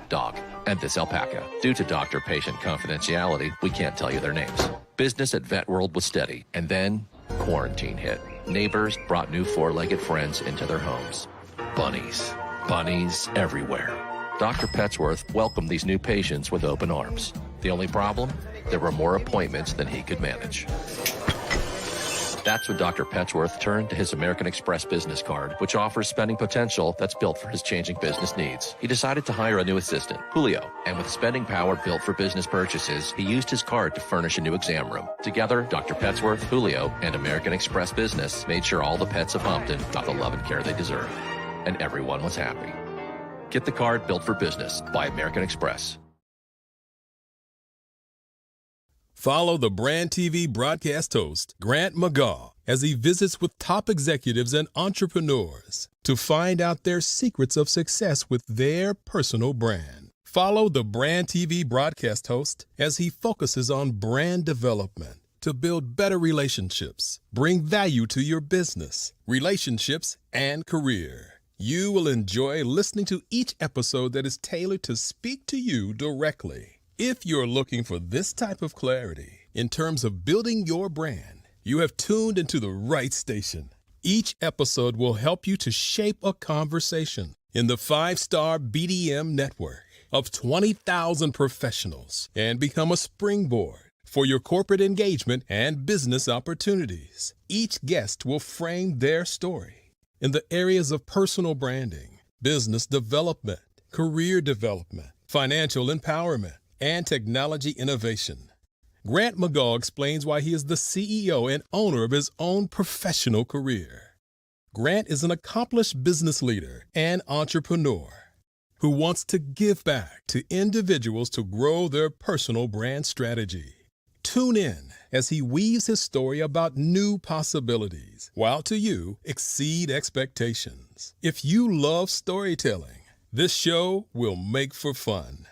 dog, and this alpaca. Due to doctor-patient confidentiality, we can't tell you their names. Business at Vet World was steady, and then quarantine hit. Neighbors brought new four-legged friends into their homes. bunnies. Bunnies everywhere. Dr. Petsworth welcomed these new patients with open arms. The only problem? There were more appointments than he could manage. That's when Dr. Petsworth turned to his American Express business card, which offers spending potential that's built for his changing business needs. He decided to hire a new assistant, Julio, and with spending power built for business purchases, he used his card to furnish a new exam room. Together, Dr. Petsworth, Julio, and American Express Business made sure all the pets of Humpton got the love and care they deserve. And everyone was happy. Get the card built for business by American Express. Follow the Brand TV broadcast host, Grant McGaw, as he visits with top executives and entrepreneurs to find out their secrets of success with their personal brand. Follow the Brand TV broadcast host as he focuses on brand development to build better relationships, bring value to your business, relationships, and career. You will enjoy listening to each episode that is tailored to speak to you directly. If you're looking for this type of clarity in terms of building your brand, you have tuned into the right station. Each episode will help you to shape a conversation in the 5-star BDM network of 20,000 professionals and become a springboard for your corporate engagement and business opportunities. Each guest will frame their story in the areas of personal branding, business development, career development, financial empowerment, and technology innovation. Grant McGaw explains why he is the CEO and owner of his own professional career. Grant is an accomplished business leader and entrepreneur who wants to give back to individuals to grow their personal brand strategy. Tune in as he weaves his story about new possibilities, while to you exceed expectations. If you love storytelling, this show will make for fun.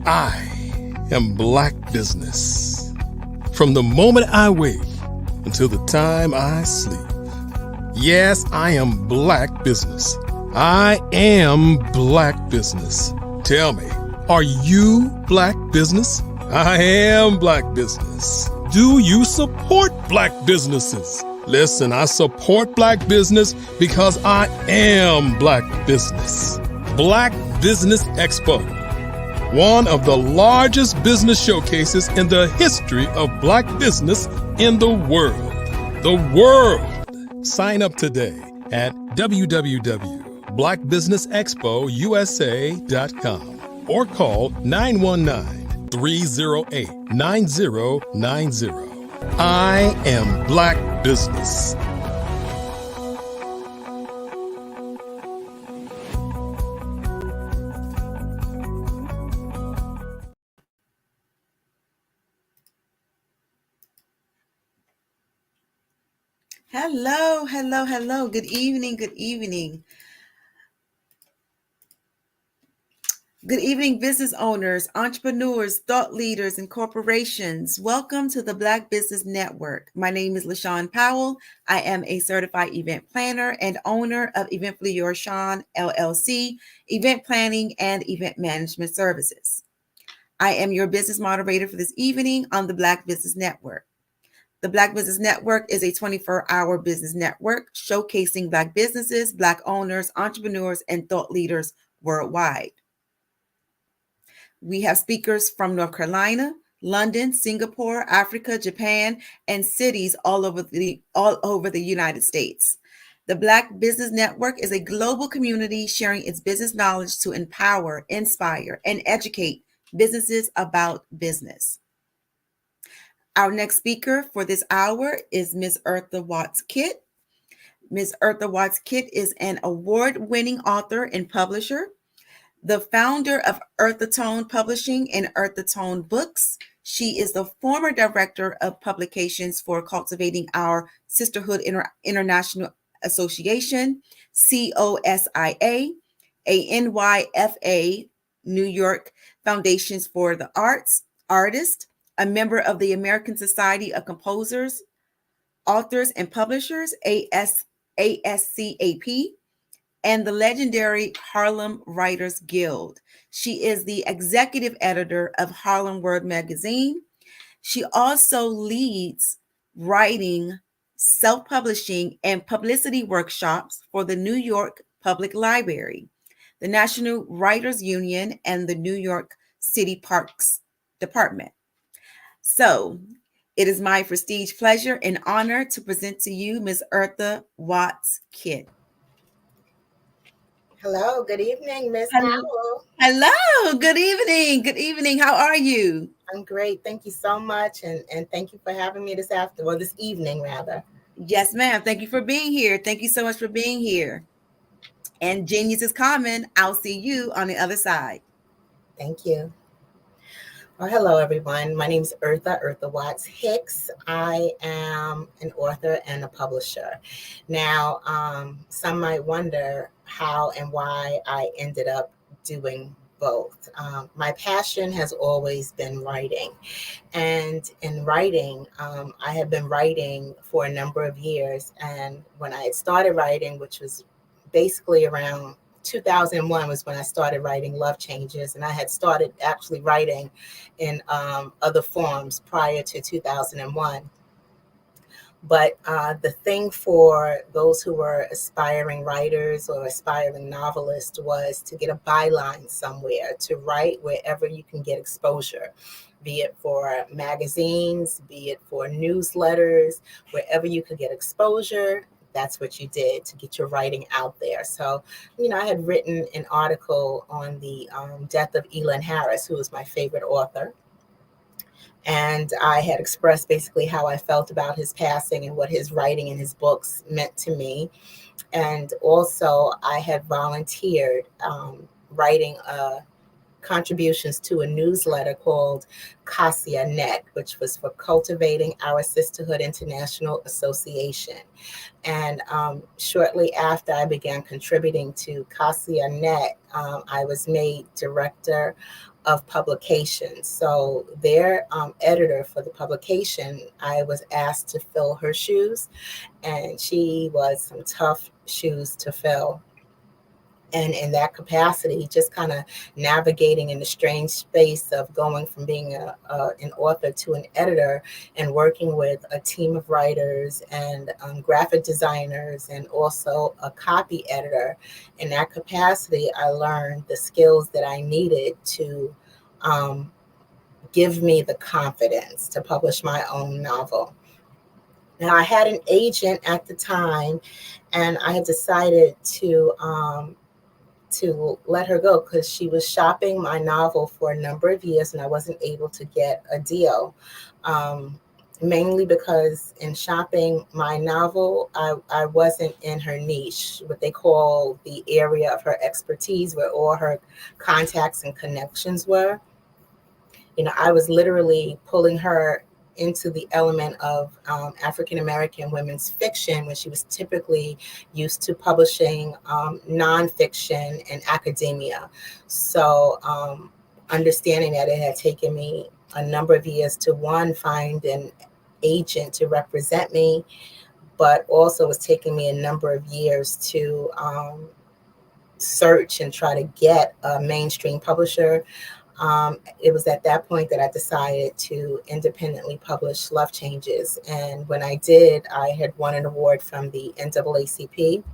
I am Black Business. From the moment I wake until the time I sleep. Yes, I am Black Business. I am Black Business. Tell me, are you Black Business? I am Black Business. Do you support Black businesses? Listen, I support Black business because I am Black Business. Black Business Expo, one of the largest business showcases in the history of Black business in the world. The world! Sign up today at www.blackbusinessexpousa.com or call 919-308-9090. I am Black Business. Hello, hello, hello. Good evening, good evening. Good evening, business owners, entrepreneurs, thought leaders, and corporations. Welcome to the Black Business Network. My name is LaShawn Powell. I am a certified event planner and owner of Eventfully Yours Shawn, LLC, event planning and event management services. I am your business moderator for this evening on the Black Business Network. The Black Business Network is a 24-hour business network showcasing Black businesses, Black owners, entrepreneurs, and thought leaders worldwide. We have speakers from North Carolina, London, Singapore, Africa, Japan, and cities all over the United States. The Black Business Network is a global community sharing its business knowledge to empower, inspire, and educate businesses about business. Our next speaker for this hour is Ms. Eartha Watts-Kitt. Ms. Eartha Watts-Kitt is an award-winning author and publisher, the founder of Eartha Tone Publishing and Eartha Tone Books. She is the former director of publications for Cultivating Our Sisterhood International Association, COSIA, a NYFA, New York Foundations for the Artist, a member of the American Society of Composers, Authors, and Publishers, ASCAP, and the legendary Harlem Writers Guild. She is the executive editor of Harlem World magazine. She also leads writing, self-publishing, and publicity workshops for the New York Public Library, the National Writers Union, and the New York City Parks Department. So it is my prestige pleasure and honor to present to you Ms. Eartha Watts Kidd. Hello, good evening, Ms. Howell. Hello, good evening. Good evening. How are you? I'm great. Thank you so much. And thank you for having me this evening rather. Yes, ma'am. Thank you for being here. Thank you so much for being here. And genius is common. I'll see you on the other side. Thank you. Well, hello, everyone. My name is Eartha Watts Hicks. I am an author and a publisher. Now, some might wonder how and why I ended up doing both. My passion has always been writing. And in writing, I have been writing for a number of years. And when I had started writing, which was basically around 2001 was when I started writing Love Changes, and I had started actually writing in other forms prior to 2001. But the thing for those who were aspiring writers or aspiring novelists was to get a byline somewhere, to write wherever you can get exposure, be it for magazines, be it for newsletters, wherever you could get exposure. That's what you did to get your writing out there. So, I had written an article on the death of Elin Harris, who was my favorite author. And I had expressed basically how I felt about his passing and what his writing and his books meant to me. And also I had volunteered writing contributions to a newsletter called Cassia Net, which was for Cultivating Our Sisterhood International Association. And shortly after I began contributing to Cassia Net, I was made director of publications. So their editor for the publication, I was asked to fill her shoes, and she was some tough shoes to fill. And in that capacity, just kind of navigating in the strange space of going from being an author to an editor and working with a team of writers and graphic designers and also a copy editor. In that capacity, I learned the skills that I needed to give me the confidence to publish my own novel. Now, I had an agent at the time, and I had decided to let her go because she was shopping my novel for a number of years and I wasn't able to get a deal. Mainly because in shopping my novel, I wasn't in her niche, what they call the area of her expertise, where all her contacts and connections were. I was literally pulling her into the element of African-American women's fiction when she was typically used to publishing nonfiction and academia. So understanding that it had taken me a number of years to, one, find an agent to represent me, but also was taking me a number of years to search and try to get a mainstream publisher. It was at that point that I decided to independently publish Love Changes. And when I did, I had won an award from the NAACP,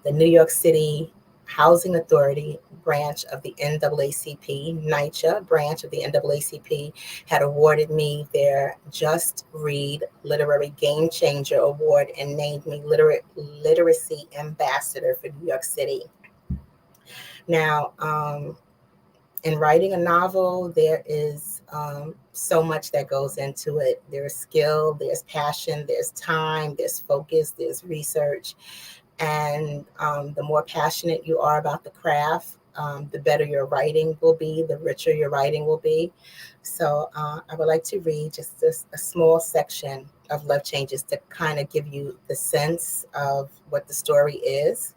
the New York City Housing Authority branch of the NAACP, NYCHA branch of the NAACP, had awarded me their Just Read Literary Game Changer Award and named me Literacy Ambassador for New York City. Now, in writing a novel, there is so much that goes into it. There's skill, there's passion, there's time, there's focus, there's research. And the more passionate you are about the craft, the better your writing will be, the richer your writing will be. So I would like to read just a small section of Love Changes to kind of give you the sense of what the story is.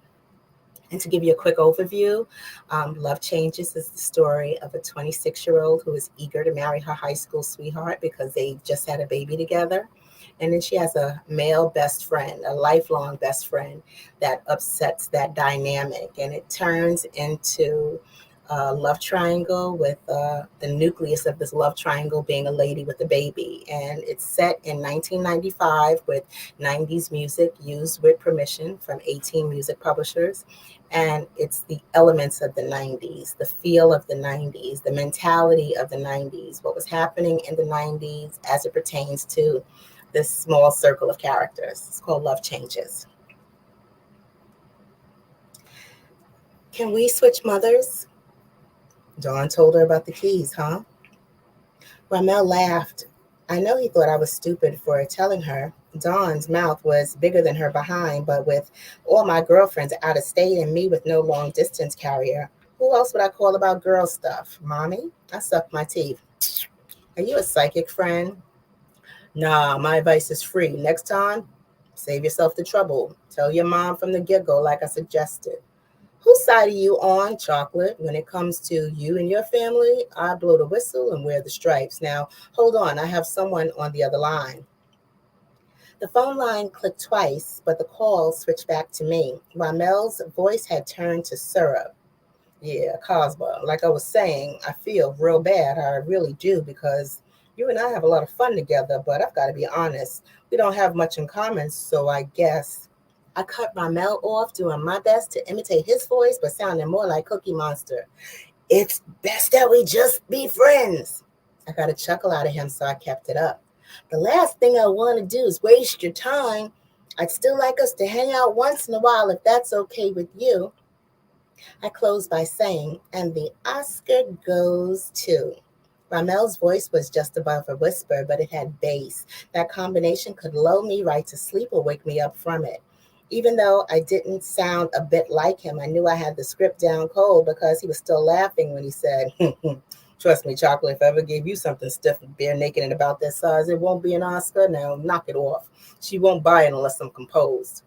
And to give you a quick overview, Love Changes is the story of a 26-year-old who is eager to marry her high school sweetheart because they just had a baby together. And then she has a male best friend, a lifelong best friend that upsets that dynamic. And it turns into a love triangle with the nucleus of this love triangle being a lady with a baby. And it's set in 1995 with 90s music used with permission from 18 music publishers. And it's the elements of the 90s, the feel of the 90s, the mentality of the 90s, what was happening in the 90s as it pertains to this small circle of characters. It's called Love Changes. Can we switch mothers? Dawn told her about the keys, huh? Ramel laughed. I know he thought I was stupid for telling her. Dawn's mouth was bigger than her behind, but with all my girlfriends out of state and me with no long distance carrier, who else would I call about girl stuff? Mommy? I sucked my teeth. Are you a psychic friend? Nah, my advice is free. Next time, save yourself the trouble. Tell your mom from the get-go like I suggested. Whose side are you on, Chocolate? When it comes to you and your family, I blow the whistle and wear the stripes. Now, hold on. I have someone on the other line. The phone line clicked twice, but the call switched back to me. Ramel's voice had turned to syrup. Yeah, Cosmo. Like I was saying, I feel real bad. I really do, because you and I have a lot of fun together, but I've got to be honest. We don't have much in common, so I guess I cut Ramel off doing my best to imitate his voice, but sounding more like Cookie Monster. It's best that we just be friends. I got a chuckle out of him, so I kept it up. The last thing I want to do is waste your time. I'd still like us to hang out once in a while if that's okay with you. I closed by saying, and the Oscar goes to. Ramel's voice was just above a whisper, but it had bass. That combination could lull me right to sleep or wake me up from it. Even though I didn't sound a bit like him, I knew I had the script down cold because he was still laughing when he said, trust me, Chocolate, if I ever gave you something stiff and bare naked and about that size, it won't be an Oscar. Now, knock it off. She won't buy it unless I'm composed.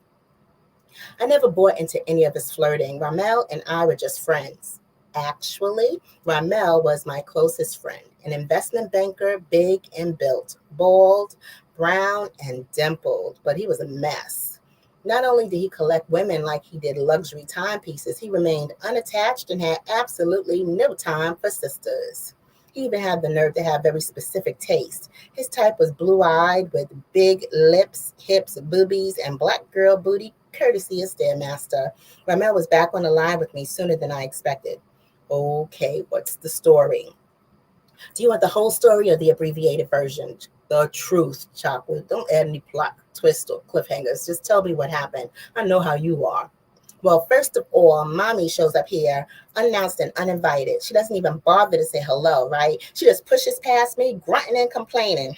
I never bought into any of his flirting. Ramel and I were just friends. Actually, Ramel was my closest friend, an investment banker, big and built, bald, brown, and dimpled, but he was a mess. Not only did he collect women like he did luxury timepieces, he remained unattached and had absolutely no time for sisters. He even had the nerve to have very specific taste. His type was blue-eyed with big lips, hips, boobies, and black girl booty, courtesy of Stairmaster. Ramel was back on the line with me sooner than I expected. Okay, what's the story? Do you want the whole story or the abbreviated version? The truth, Chocolate. Don't add any plot twists or cliffhangers. Just tell me what happened. I know how you are. Well, first of all, Mommy shows up here unannounced and uninvited. She doesn't even bother to say hello, right? She just pushes past me, grunting and complaining.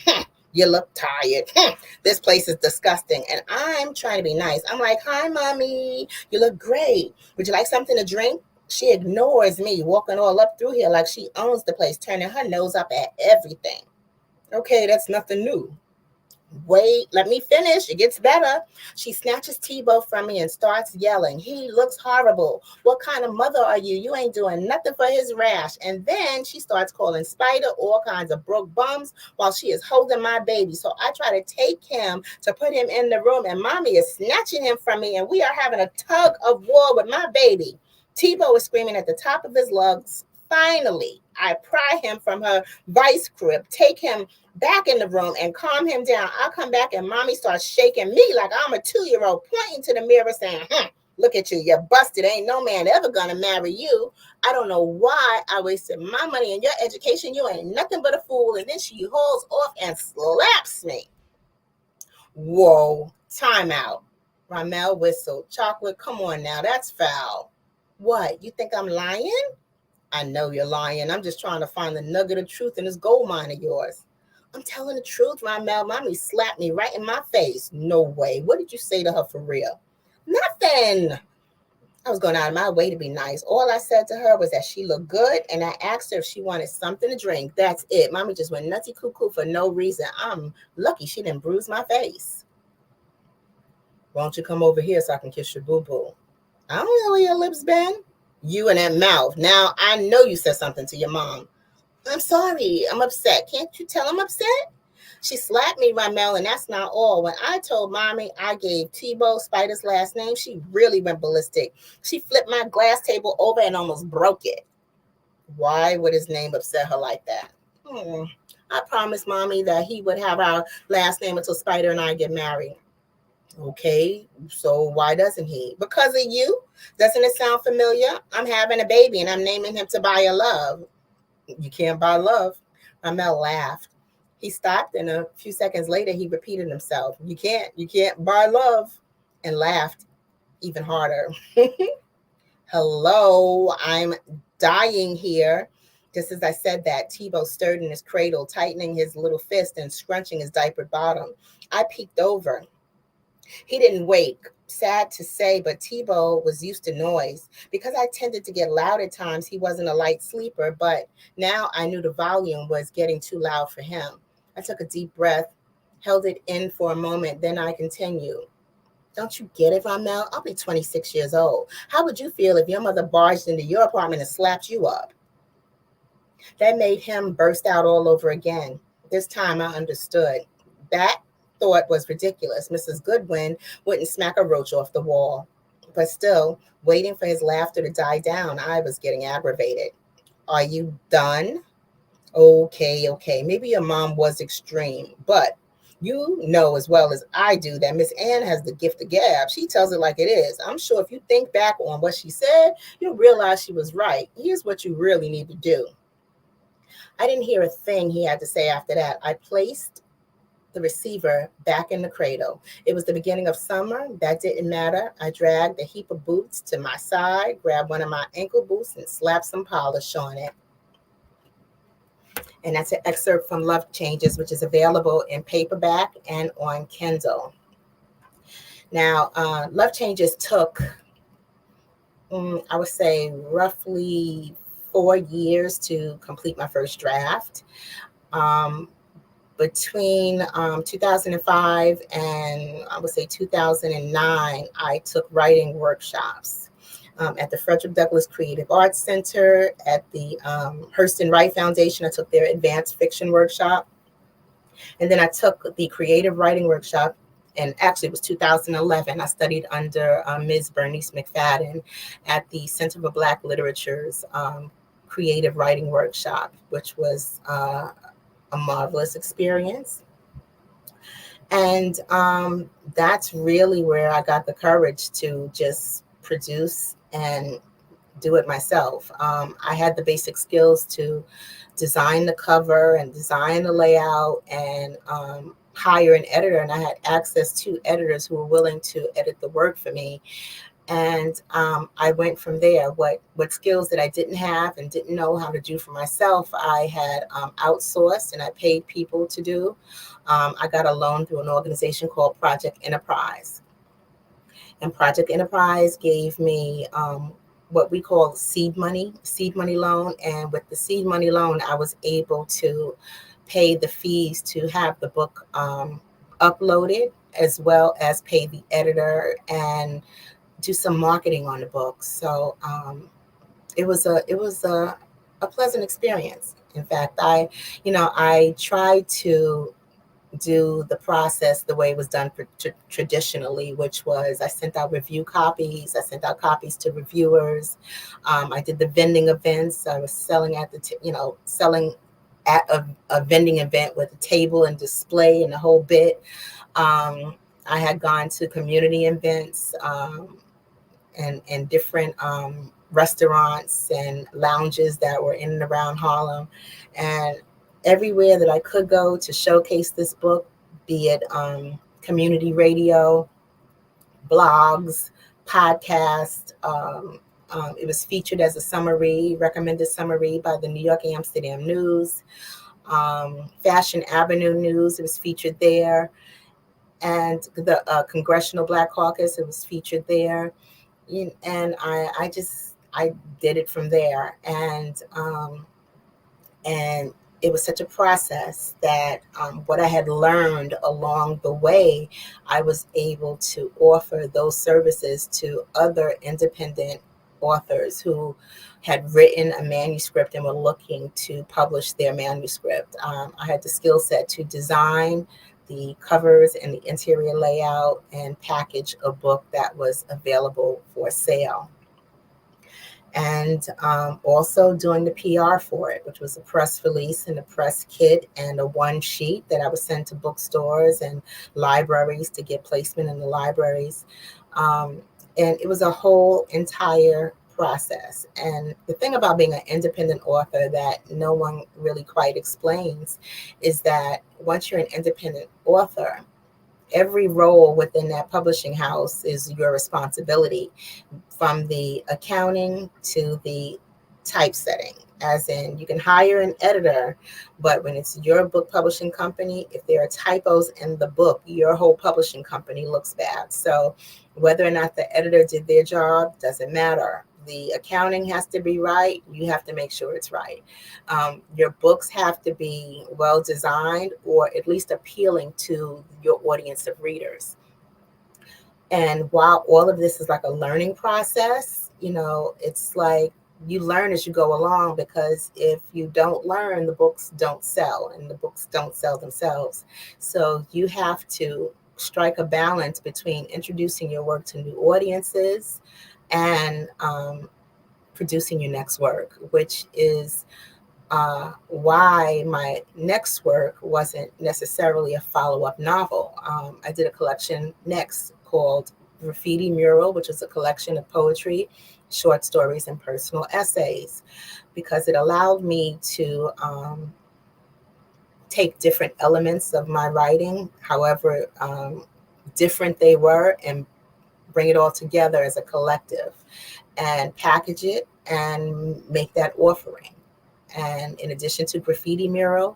You look tired. This place is disgusting. And I'm trying to be nice. I'm like, hi, Mommy. You look great. Would you like something to drink? She ignores me, walking all up through here like she owns the place, turning her nose up at everything. Okay, that's nothing new. Wait, let me finish. It gets better. She snatches Tebow from me and starts yelling. He looks horrible. What kind of mother are you? You ain't doing nothing for his rash. And then she starts calling Spider all kinds of broke bums while she is holding my baby. So I try to take him to put him in the room, and Mommy is snatching him from me, and we are having a tug of war with my baby. Tebow is screaming at the top of his lungs. Finally, I pry him from her vice crib, take him back in the room and calm him down. I'll come back and Mommy starts shaking me like I'm a 2-year-old, pointing to the mirror saying, look at you, you're busted. Ain't no man ever gonna marry you. I don't know why I wasted my money in your education. You ain't nothing but a fool. And then she hauls off and slaps me. Whoa, time out. Ramel whistled. Chocolate, come on now, that's foul. What, you think I'm lying? I know you're lying. I'm just trying to find the nugget of truth in this gold mine of yours. I'm telling the truth, Ramel. Mommy slapped me right in my face. No way. What did you say to her for real? Nothing. I was going out of my way to be nice. All I said to her was that she looked good, and I asked her if she wanted something to drink. That's it. Mommy just went nutty cuckoo for no reason. I'm lucky she didn't bruise my face. Won't you come over here so I can kiss your boo-boo? I don't know where your lips been. You and that mouth. Now, I know you said something to your mom. I'm sorry. I'm upset. Can't you tell I'm upset? She slapped me, Ramel, and that's not all. When I told mommy I gave Tebow Spider's last name, she really went ballistic. She flipped my glass table over and almost broke it. Why would his name upset her like that? I promised mommy that he would have our last name until Spider and I get married. Okay, so why doesn't he? Because of you? Doesn't it sound familiar? I'm having a baby and I'm naming him Tobiah Love. You can't buy love. Ramel laughed. He stopped, and a few seconds later, he repeated himself. You can't buy love, and laughed even harder. Hello, I'm dying here. Just as I said that, Tebow stirred in his cradle, tightening his little fist and scrunching his diapered bottom. I peeked over. He didn't wake. Sad to say, but Tebow was used to noise. Because I tended to get loud at times, he wasn't a light sleeper, but now I knew the volume was getting too loud for him. I took a deep breath, held it in for a moment, then I continued. Don't you get it, Ramel? I'll be 26 years old. How would you feel if your mother barged into your apartment and slapped you up? That made him burst out all over again. This time I understood. That thought was ridiculous. Mrs. Goodwin wouldn't smack a roach off the wall. But still, waiting for his laughter to die down, I was getting aggravated. Are you done? Okay. Maybe your mom was extreme, but you know as well as I do that Miss Ann has the gift of gab. She tells it like it is. I'm sure if you think back on what she said, you'll realize she was right. Here's what you really need to do. I didn't hear a thing he had to say after that. I placed the receiver back in the cradle. It was the beginning of summer. That didn't matter. I dragged a heap of boots to my side, grabbed one of my ankle boots, and slapped some polish on it. And that's an excerpt from Love Changes, which is available in paperback and on Kindle. Now, Love Changes took, I would say, roughly 4 years to complete my first draft. Between 2005 and I would say 2009, I took writing workshops. At the Frederick Douglass Creative Arts Center, at the Hurston Wright Foundation, I took their advanced fiction workshop. And then I took the creative writing workshop, and actually it was 2011. I studied under Ms. Bernice McFadden at the Center for Black Literature's creative writing workshop, which was a marvelous experience. And that's really where I got the courage to just produce and do it myself. I had the basic skills to design the cover and design the layout and hire an editor. And I had access to editors who were willing to edit the work for me. And I went from there. What skills that I didn't have and didn't know how to do for myself, I had outsourced and I paid people to do. I got a loan through an organization called Project Enterprise. And Project Enterprise gave me what we call seed money loan. And with the seed money loan, I was able to pay the fees to have the book uploaded, as well as pay the editor and do some marketing on the book. So it was a pleasant experience. In fact, I tried to do the process the way it was done traditionally, which was I sent out review copies. I sent out copies to reviewers. I did the vending events. I was selling at selling at a vending event with a table and display and the whole bit. I had gone to community events and different restaurants and lounges that were in and around Harlem, and everywhere that I could go to showcase this book, be it community radio, blogs, podcasts. It was featured as a summer read, recommended summer read by the New York Amsterdam News, Fashion Avenue News. It was featured there, and the Congressional Black Caucus. It was featured there, and I did it from there, and it was such a process that what I had learned along the way, I was able to offer those services to other independent authors who had written a manuscript and were looking to publish their manuscript. I had the skill set to design the covers and the interior layout and package a book that was available for sale. And also doing the PR for it, which was a press release and a press kit and a one sheet that I would send to bookstores and libraries to get placement in the libraries. And it was a whole entire process. And the thing about being an independent author that no one really quite explains is that once you're an independent author, every role within that publishing house is your responsibility, from the accounting to the typesetting. As in, you can hire an editor, but when it's your book publishing company, if there are typos in the book, your whole publishing company looks bad. So whether or not the editor did their job doesn't matter. The accounting has to be right. You have to make sure it's right. Your books have to be well designed, or at least appealing to your audience of readers. And while all of this is like a learning process, it's like you learn as you go along, because if you don't learn, the books don't sell, and the books don't sell themselves. So you have to strike a balance between introducing your work to new audiences and producing your next work, which is why my next work wasn't necessarily a follow-up novel. I did a collection next called Graffiti Mural, which is a collection of poetry, short stories, and personal essays, because it allowed me to take different elements of my writing, however different they were, and bring it all together as a collective and package it and make that offering. And in addition to Graffiti Mural,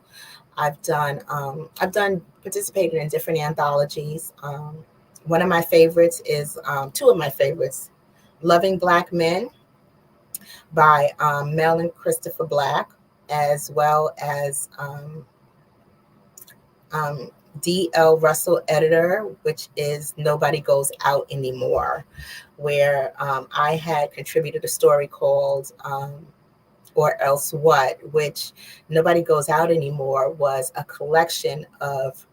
I've participated in different anthologies. One of my favorites is, two of my favorites, Loving Black Men by Mel and Christopher Black, as well as D.L. Russell editor, which is Nobody Goes Out Anymore, where I had contributed a story called Or Else What, which Nobody Goes Out Anymore was a collection of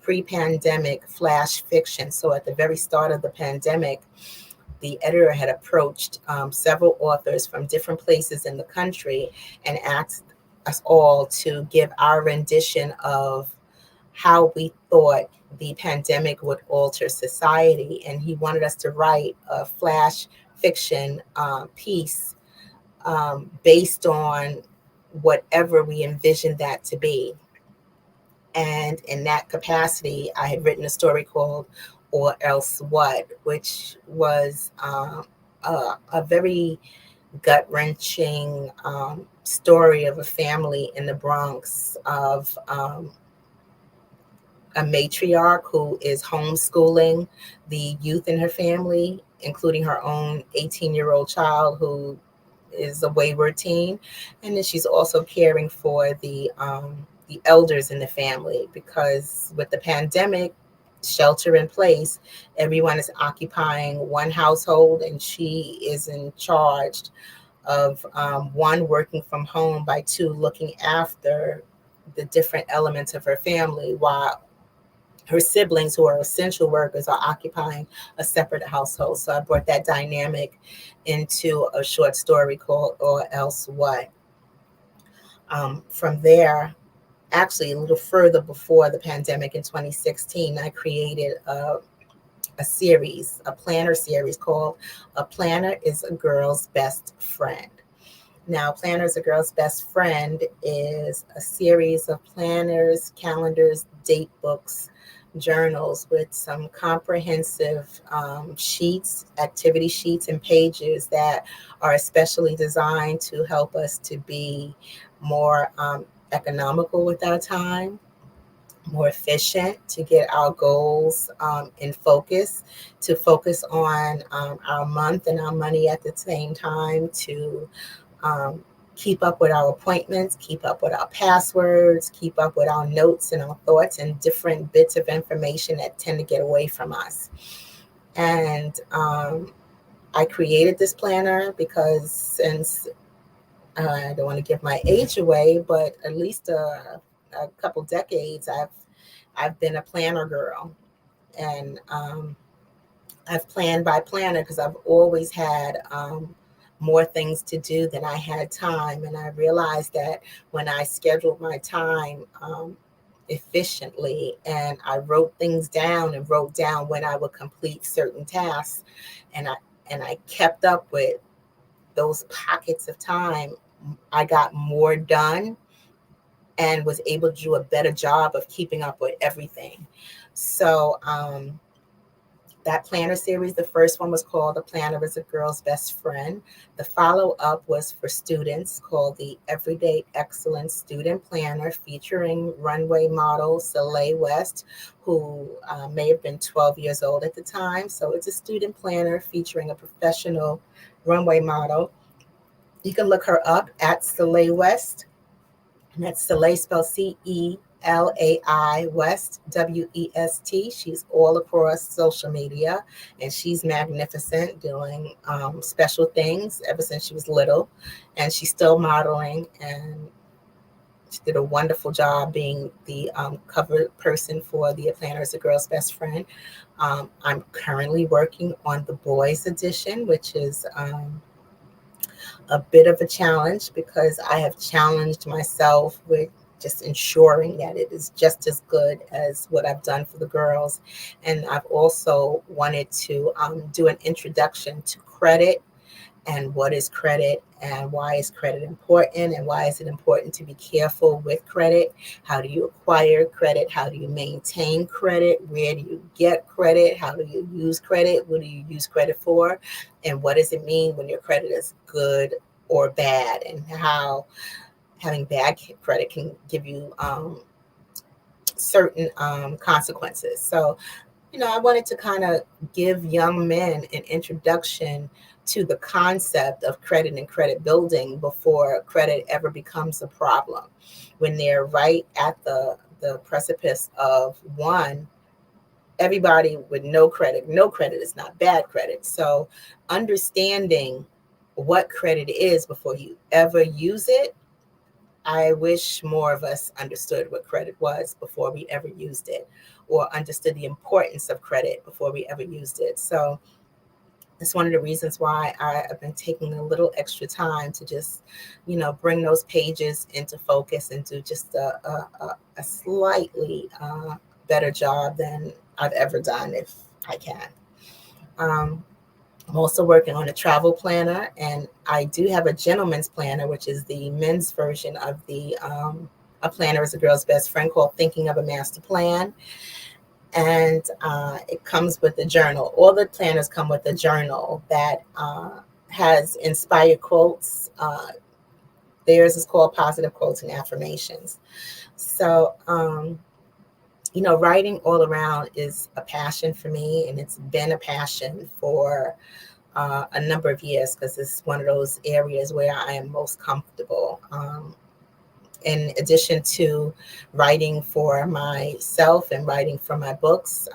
pre-pandemic flash fiction. So at the very start of the pandemic, the editor had approached several authors from different places in the country and asked us all to give our rendition of how we thought the pandemic would alter society. And he wanted us to write a flash fiction piece based on whatever we envisioned that to be. And in that capacity, I had written a story called Or Else What, which was a very gut-wrenching story of a family in the Bronx of a matriarch who is homeschooling the youth in her family, including her own 18-year-old child who is a wayward teen. And then she's also caring for the elders in the family, because with the pandemic, shelter in place, everyone is occupying one household, and she is in charge of one, working from home, by two, looking after the different elements of her family, while her siblings, who are essential workers, are occupying a separate household. So I brought that dynamic into a short story called Or Else What. From there, actually a little further before the pandemic in 2016, I created a series, a planner series called A Planner is a Girl's Best Friend. Now, Planner is a Girl's Best Friend is a series of planners, calendars, date books, journals with some comprehensive sheets, activity sheets, and pages that are especially designed to help us to be more economical with our time, more efficient, to get our goals in focus, to focus on our month and our money at the same time, to keep up with our appointments, keep up with our passwords, keep up with our notes and our thoughts and different bits of information that tend to get away from us. And I created this planner because since I don't want to give my age away, but at least a couple decades, I've been a planner girl, and I've planned by planner because I've always had more things to do than I had time, and I realized that when I scheduled my time efficiently, and I wrote things down and wrote down when I would complete certain tasks, and I kept up with those pockets of time, I got more done and was able to do a better job of keeping up with everything. So that planner series, the first one was called The Planner is a Girl's Best Friend. The follow-up was for students called the Everyday Excellence Student Planner, featuring runway model Soleil West, who may have been 12 years old at the time. So it's a student planner featuring a professional runway model. You can look her up at Soleil West. And that's Soleil, spelled Celai West, West. She's all across social media, and she's magnificent, doing special things ever since she was little. And she's still modeling, and she did a wonderful job being the cover person for the Planner is a Girl's Best Friend. I'm currently working on the boys edition, which is a bit of a challenge because I have challenged myself with just ensuring that it is just as good as what I've done for the girls. And I've also wanted to do an introduction to credit and what is credit and why is credit important and why is it important to be careful with credit. How do you acquire credit? How do you maintain credit? Where do you get credit? How do you use credit? What do you use credit for? And what does it mean when your credit is good or bad, and how having bad credit can give you certain consequences. So, I wanted to kind of give young men an introduction to the concept of credit and credit building before credit ever becomes a problem. When they're right at the precipice of one, everybody with no credit is not bad credit. So understanding what credit is before you ever use it, I wish more of us understood what credit was before we ever used it, or understood the importance of credit before we ever used it. So it's one of the reasons why I've been taking a little extra time to just, bring those pages into focus and do just a slightly better job than I've ever done, if I can. I'm also working on a travel planner, and I do have a gentleman's planner, which is the men's version of the A Planner is a Girl's Best Friend, called Thinking of a Master Plan. And it comes with a journal. All the planners come with a journal that has inspired quotes. Theirs is called Positive Quotes and Affirmations. So, writing all around is a passion for me, and it's been a passion for a number of years because it's one of those areas where I am most comfortable. In addition to writing for myself and writing for my books,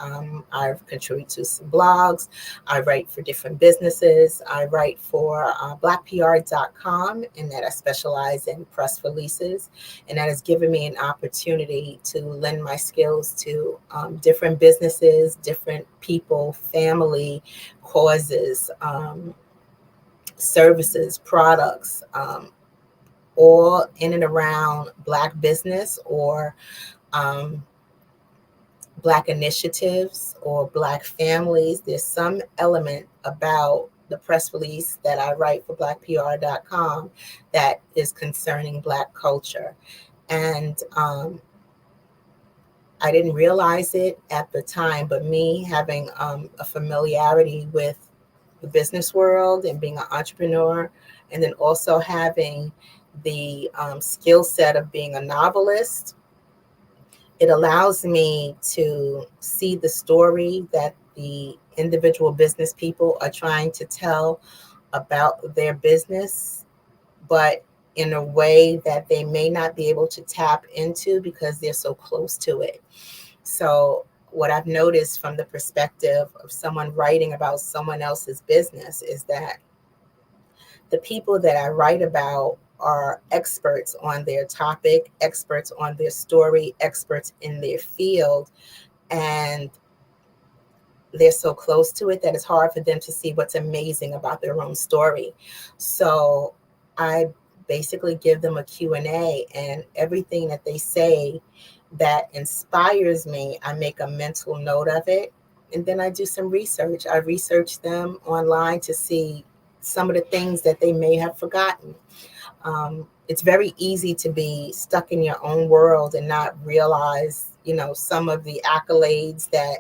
I've contributed to some blogs. I write for different businesses. I write for blackpr.com, and that I specialize in press releases. And that has given me an opportunity to lend my skills to different businesses, different people, family, causes, services, products, all in and around Black business or Black initiatives or Black families. There's some element about the press release that I write for blackpr.com that is concerning Black culture. And I didn't realize it at the time, but me having a familiarity with the business world and being an entrepreneur, and then also having the skill set of being a novelist, it allows me to see the story that the individual business people are trying to tell about their business, but in a way that they may not be able to tap into because they're so close to it. So what I've noticed from the perspective of someone writing about someone else's business is that the people that I write about are experts on their topic, experts on their story, experts in their field, and they're so close to it that it's hard for them to see what's amazing about their own story. So I basically give them a Q&A, and everything that they say that inspires me, I make a mental note of it, and then I do some research. I research them online to see some of the things that they may have forgotten. It's very easy to be stuck in your own world and not realize, some of the accolades that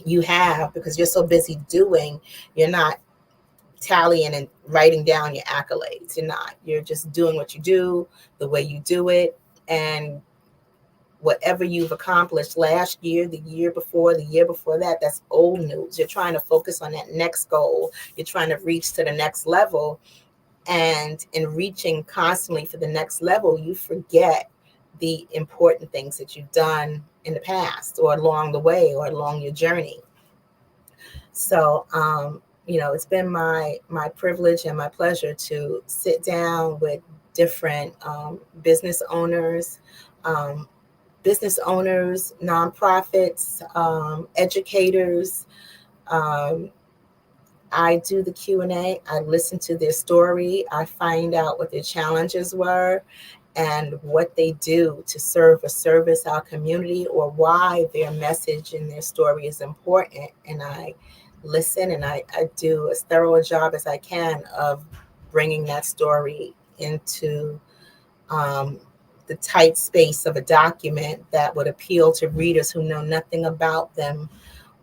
you have, because you're so busy doing, you're not tallying and writing down your accolades. You're just doing what you do, the way you do it, and whatever you've accomplished last year, the year before that, that's old news. You're trying to focus on that next goal. You're trying to reach to the next level. And in reaching constantly for the next level, you forget the important things that you've done in the past or along the way or along your journey. So, it's been my privilege and my pleasure to sit down with different business owners, nonprofits, educators. I do the Q&A. I listen to their story. I find out what their challenges were and what they do to serve or service our community, or why their message and their story is important. And I listen, and I do as thorough a job as I can of bringing that story into the tight space of a document that would appeal to readers who know nothing about them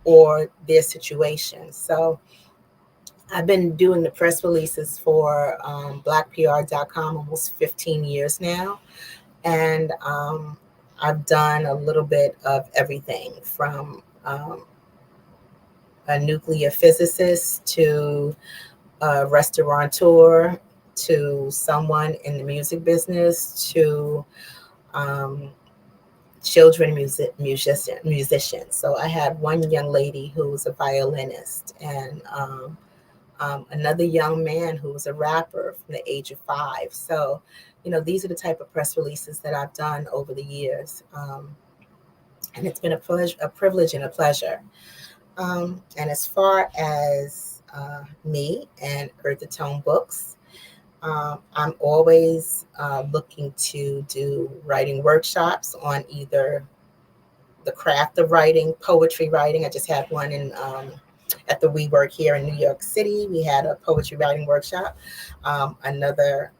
or their situation. So I've been doing the press releases for blackpr.com almost 15 years now. And I've done a little bit of everything from a nuclear physicist to a restaurateur to someone in the music business to children musicians. So I had one young lady who was a violinist, and another young man who was a rapper from the age of 5. So, these are the type of press releases that I've done over the years. And it's been a privilege and a pleasure. And as far as me and Earth the Tone Books, I'm always looking to do writing workshops on either the craft of writing, poetry writing. I just had one in at the WeWork here in New York City. We had a poetry writing workshop. Another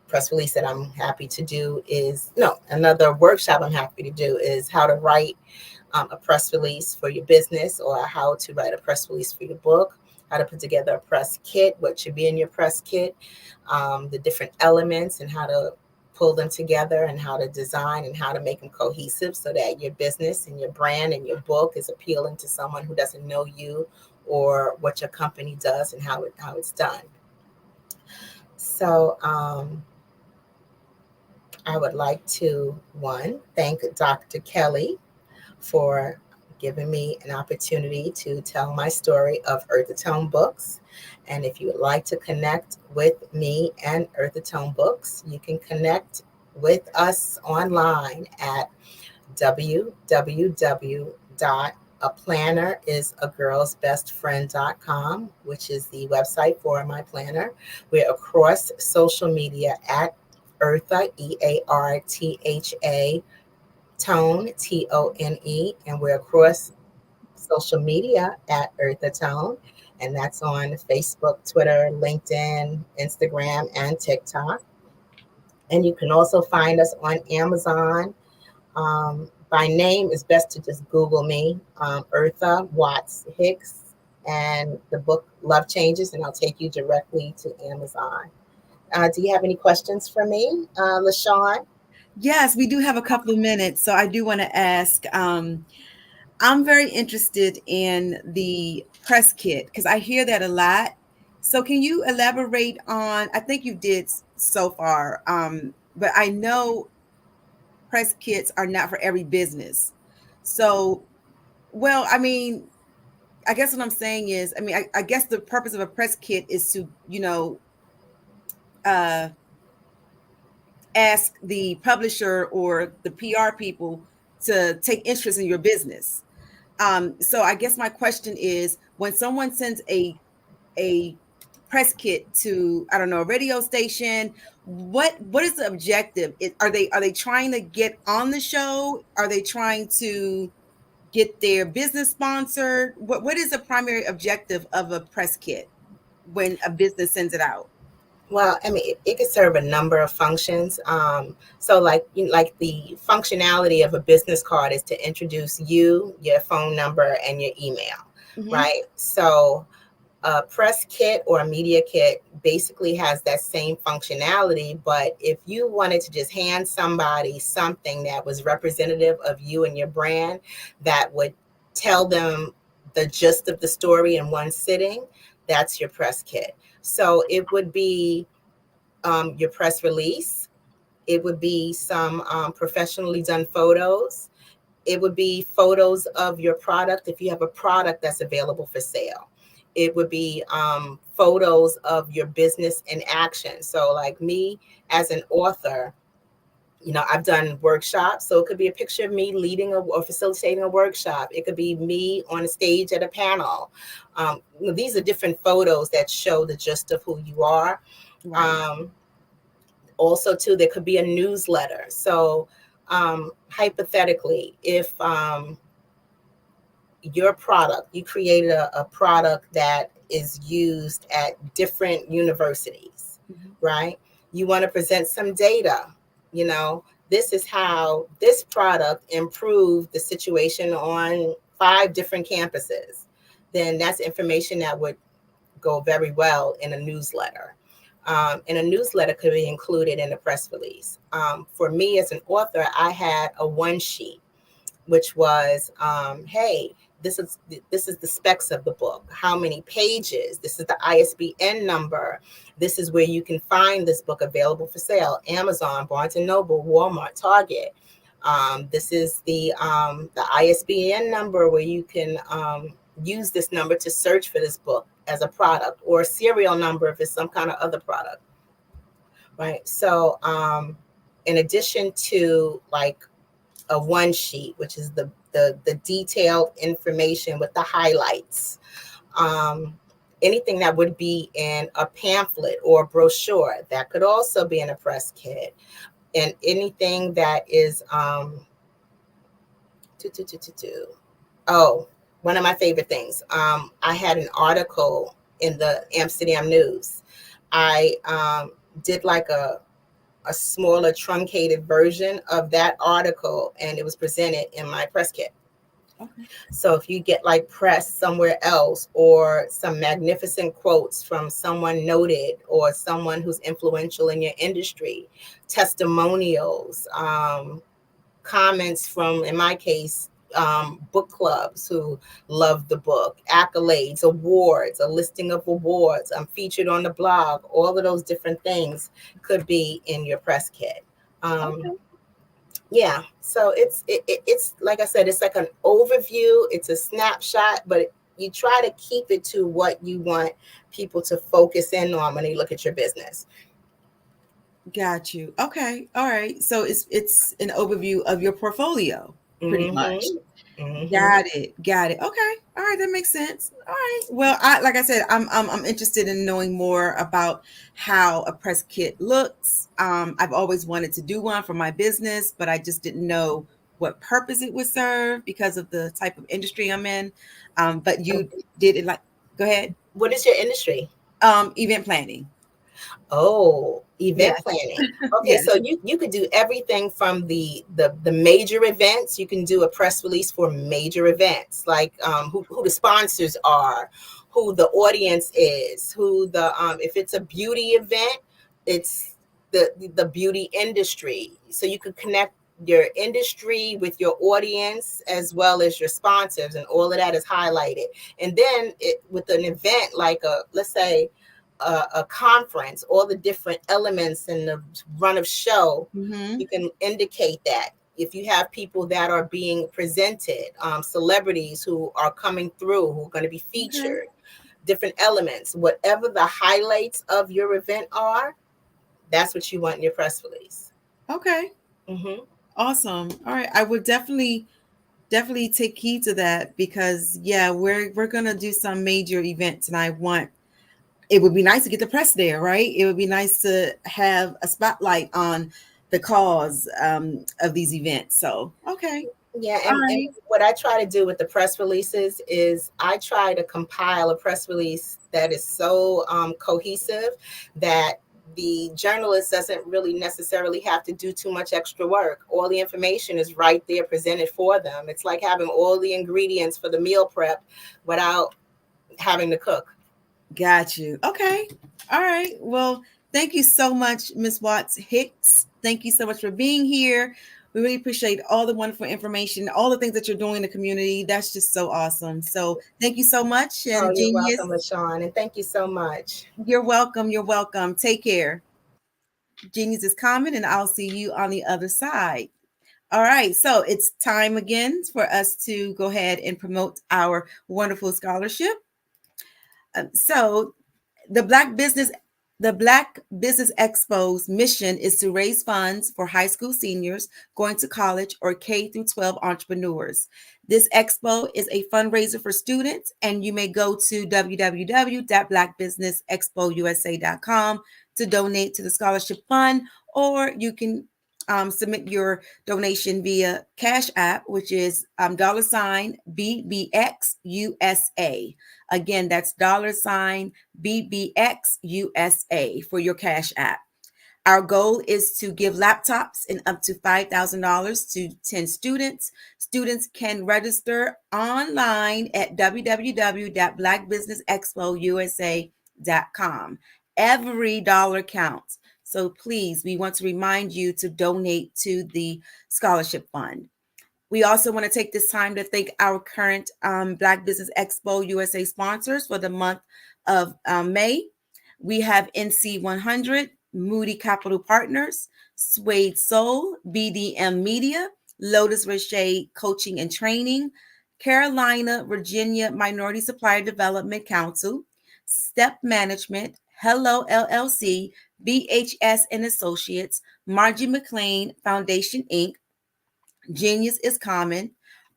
press release that I'm happy to do another workshop I'm happy to do is how to write a press release for your business, or how to write a press release for your book, how to put together a press kit, what should be in your press kit, the different elements and how to pull them together, and how to design and how to make them cohesive so that your business and your brand and your book is appealing to someone who doesn't know you or what your company does and how it's done. So I would like to, thank Dr. Kelly for giving me an opportunity to tell my story of Earth the Tone Books. And if you would like to connect with me and Earth the Tone Books, you can connect with us online at www.aplannerisagirlsbestfriend.com, which is the website for my planner. We're across social media at Eartha, EARTHA, Tone, TONE, and we're across social media at Eartha Tone, and that's on Facebook, Twitter, LinkedIn, Instagram, and TikTok. And you can also find us on Amazon. By name, it's best to just Google me, Eartha Watts Hicks, and the book Love Changes, and I'll take you directly to Amazon. Do you have any questions for me, LaShawn? Yes, we do have a couple of minutes. So I do want to ask, I'm very interested in the press kit because I hear that a lot. So can you elaborate on, I think you did so far, but I know press kits are not for every business. So Well, I mean, I guess what I'm saying is, I mean, I guess the purpose of a press kit is to, uh, ask the publisher or the PR people to take interest in your business. So I guess my question is, when someone sends a press kit to, I don't know, a radio station, what is the objective? Are they trying to get on the show? Are they trying to get their business sponsored? What is the primary objective of a press kit when a business sends it out? Well, I mean, it could serve a number of functions. So like the functionality of a business card is to introduce you, your phone number, and your email, right? So a press kit or a media kit basically has that same functionality, but if you wanted to just hand somebody something that was representative of you and your brand, that would tell them the gist of the story in one sitting, that's your press kit. So it would be your press release. It would be some professionally done photos. It would be photos of your product if you have a product that's available for sale. It would be photos of your business in action. So like me as an author, I've done workshops. So it could be a picture of me leading or facilitating a workshop. It could be me on a stage at a panel. These are different photos that show the gist of who you are. Right. Also, too, there could be a newsletter. So hypothetically, if your product, you created a product that is used at different universities, right? You want to present some data, this is how this product improved the situation on 5 different campuses. Then that's information that would go very well in a newsletter. And a newsletter could be included in a press release. For me as an author, I had a one sheet, which was, hey, this is the specs of the book. How many pages? This is the ISBN number. This is where you can find this book available for sale. Amazon, Barnes & Noble, Walmart, Target. This is the ISBN number where you can use this number to search for this book as a product, or a serial number if it's some kind of other product, right? So in addition to like a one sheet, which is the detailed information with the highlights, anything that would be in a pamphlet or a brochure, that could also be in a press kit. And anything that is one of my favorite things. I had an article in the Amsterdam News. I did like a smaller truncated version of that article, and it was presented in my press kit. Okay. So if you get like press somewhere else, or some magnificent quotes from someone noted or someone who's influential in your industry, testimonials, comments from, in my case, book clubs who love the book, accolades, awards, a listing of awards, I'm featured on the blog, all of those different things could be in your press kit. Okay. Yeah, so it's like I said, it's like an overview, it's a snapshot, but you try to keep it to what you want people to focus in on when they look at your business. Got you. Okay. All right. So it's an overview of your portfolio, pretty much. Got it. Okay. All right. That makes sense. All right. Well, like I said, I'm interested in knowing more about how a press kit looks. I've always wanted to do one for my business, but I just didn't know what purpose it would serve because of the type of industry I'm in. But you did it like, go ahead. What is your industry? Event planning. Oh, event planning. Okay, yes. So you could do everything from the major events. You can do a press release for major events, like who the sponsors are, who the audience is, who the if it's a beauty event, it's the beauty industry. So you could connect your industry with your audience as well as your sponsors, and all of that is highlighted. And then with an event like let's say a conference, all the different elements in the run of show, you can indicate that if you have people that are being presented, celebrities who are coming through, who are going to be featured, different elements, whatever the highlights of your event are, that's what you want in your press release. Okay. Awesome. All right. I would definitely take heed to that, because we're gonna do some major events, and it would be nice to get the press there, right? It would be nice to have a spotlight on the cause of these events. So, okay. Yeah, and what I try to do with the press releases is I try to compile a press release that is so cohesive that the journalist doesn't really necessarily have to do too much extra work. All the information is right there presented for them. It's like having all the ingredients for the meal prep without having to cook. Got you. Okay. All right. Well, thank you so much, Ms. Watts Hicks. Thank you so much for being here. We really appreciate all the wonderful information, all the things that you're doing in the community. That's just so awesome. So thank you so much. And you're welcome, LaShawn, and thank you so much. You're welcome. You're welcome. Take care. Genius is common, and I'll see you on the other side. All right. So it's time again for us to go ahead and promote our wonderful scholarship. So the Black Business Expo's mission is to raise funds for high school seniors going to college or K through 12 entrepreneurs. This expo is a fundraiser for students, and you may go to www.blackbusinessexpousa.com to donate to the scholarship fund, or you can submit your donation via Cash App, which is $BBXUSA. Again, that's $BBXUSA for your Cash App. Our goal is to give laptops and up to $5,000 to 10 students. Students can register online at www.blackbusinessexpousa.com. Every dollar counts. So please, we want to remind you to donate to the scholarship fund. We also want to take this time to thank our current Black Business Expo USA sponsors for the month of May. We have NC 100, Moody Capital Partners, Suede Soul, BDM Media, Lotus Roche Coaching and Training, Carolina, Virginia Minority Supplier Development Council, Step Management, Hello LLC, BHS and Associates, Margie McLean Foundation, Inc., Genius is Common,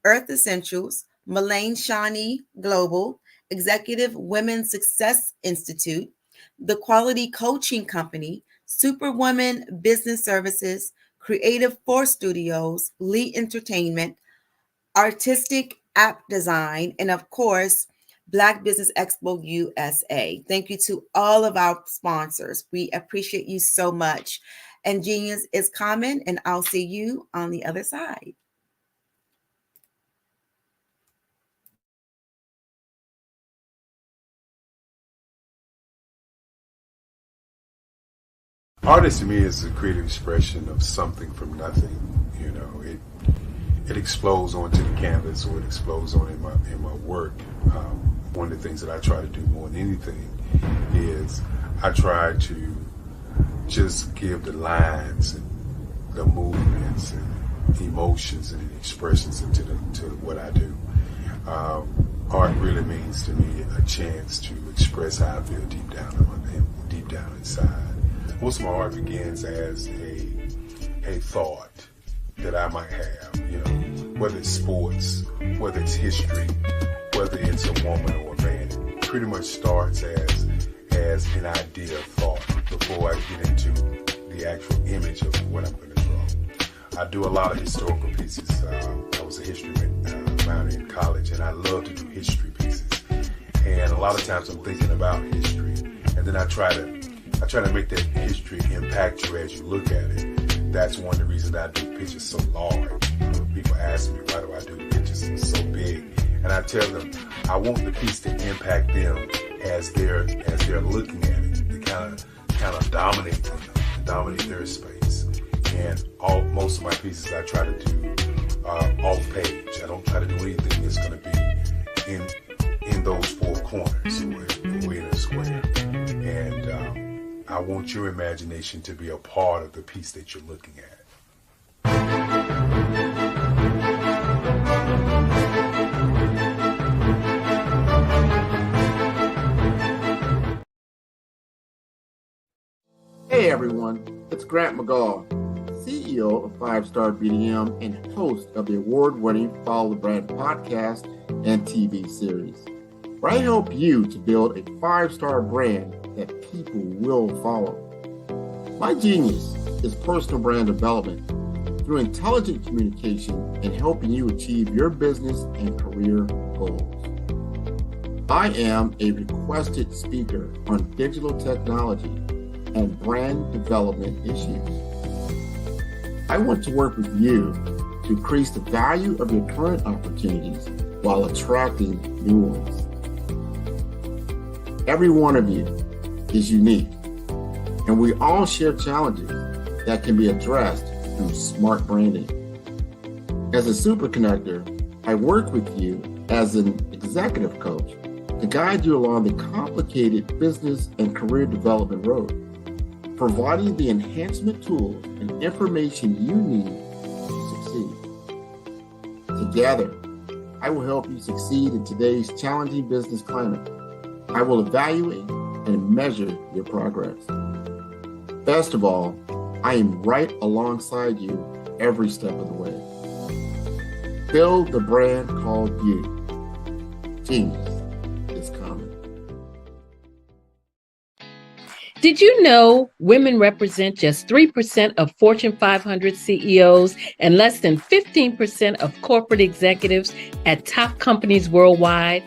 Earth Essentials, Mullane Shawnee Global, Executive Women's Success Institute, The Quality Coaching Company, Superwoman Business Services, Creative Force Studios, Lee Entertainment, Artistic App Design, and of course, Black Business Expo USA. Thank you to all of our sponsors. We appreciate you so much. And Genius is Common, and I'll see you on the other side. Art to me is a creative expression of something from nothing. You know, it explodes onto the canvas, or it explodes on in my work. One of the things that I try to do more than anything is I try to just give the lines and the movements and emotions and expressions into what I do. Art really means to me a chance to express how I feel deep down inside. Most of my art begins as a thought that I might have, you know, whether it's sports, whether it's history, whether it's a woman or a man. It pretty much starts as an idea of thought before I get into the actual image of what I'm going to draw. I do a lot of historical pieces. I was a history minor in college, and I love to do history pieces. And a lot of times I'm thinking about history, and then I try to make that history impact you as you look at it. That's one of the reasons I do pictures so large. People ask me, why do I do pictures so big? And I tell them, I want the piece to impact them as they're looking at it, to kind of dominate them, dominate their space. And most of my pieces I try to do off page. I don't try to do anything that's going to be in those four corners or in a square. And I want your imagination to be a part of the piece that you're looking at. Hey everyone, it's Grant McGaw, CEO of 5-Star BDM and host of the award-winning Follow the Brand podcast and TV series, where I help you to build a 5-star brand that people will follow. My genius is personal brand development through intelligent communication and helping you achieve your business and career goals. I am a requested speaker on digital technology and brand development issues. I want to work with you to increase the value of your current opportunities while attracting new ones. Every one of you is unique, and we all share challenges that can be addressed through smart branding. As a super connector, I work with you as an executive coach to guide you along the complicated business and career development road, providing the enhancement tools and information you need to succeed. Together, I will help you succeed in today's challenging business climate. I will evaluate and measure your progress. Best of all, I am right alongside you every step of the way. Build the brand called you. Genius is common. Did you know women represent just 3% of Fortune 500 CEOs and less than 15% of corporate executives at top companies worldwide?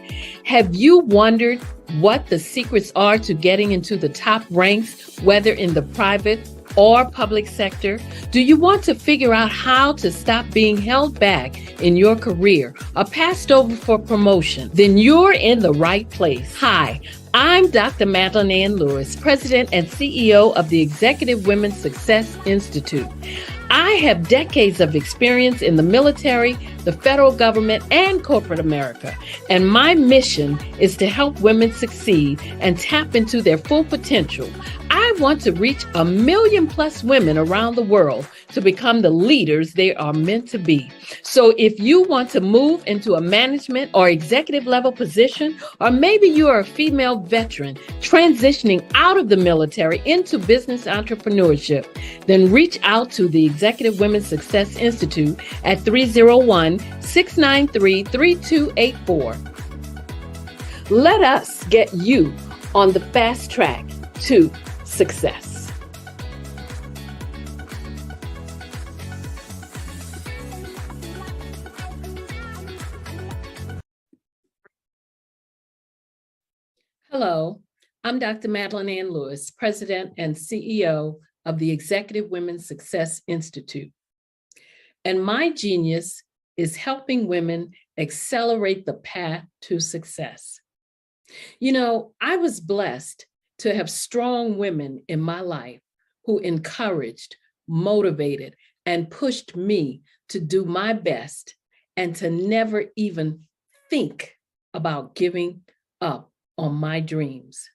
Have you wondered what the secrets are to getting into the top ranks, whether in the private or public sector? Do you want to figure out how to stop being held back in your career or passed over for promotion? Then you're in the right place. Hi, I'm Dr. Madeline Ann Lewis, President and CEO of the Executive Women's Success Institute. I have decades of experience in the military, the federal government, and corporate America, and my mission is to help women succeed and tap into their full potential. I want to reach 1 million plus women around the world to become the leaders they are meant to be. So if you want to move into a management or executive level position, or maybe you are a female veteran transitioning out of the military into business entrepreneurship, then reach out to the Executive Women's Success Institute at 301-693-3284. Let us get you on the fast track to success. Hello, I'm Dr. Madeline Ann Lewis, President and CEO of the Executive Women's Success Institute. And my genius is helping women accelerate the path to success. You know, I was blessed to have strong women in my life who encouraged, motivated, and pushed me to do my best and to never even think about giving up on my dreams.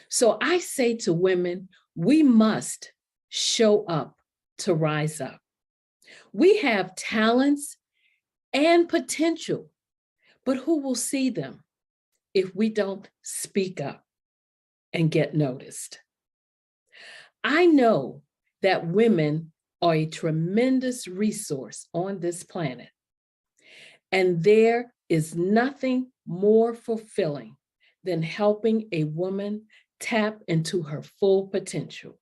So I say to women, we must show up to rise up. We have talents and potential, but who will see them if we don't speak up and get noticed? I know that women are a tremendous resource on this planet, and there is nothing more fulfilling than helping a woman tap into her full potential.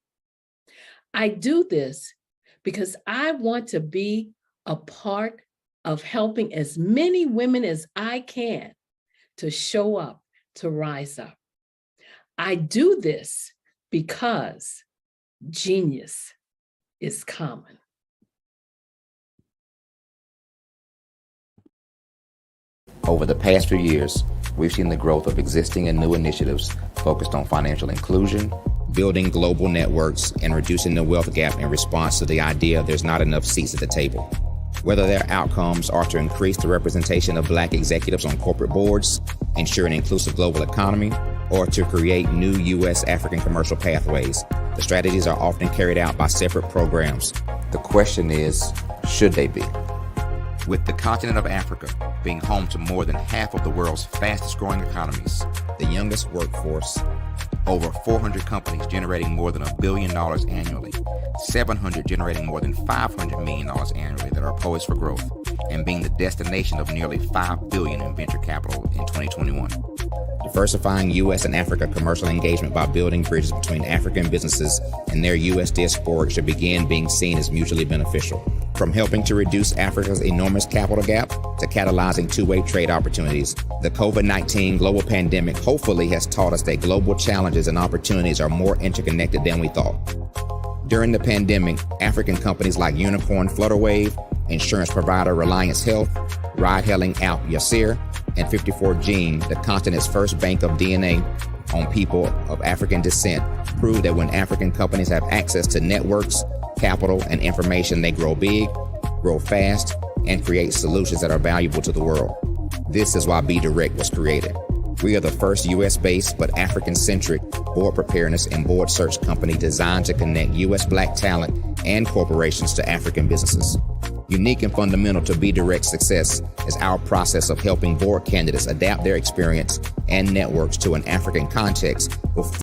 I do this because I want to be a part of helping as many women as I can to show up, to rise up. I do this because genius is common. Over the past few years, we've seen the growth of existing and new initiatives focused on financial inclusion, building global networks, and reducing the wealth gap in response to the idea there's not enough seats at the table. Whether their outcomes are to increase the representation of Black executives on corporate boards, ensure an inclusive global economy, or to create new U.S. African commercial pathways, the strategies are often carried out by separate programs. The question is, should they be? With the continent of Africa being home to more than half of the world's fastest growing economies, the youngest workforce, over 400 companies generating more than $1 billion annually, 700 generating more than $500 million annually that are poised for growth, and being the destination of nearly $5 billion in venture capital in 2021. Diversifying U.S. and Africa commercial engagement by building bridges between African businesses and their U.S. diaspora should begin being seen as mutually beneficial. From helping to reduce Africa's enormous capital gap to catalyzing two-way trade opportunities, the COVID-19 global pandemic hopefully has taught us that global challenges and opportunities are more interconnected than we thought. During the pandemic, African companies like Unicorn Flutterwave, insurance provider Reliance Health, ride-hailing app Yasir, and 54Gene, the continent's first bank of DNA on people of African descent, proved that when African companies have access to networks, capital, and information, they grow big, grow fast, and create solutions that are valuable to the world. This is why Be Direct was created. We are the first U.S.-based but African-centric board preparedness and board search company designed to connect U.S. Black talent and corporations to African businesses. Unique and fundamental to Be Direct's success is our process of helping board candidates adapt their experience and networks to an African context before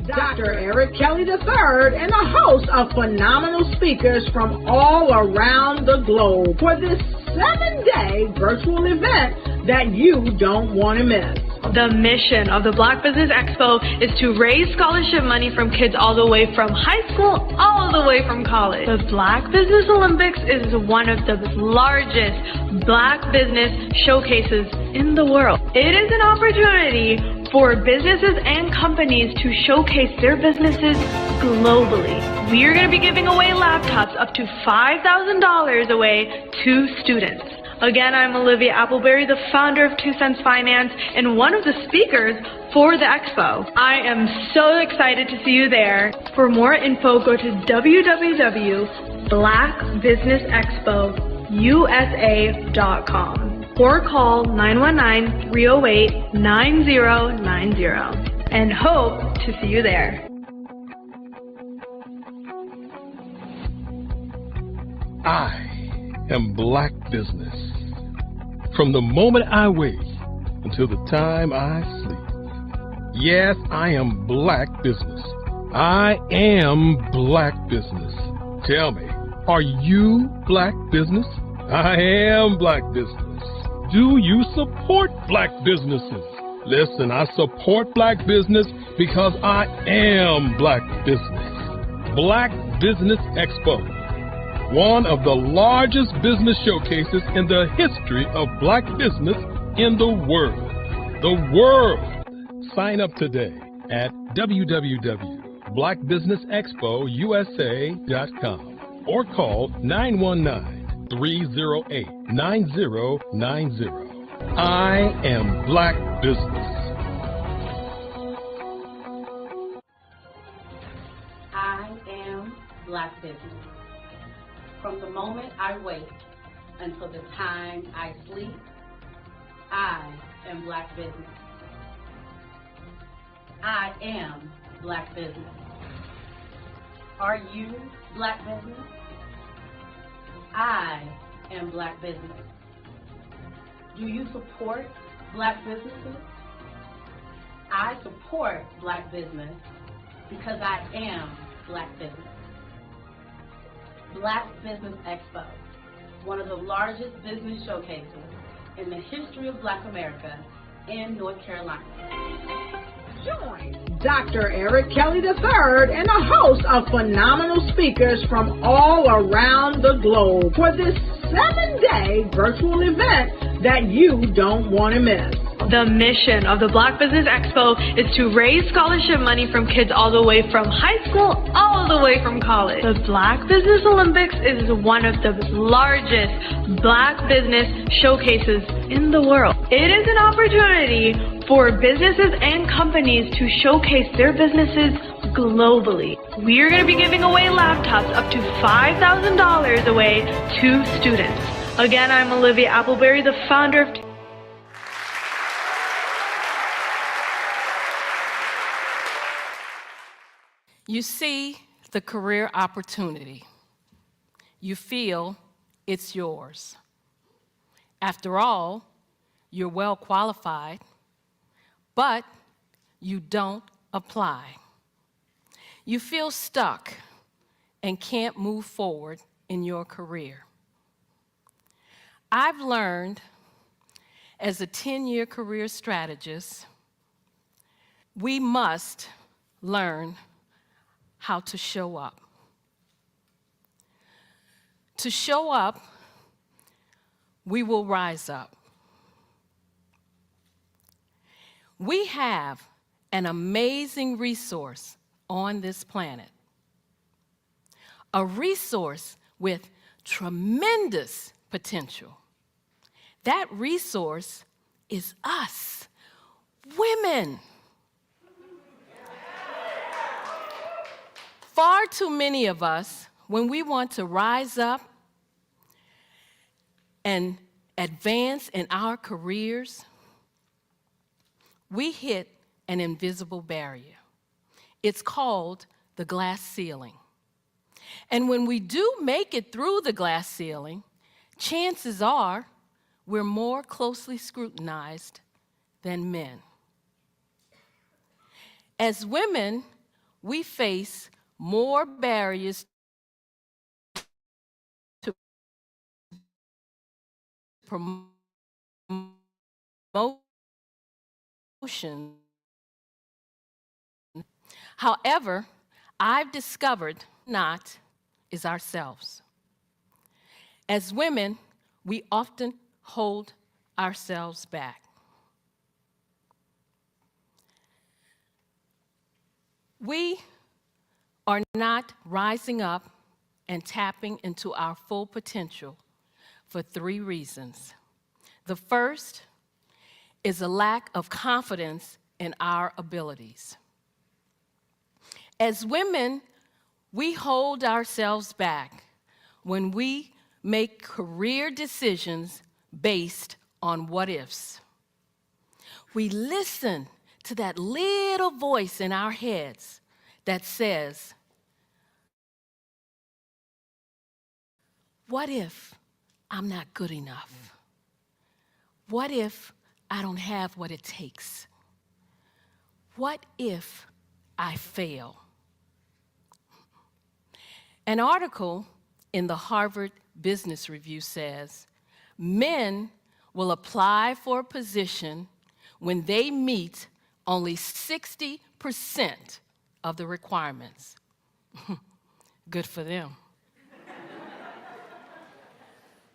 Dr. Eric Kelly III and a host of phenomenal speakers from all around the globe for this 7-day virtual event that you don't want to miss. The mission of the Black Business Expo is to raise scholarship money from kids all the way from high school, all the way from college. The Black Business Olympics is one of the largest Black business showcases in the world. It is an opportunity for businesses and companies to showcase their businesses globally. We are going to be giving away laptops up to $5,000 away to students. Again, I'm Olivia Appleberry, the founder of 2 Cents Finance and one of the speakers for the expo. I am so excited to see you there. For more info, go to www.blackbusinessexpousa.com or call 919-308-9090 and hope to see you there. I am Black Business. From the moment I wake until the time I sleep. Yes, I am Black Business. I am Black Business. Tell me, are you Black Business? I am Black Business. Do you support Black businesses? Listen, I support Black business because I am Black Business. Black Business Expo, one of the largest business showcases in the history of Black business in the world. The world! Sign up today at www.blackbusinessexpousa.com or call 919-308-9090. I am Black Business. I am Black Business. From the moment I wake until the time I sleep, I am Black Business. I am Black Business. Are you Black Business? I am Black Business. Do you support Black businesses? I support Black business because I am Black Business. Black Business Expo, one of the largest business showcases in the history of Black America in North Carolina. Join Dr. Eric Kelly III and a host of phenomenal speakers from all around the globe for this 7-day virtual event that you don't want to miss. The mission of the Black Business Expo is to raise scholarship money from kids all the way from high school, all the way from college. The Black Business Olympics is one of the largest Black business showcases in the world. It is an opportunity for businesses and companies to showcase their businesses globally. We are going to be giving away laptops up to $5,000 away to students. Again, I'm Olivia Appleberry, the founder of You see the career opportunity. You feel it's yours. After all, you're well qualified, but you don't apply. You feel stuck and can't move forward in your career. I've learned as a 10-year career strategist, we must learn how to show up. To show up, we will rise up. We have an amazing resource on this planet, a resource with tremendous potential. That resource is us, women. Far too many of us, when we want to rise up and advance in our careers, we hit an invisible barrier. It's called the glass ceiling. And when we do make it through the glass ceiling, chances are we're more closely scrutinized than men. As women, we face more barriers to promotion. However, I've discovered not is ourselves. As women, we often hold ourselves back. We are not rising up and tapping into our full potential for 3 reasons. The first is a lack of confidence in our abilities. As women, we hold ourselves back when we make career decisions based on what ifs. We listen to that little voice in our heads that says, what if I'm not good enough? What if I don't have what it takes? What if I fail? An article in the Harvard Business Review says, men will apply for a position when they meet only 60% of the requirements. Good for them.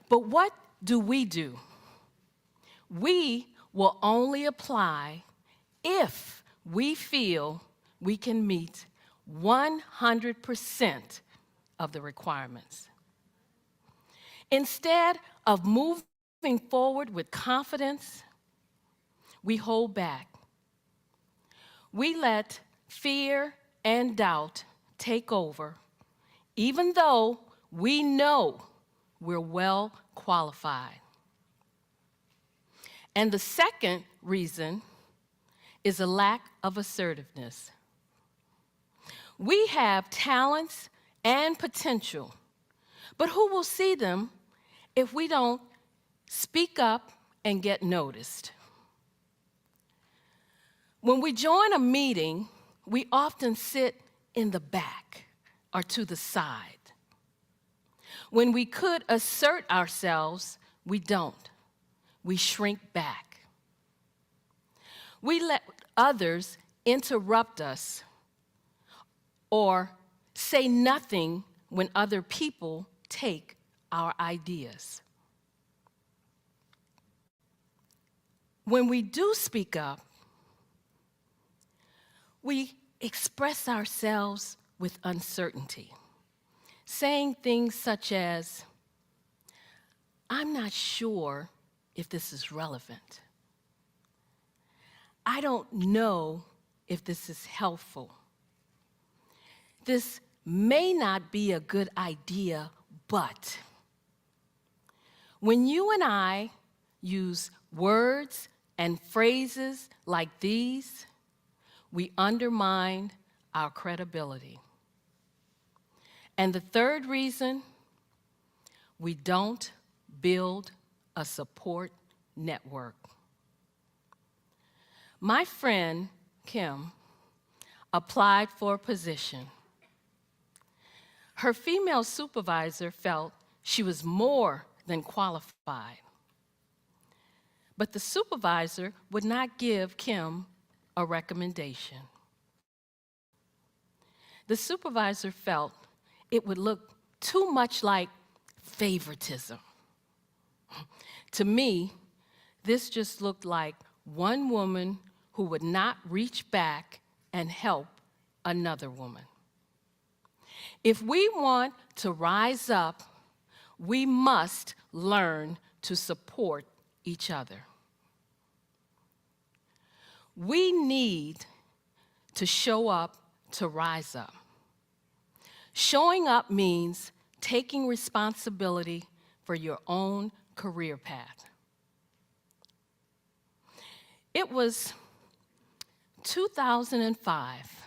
But what do? We will only apply if we feel we can meet 100% of the requirements. Instead of moving forward with confidence, we hold back. We let fear and doubt take over, even though we know we're well qualified. And the second reason is a lack of assertiveness. We have talents and potential, but who will see them if we don't speak up and get noticed? When we join a meeting, we often sit in the back or to the side. When we could assert ourselves, we don't. We shrink back. We let others interrupt us or say nothing when other people take our ideas. When we do speak up, we express ourselves with uncertainty, saying things such as, I'm not sure if this is relevant. I don't know if this is helpful. This may not be a good idea, but when you and I use words and phrases like these, we undermine our credibility. And the third reason, we don't build a support network. My friend, Kim, applied for a position. Her female supervisor felt she was more than qualified. But the supervisor would not give Kim a recommendation. The supervisor felt it would look too much like favoritism. To me, this just looked like one woman who would not reach back and help another woman. If we want to rise up, we must learn to support each other. We need to show up to rise up. Showing up means taking responsibility for your own career path. It was 2005,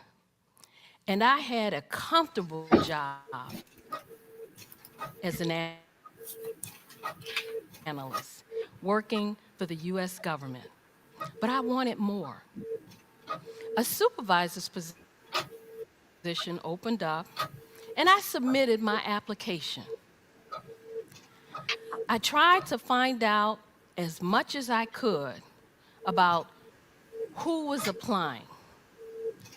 and I had a comfortable job as an analyst working for the US government, but I wanted more. A supervisor's position opened up, and I submitted my application. I tried to find out as much as I could about who was applying,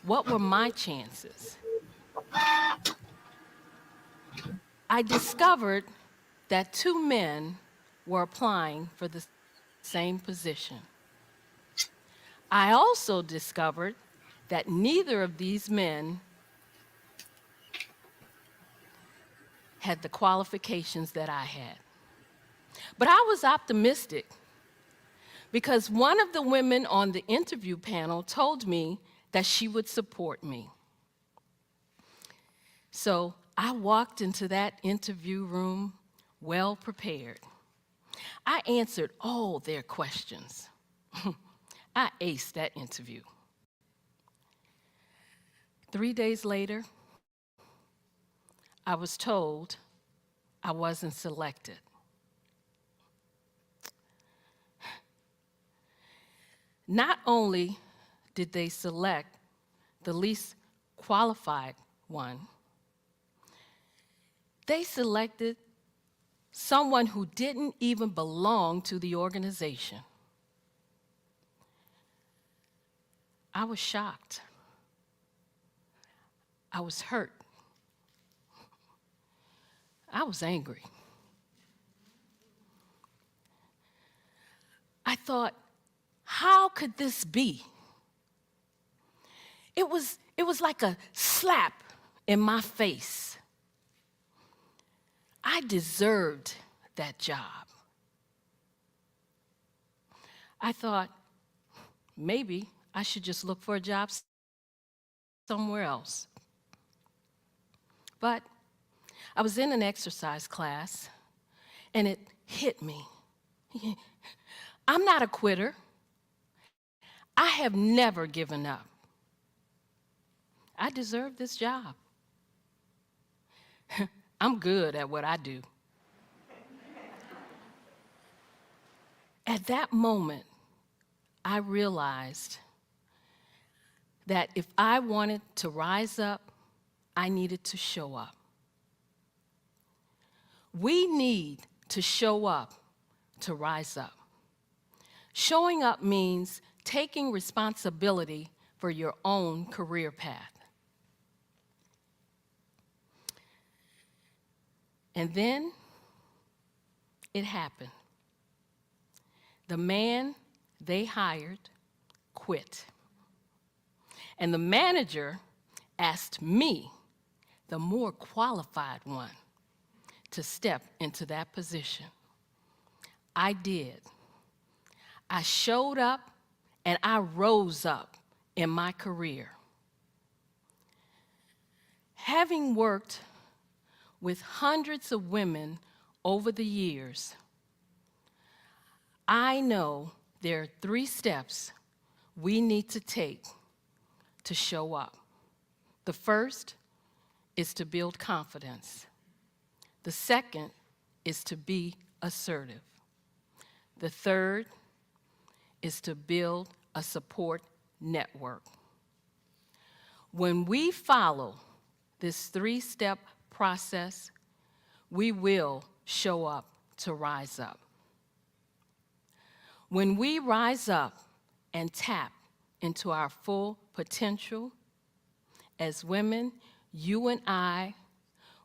what were my chances. I discovered that 2 men were applying for the same position. I also discovered that neither of these men had the qualifications that I had. But I was optimistic because one of the women on the interview panel told me that she would support me. So I walked into that interview room well prepared. I answered all their questions. I aced that interview. 3 days later, I was told I wasn't selected. Not only did they select the least qualified one, they selected someone who didn't even belong to the organization. I was shocked. I was hurt. I was angry. I thought, how could this be? It was like a slap in my face. I deserved that job. I thought, maybe I should just look for a job somewhere else. But I was in an exercise class, and it hit me. I'm not a quitter. I have never given up. I deserve this job. I'm good at what I do. At that moment, I realized that if I wanted to rise up, I needed to show up. We need to show up to rise up. Showing up means taking responsibility for your own career path. And then it happened. The man they hired quit. And the manager asked me, the more qualified one, to step into that position. I did. I showed up and I rose up in my career. Having worked with hundreds of women over the years, I know there are 3 steps we need to take to show up. The first is to build confidence. The second is to be assertive. The third is to build a support network. When we follow this 3-step process, we will show up to rise up. When we rise up and tap into our full potential, as women, you and I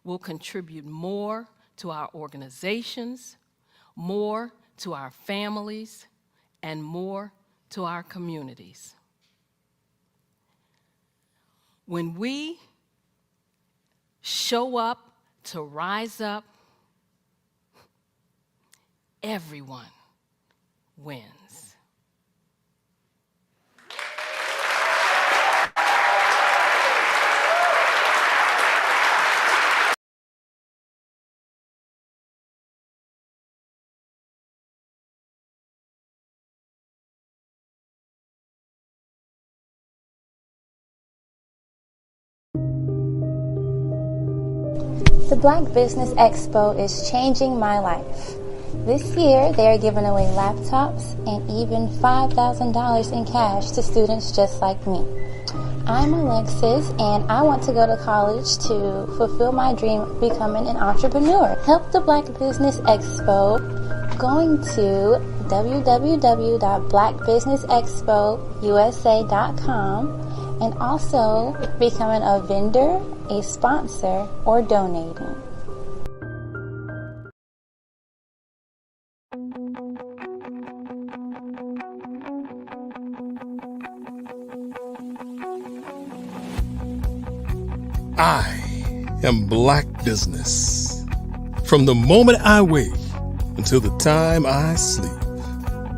will contribute more to our organizations, more to our families, and more to our communities. When we show up to rise up, everyone wins. The Black Business Expo is changing my life. This year, they are giving away laptops and even $5,000 in cash to students just like me. I'm Alexis, and I want to go to college to fulfill my dream of becoming an entrepreneur. Help the Black Business Expo going to www.blackbusinessexpousa.com and also becoming a vendor, a sponsor, or donating. I am Black Business. From the moment I wake until the time I sleep.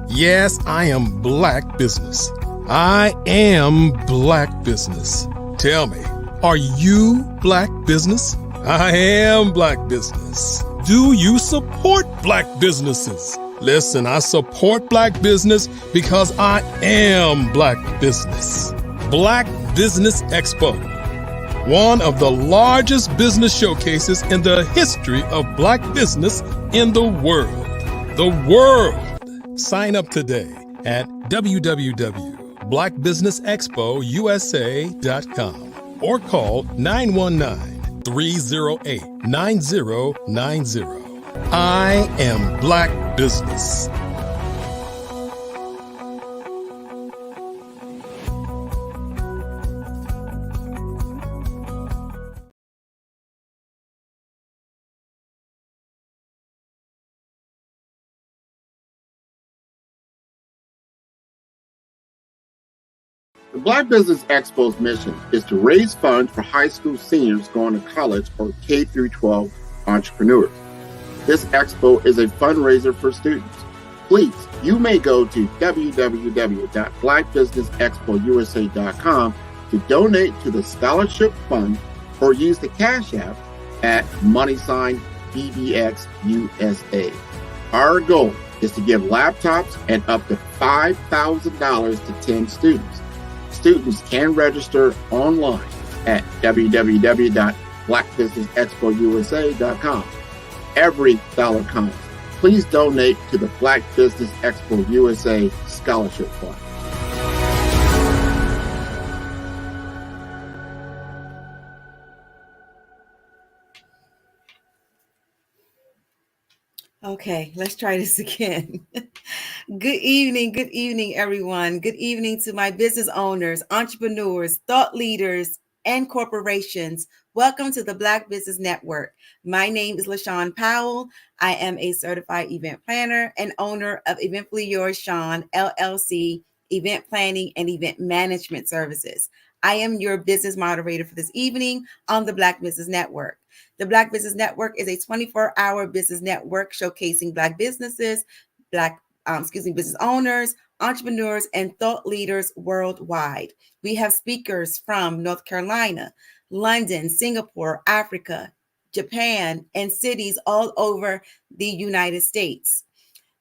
Yes, I am Black Business. I am Black Business. Tell me, are you Black Business? I am Black Business. Do you support Black businesses? Listen, I support Black business because I am Black Business. Black Business Expo, one of the largest business showcases in the history of Black business in the world. The world! Sign up today at www.blackbusinessexpousa.com or call 919-308-9090. I am Black Business. The Black Business Expo's mission is to raise funds for high school seniors going to college or K-12 entrepreneurs. This expo is a fundraiser for students. Please, you may go to www.blackbusinessexpousa.com to donate to the scholarship fund or use the Cash App at $BBXUSA. Our goal is to give laptops and up to $5,000 to 10 students. Students can register online at www.blackbusinessexpousa.com. Every dollar counts. Please donate to the Black Business Expo USA Scholarship Fund. Okay, let's try this again. Good evening, everyone. Good evening to my business owners, entrepreneurs, thought leaders, and corporations. Welcome to the Black Business Network. My name is LaShawn Powell. I am a certified event planner and owner of Eventfully Yours Shawn, LLC, event planning and event management services. I am your business moderator for this evening on the Black Business Network. The Black Business Network is a 24-hour business network showcasing Black businesses, business owners, entrepreneurs, and thought leaders worldwide. We have speakers from North Carolina, London, Singapore, Africa, Japan, and cities all over the United States.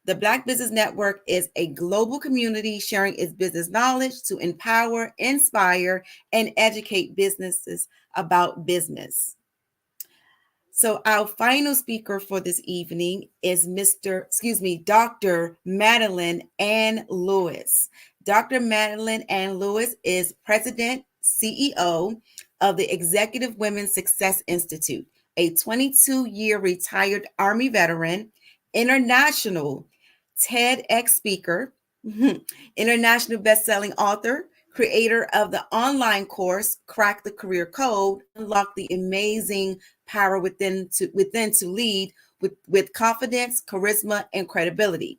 The Black Business Network is a global community sharing its business knowledge to empower, inspire, and educate businesses about business. So our final speaker for this evening is Dr. Madeline Ann Lewis. Dr. Madeline Ann Lewis is President, CEO of the Executive Women's Success Institute, a 22-year retired Army veteran, international TEDx speaker, international best-selling author, creator of the online course, Crack the Career Code, Unlock the Amazing Power Within to Lead with Confidence, Charisma, and Credibility.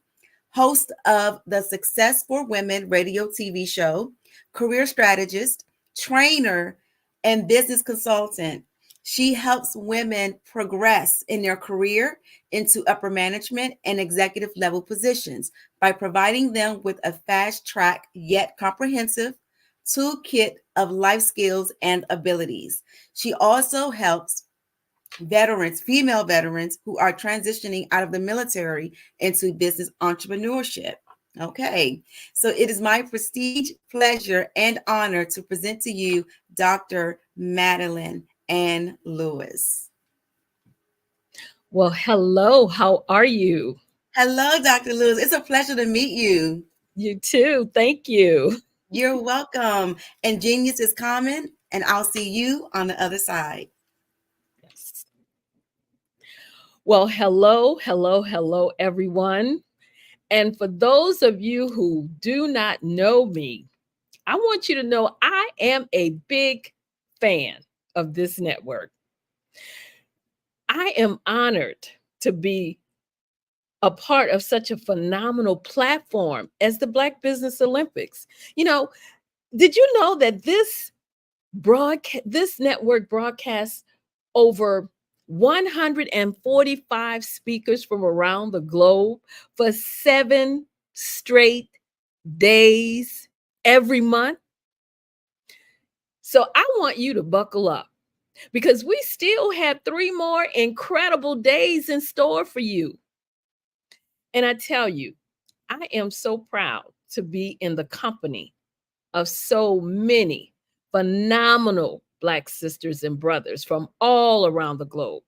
Host of the Success for Women radio TV show, career strategist, trainer, and business consultant. She helps women progress in their career into upper management and executive level positions by providing them with a fast track yet comprehensive toolkit of life skills and abilities. She also helps female veterans who are transitioning out of the military into business entrepreneurship. Okay, so it is my prestige, pleasure, and honor to present to you Dr. Madeline Ann Lewis. Well, hello, how are you? Hello, Dr. Lewis. It's a pleasure to meet you. You too. Thank you. You're welcome. And genius is common, and I'll see you on the other side. Yes. Well, hello, everyone. And for those of you who do not know me, I want you to know I am a big fan of this network. I am honored to be a part of such a phenomenal platform as the Black Business Olympics. You know, did you know that this network broadcasts over 145 speakers from around the globe for 7 straight days every month? So I want you to buckle up because we still have 3 more incredible days in store for you. And I tell you, I am so proud to be in the company of so many phenomenal Black sisters and brothers from all around the globe.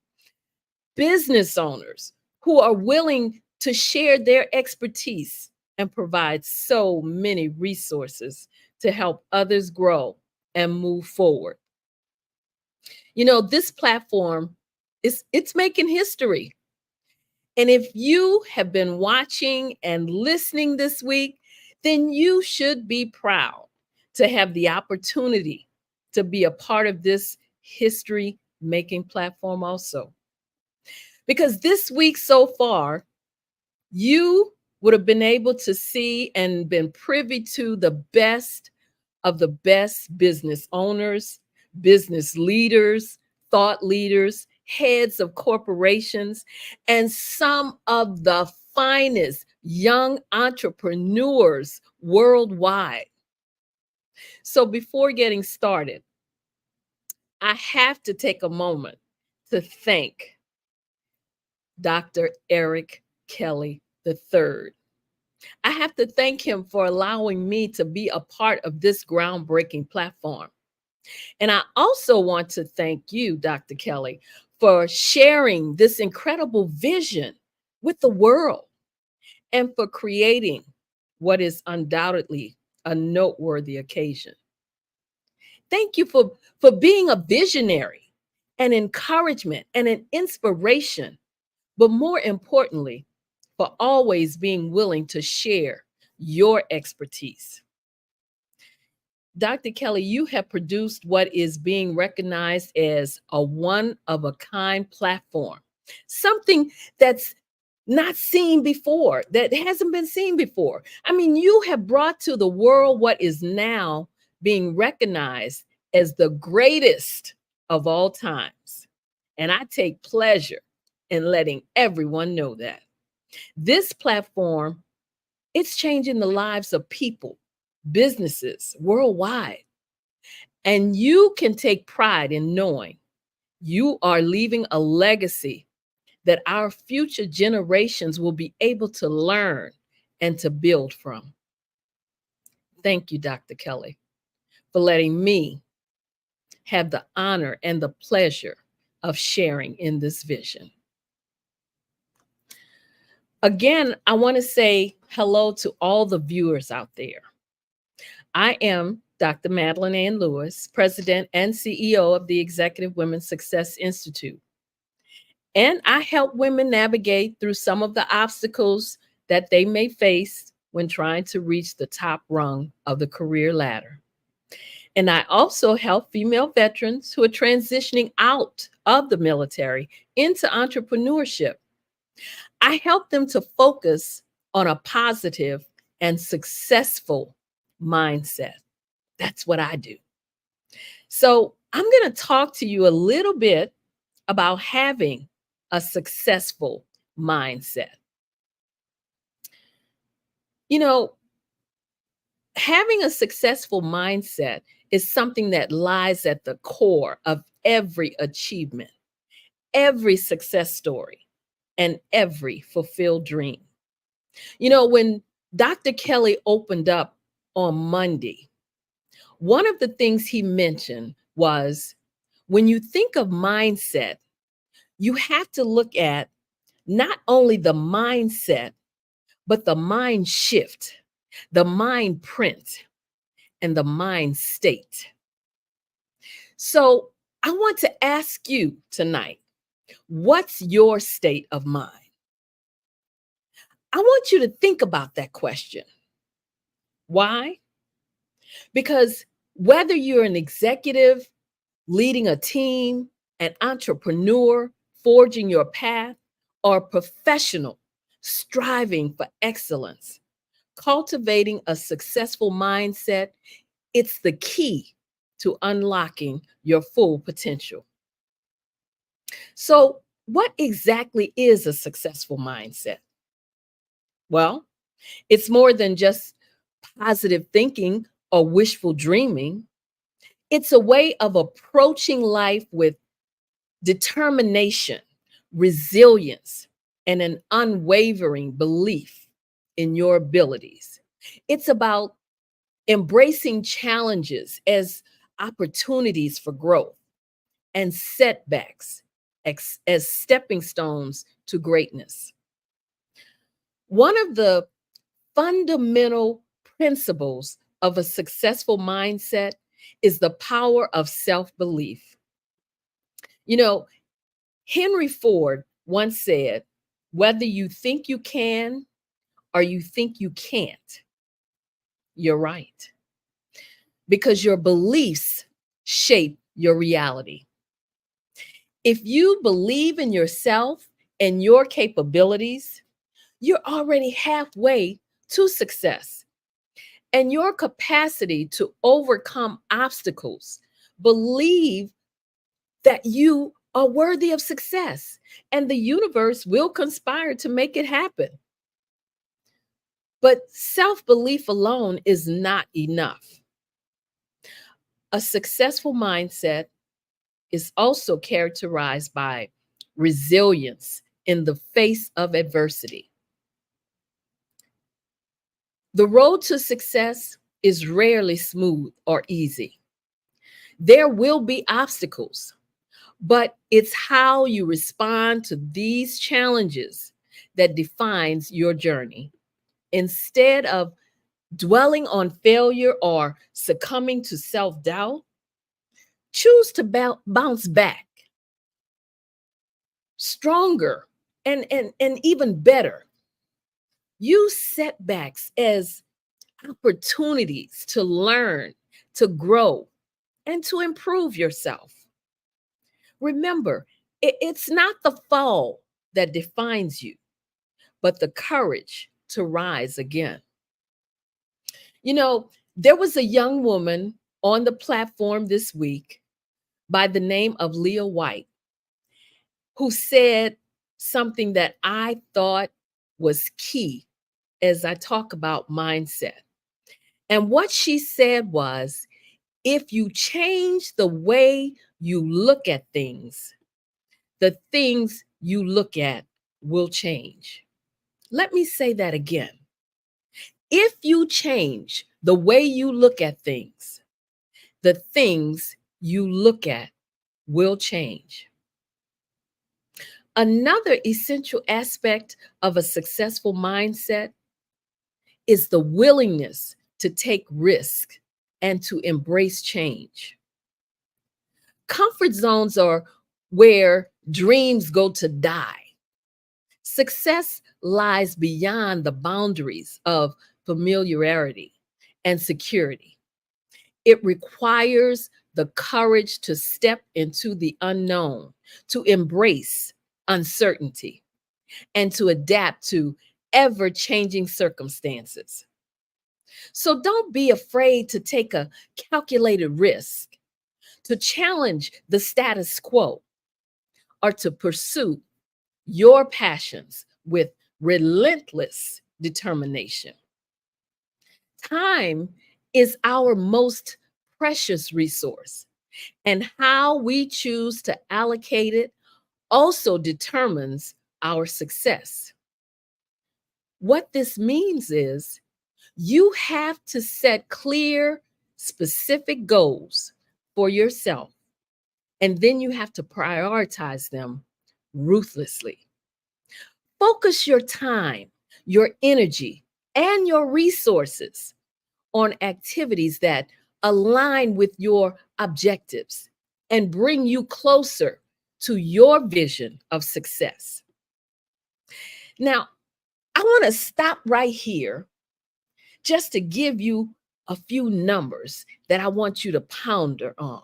Business owners who are willing to share their expertise and provide so many resources to help others grow and move forward. You know, this platform it's making history. And if you have been watching and listening this week, then you should be proud to have the opportunity to be a part of this history-making platform also. Because this week so far, you would have been able to see and been privy to the best of the best business owners, business leaders, thought leaders, heads of corporations, and some of the finest young entrepreneurs worldwide. So before getting started, I have to take a moment to thank Dr. Eric Kelly III. I have to thank him for allowing me to be a part of this groundbreaking platform. And I also want to thank you, Dr. Kelly, for sharing this incredible vision with the world and for creating what is undoubtedly a noteworthy occasion. Thank you for being a visionary, an encouragement, and an inspiration, but more importantly, for always being willing to share your expertise. Dr. Kelly, you have produced what is being recognized as a one-of-a-kind platform, something that's not seen before, that hasn't been seen before. I mean, you have brought to the world what is now being recognized as the greatest of all times. And I take pleasure in letting everyone know that. This platform, it's changing the lives of people, businesses worldwide. And you can take pride in knowing you are leaving a legacy that our future generations will be able to learn and to build from. Thank you, Dr. Kelly, for letting me have the honor and the pleasure of sharing in this vision. Again, I want to say hello to all the viewers out there. I am Dr. Madeline Ann Lewis, President and CEO of the Executive Women's Success Institute. And I help women navigate through some of the obstacles that they may face when trying to reach the top rung of the career ladder. And I also help female veterans who are transitioning out of the military into entrepreneurship. I help them to focus on a positive and successful mindset. That's what I do. So I'm going to talk to you a little bit about having a successful mindset. You know, having a successful mindset is something that lies at the core of every achievement, every success story, and every fulfilled dream. You know, when Dr. Kelly opened up on Monday, one of the things he mentioned was when you think of mindset, you have to look at not only the mindset, but the mind shift, the mind print, and the mind state. So I want to ask you tonight, what's your state of mind? I want you to think about that question. Why? Because whether you're an executive, leading a team, an entrepreneur, forging your path, or a professional striving for excellence, cultivating a successful mindset, it's the key to unlocking your full potential. So, what exactly is a successful mindset? Well, it's more than just positive thinking or wishful dreaming. It's a way of approaching life with determination, resilience, and an unwavering belief in your abilities. It's about embracing challenges as opportunities for growth and setbacks as stepping stones to greatness. One of the fundamental principles of a successful mindset is the power of self-belief. You know, Henry Ford once said, whether you think you can or you think you can't, you're right. Because your beliefs shape your reality. If you believe in yourself and your capabilities, you're already halfway to success. And your capacity to overcome obstacles, believe that you are worthy of success, and the universe will conspire to make it happen. But self-belief alone is not enough. A successful mindset is also characterized by resilience in the face of adversity. The road to success is rarely smooth or easy. There will be obstacles, but it's how you respond to these challenges that defines your journey. Instead of dwelling on failure or succumbing to self-doubt, choose to bounce back stronger and even better. Use setbacks as opportunities to learn, to grow, and to improve yourself. Remember, it's not the fall that defines you, but the courage to rise again. You know, there was a young woman on the platform this week by the name of Leah White who said something that I thought was key as I talk about mindset. And what she said was, if you change the way you look at things, the things you look at will change. Let me say that again. If you change the way you look at things, the things you look at will change. Another essential aspect of a successful mindset is the willingness to take risk and to embrace change. Comfort zones are where dreams go to die. Success lies beyond the boundaries of familiarity and security. It requires the courage to step into the unknown, to embrace uncertainty, and to adapt to ever-changing circumstances. So don't be afraid to take a calculated risk, to challenge the status quo, or to pursue your passions with relentless determination. Time is our most precious resource, and how we choose to allocate it also determines our success. What this means is you have to set clear, specific goals for yourself, and then you have to prioritize them ruthlessly. Focus your time, your energy, and your resources on activities that align with your objectives and bring you closer to your vision of success. Now, I want to stop right here just to give you a few numbers that I want you to ponder on.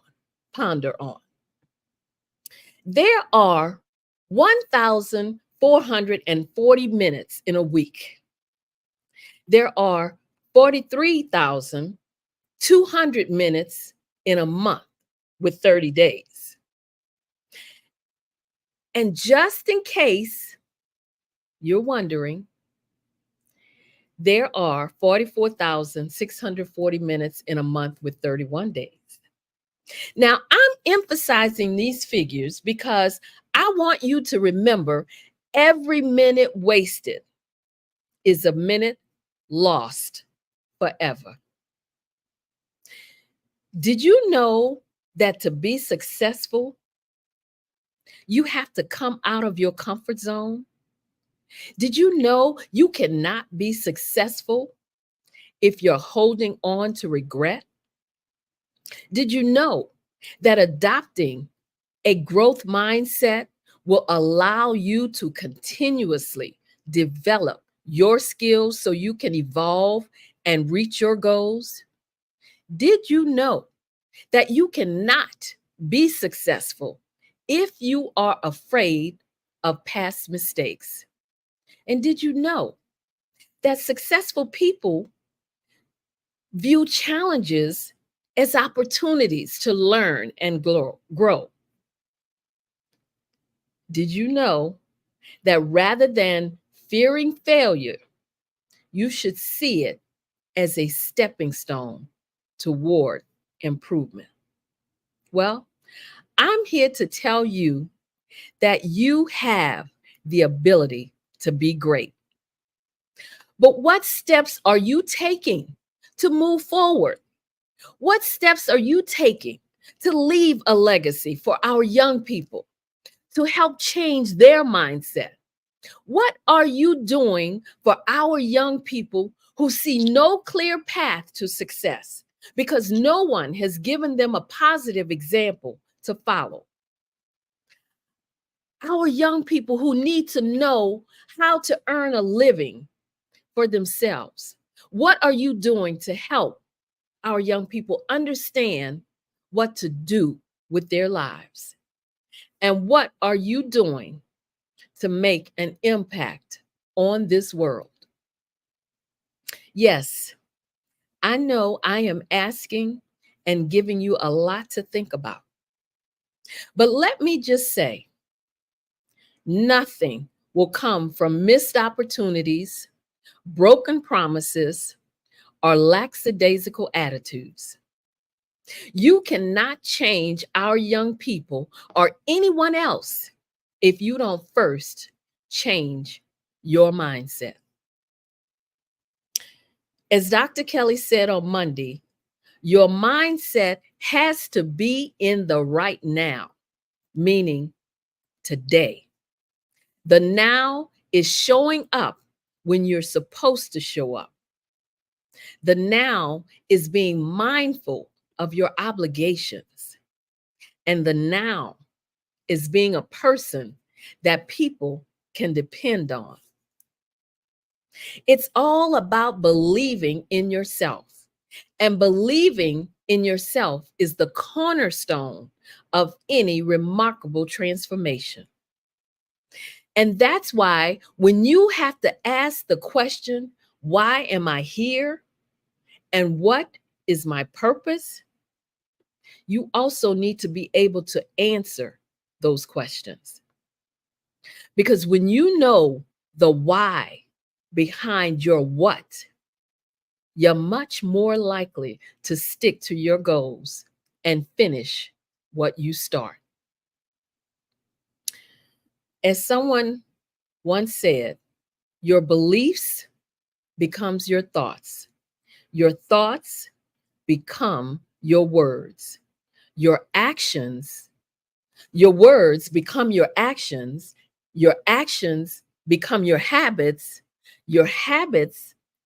There are 1,440 minutes in a week. There are 43,200 minutes in a month with 30 days. And just in case you're wondering, there are 44,640 minutes in a month with 31 days. Now, I'm emphasizing these figures because I want you to remember every minute wasted is a minute lost forever. Did you know that to be successful, you have to come out of your comfort zone? Did you know you cannot be successful if you're holding on to regret? Did you know that adopting a growth mindset will allow you to continuously develop your skills so you can evolve and reach your goals? Did you know that you cannot be successful if you are afraid of past mistakes? And did you know that successful people view challenges as opportunities to learn and grow? Did you know that rather than fearing failure, you should see it as a stepping stone toward improvement? Well, I'm here to tell you that you have the ability to be great. But what steps are you taking to move forward? What steps are you taking to leave a legacy for our young people, to help change their mindset? What are you doing for our young people who see no clear path to success because no one has given them a positive example to follow? Our young people who need to know how to earn a living for themselves. What are you doing to help our young people understand what to do with their lives. And what are you doing to make an impact on this world? Yes, I know I am asking and giving you a lot to think about. But let me just say, nothing will come from missed opportunities, broken promises, or lackadaisical attitudes. You cannot change our young people or anyone else if you don't first change your mindset. As Dr. Kelly said on Monday, your mindset has to be in the right now, meaning today. The now is showing up when you're supposed to show up. The now is being mindful of your obligations. And the now is being a person that people can depend on. It's all about believing in yourself. And believing in yourself is the cornerstone of any remarkable transformation. And that's why when you have to ask the question, why am I here? And what is my purpose? You also need to be able to answer those questions. Because when you know the why behind your what, you're much more likely to stick to your goals and finish what you start. As someone once said, your beliefs becomes your thoughts. Your thoughts become your words. Your words become your actions become your habits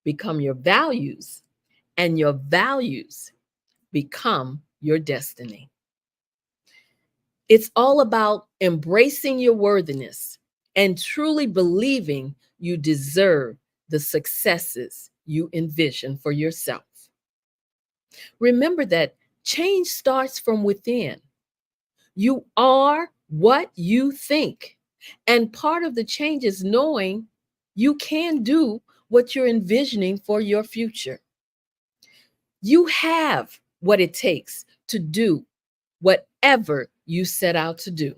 become your values, and your values become your destiny. It's all about embracing your worthiness and truly believing you deserve the successes you envision for yourself. Remember that change starts from within. You are what you think. And part of the change is knowing you can do what you're envisioning for your future. You have what it takes to do whatever you set out to do.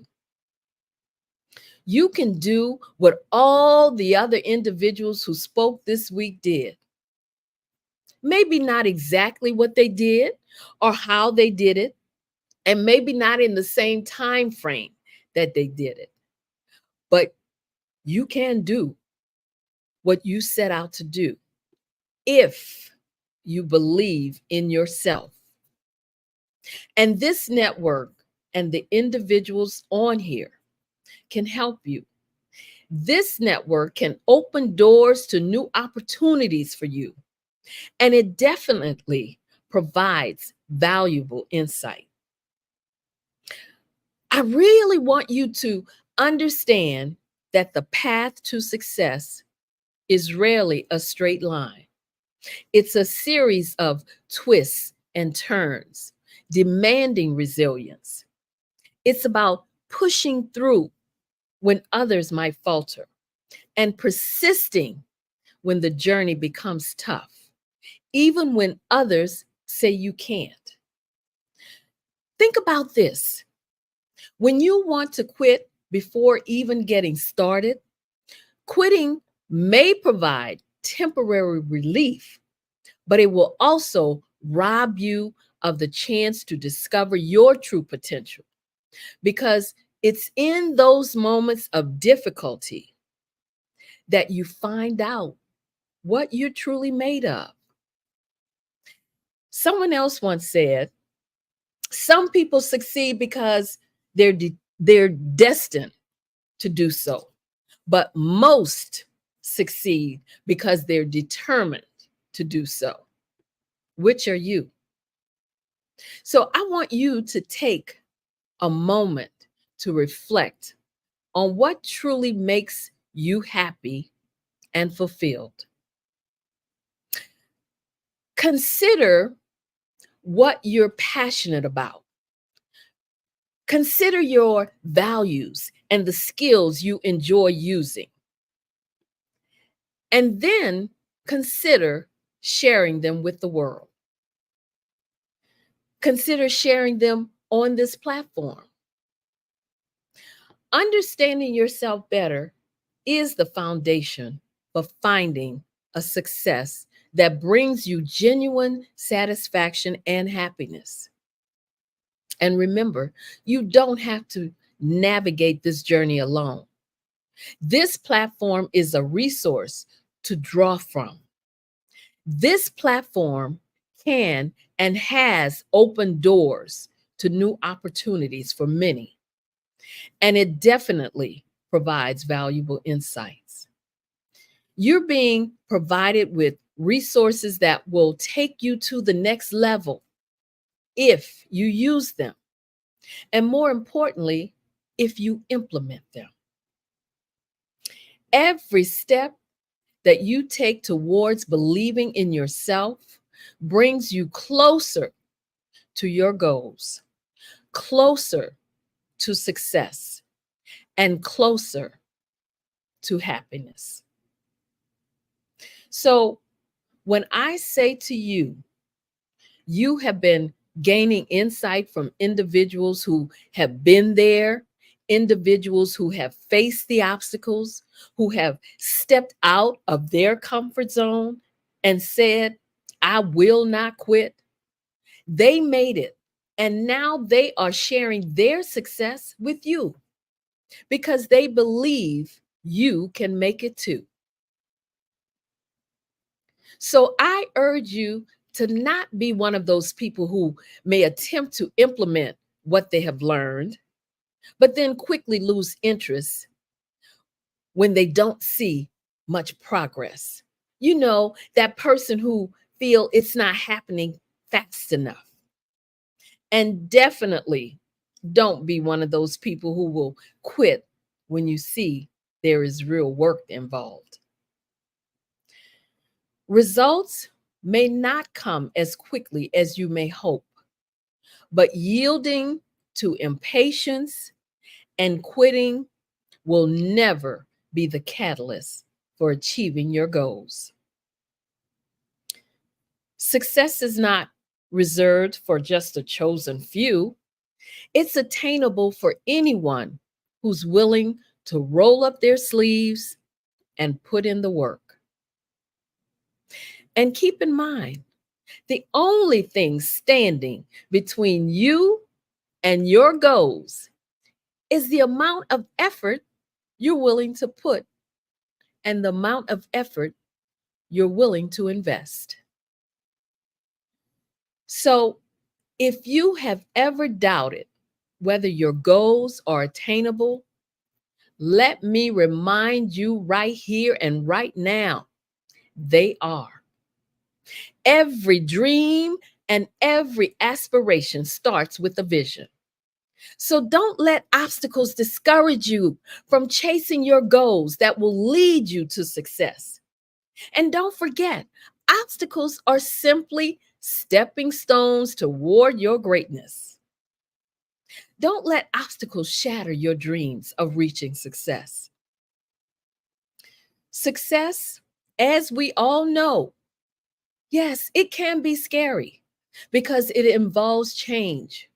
You can do what all the other individuals who spoke this week did. Maybe not exactly what they did or how they did it, and maybe not in the same time frame that they did it. But you can do what you set out to do if you believe in yourself. And this network and the individuals on here can help you. This network can open doors to new opportunities for you. And it definitely provides valuable insight. I really want you to understand that the path to success is rarely a straight line. It's a series of twists and turns, demanding resilience. It's about pushing through when others might falter and persisting when the journey becomes tough, even when others say you can't. Think about this. When you want to quit before even getting started, quitting may provide temporary relief, but it will also rob you of the chance to discover your true potential, because it's in those moments of difficulty that you find out what you're truly made of. Someone else once said, some people succeed because they're destined to do so, but most succeed because they're determined to do so. Which are you? So I want you to take a moment to reflect on what truly makes you happy and fulfilled. Consider what you're passionate about. Consider your values and the skills you enjoy using. And then consider sharing them with the world. Consider sharing them on this platform. Understanding yourself better is the foundation for finding a success that brings you genuine satisfaction and happiness. And remember, you don't have to navigate this journey alone. This platform is a resource to draw from. This platform can and has opened doors to new opportunities for many, and it definitely provides valuable insights. You're being provided with resources that will take you to the next level if you use them, and more importantly, if you implement them. Every step that you take towards believing in yourself brings you closer to your goals, closer to success, and closer to happiness. So when I say to you, you have been gaining insight from individuals who have been there, individuals who have faced the obstacles, who have stepped out of their comfort zone and said, I will not quit. They made it, and now they are sharing their success with you because they believe you can make it too. So I urge you to not be one of those people who may attempt to implement what they have learned, but then quickly lose interest when they don't see much progress. You know, that person who feel it's not happening fast enough. And definitely don't be one of those people who will quit when you see there is real work involved. Results may not come as quickly as you may hope, but yielding to impatience and quitting will never be the catalyst for achieving your goals. Success is not reserved for just a chosen few. It's attainable for anyone who's willing to roll up their sleeves and put in the work. And keep in mind, the only thing standing between you and your goals is the amount of effort you're willing to put and the amount of effort you're willing to invest. So if you have ever doubted whether your goals are attainable, let me remind you right here and right now, they are. Every dream and every aspiration starts with a vision. So don't let obstacles discourage you from chasing your goals that will lead you to success. And don't forget, obstacles are simply stepping stones toward your greatness. Don't let obstacles shatter your dreams of reaching success. Success, as we all know, yes, it can be scary because it involves change.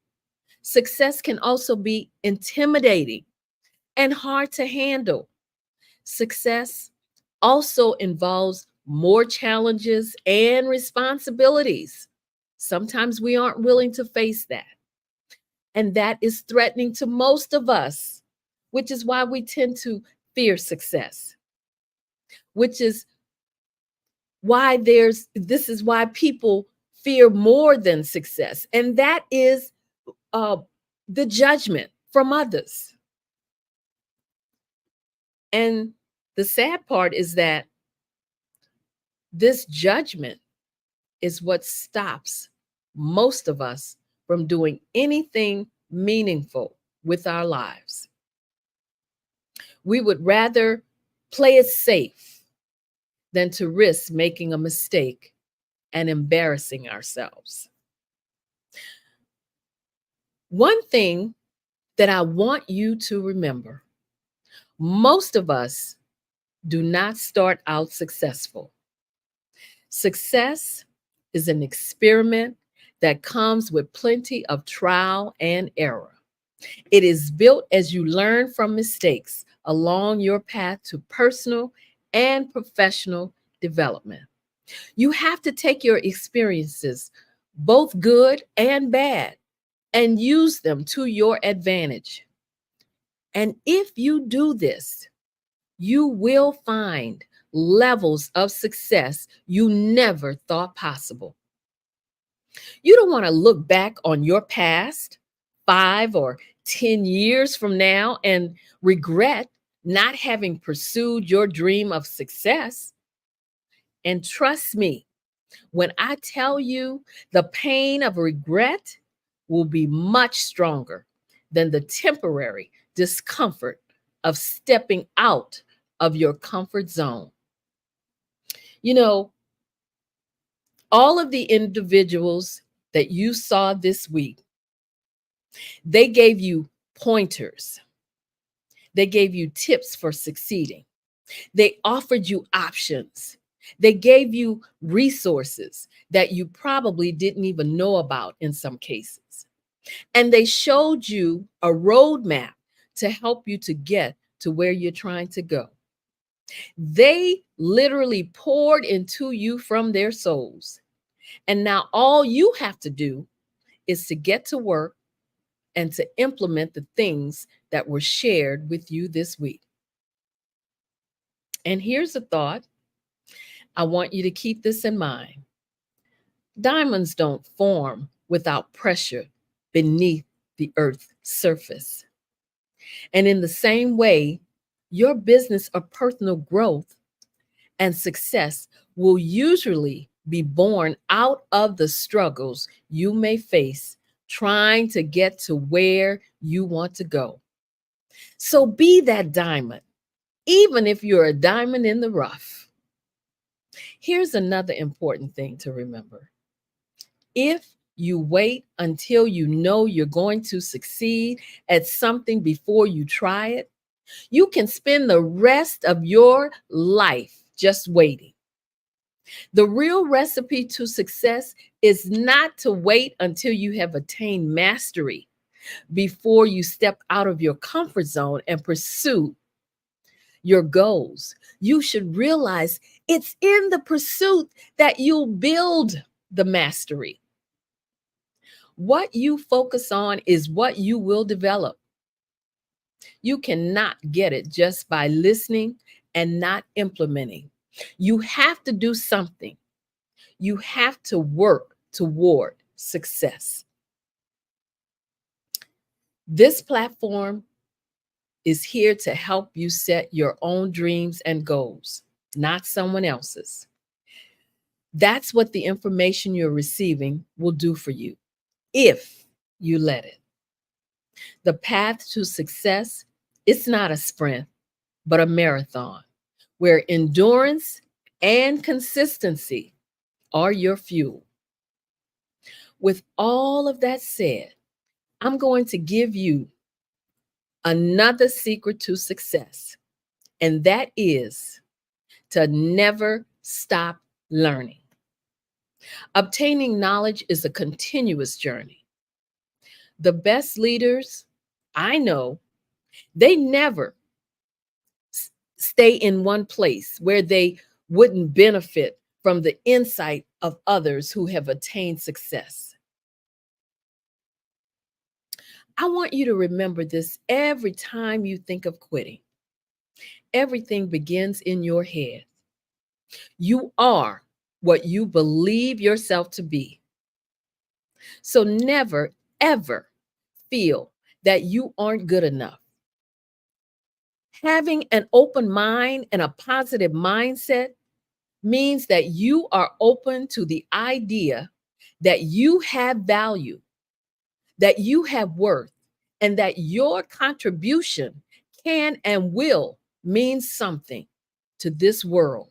Success can also be intimidating and hard to handle. Success also involves more challenges and responsibilities. Sometimes we aren't willing to face that. And that is threatening to most of us, which is why we tend to fear success, which is why this is why people fear more than success. And that is the judgment from others. And the sad part is that this judgment is what stops most of us from doing anything meaningful with our lives. We would rather play it safe than to risk making a mistake and embarrassing ourselves. One thing that I want you to remember, most of us do not start out successful. Success is an experiment that comes with plenty of trial and error. It is built as you learn from mistakes along your path to personal and professional development. You have to take your experiences, both good and bad, and use them to your advantage. And if you do this, you will find levels of success you never thought possible. You don't want to look back on your past 5 or 10 years from now and regret not having pursued your dream of success. And trust me, when I tell you, the pain of regret will be much stronger than the temporary discomfort of stepping out of your comfort zone. You know, all of the individuals that you saw this week, they gave you pointers. They gave you tips for succeeding. They offered you options. They gave you resources that you probably didn't even know about in some cases. And they showed you a roadmap to help you to get to where you're trying to go. They literally poured into you from their souls. And now all you have to do is to get to work and to implement the things that were shared with you this week. And here's a thought. I want you to keep this in mind. Diamonds don't form without pressure beneath the earth's surface. And in the same way, your business or personal growth and success will usually be born out of the struggles you may face trying to get to where you want to go. So be that diamond, even if you're a diamond in the rough. Here's another important thing to remember. If you wait until you know you're going to succeed at something before you try it, you can spend the rest of your life just waiting. The real recipe to success is not to wait until you have attained mastery before you step out of your comfort zone and pursue your goals. You should realize it's in the pursuit that you'll build the mastery. What you focus on is what you will develop. You cannot get it just by listening and not implementing. You have to do something. You have to work toward success. This platform is here to help you set your own dreams and goals, not someone else's. That's what the information you're receiving will do for you, if you let it. The path to success, it's not a sprint, but a marathon, where endurance and consistency are your fuel. With all of that said, I'm going to give you another secret to success, and that is to never stop learning. Obtaining knowledge is a continuous journey. The best leaders I know, they never stay in one place where they wouldn't benefit from the insight of others who have attained success. I want you to remember this every time you think of quitting. Everything begins in your head. You are what you believe yourself to be. So never, ever feel that you aren't good enough. Having an open mind and a positive mindset means that you are open to the idea that you have value, that you have worth, and that your contribution can and will mean something to this world.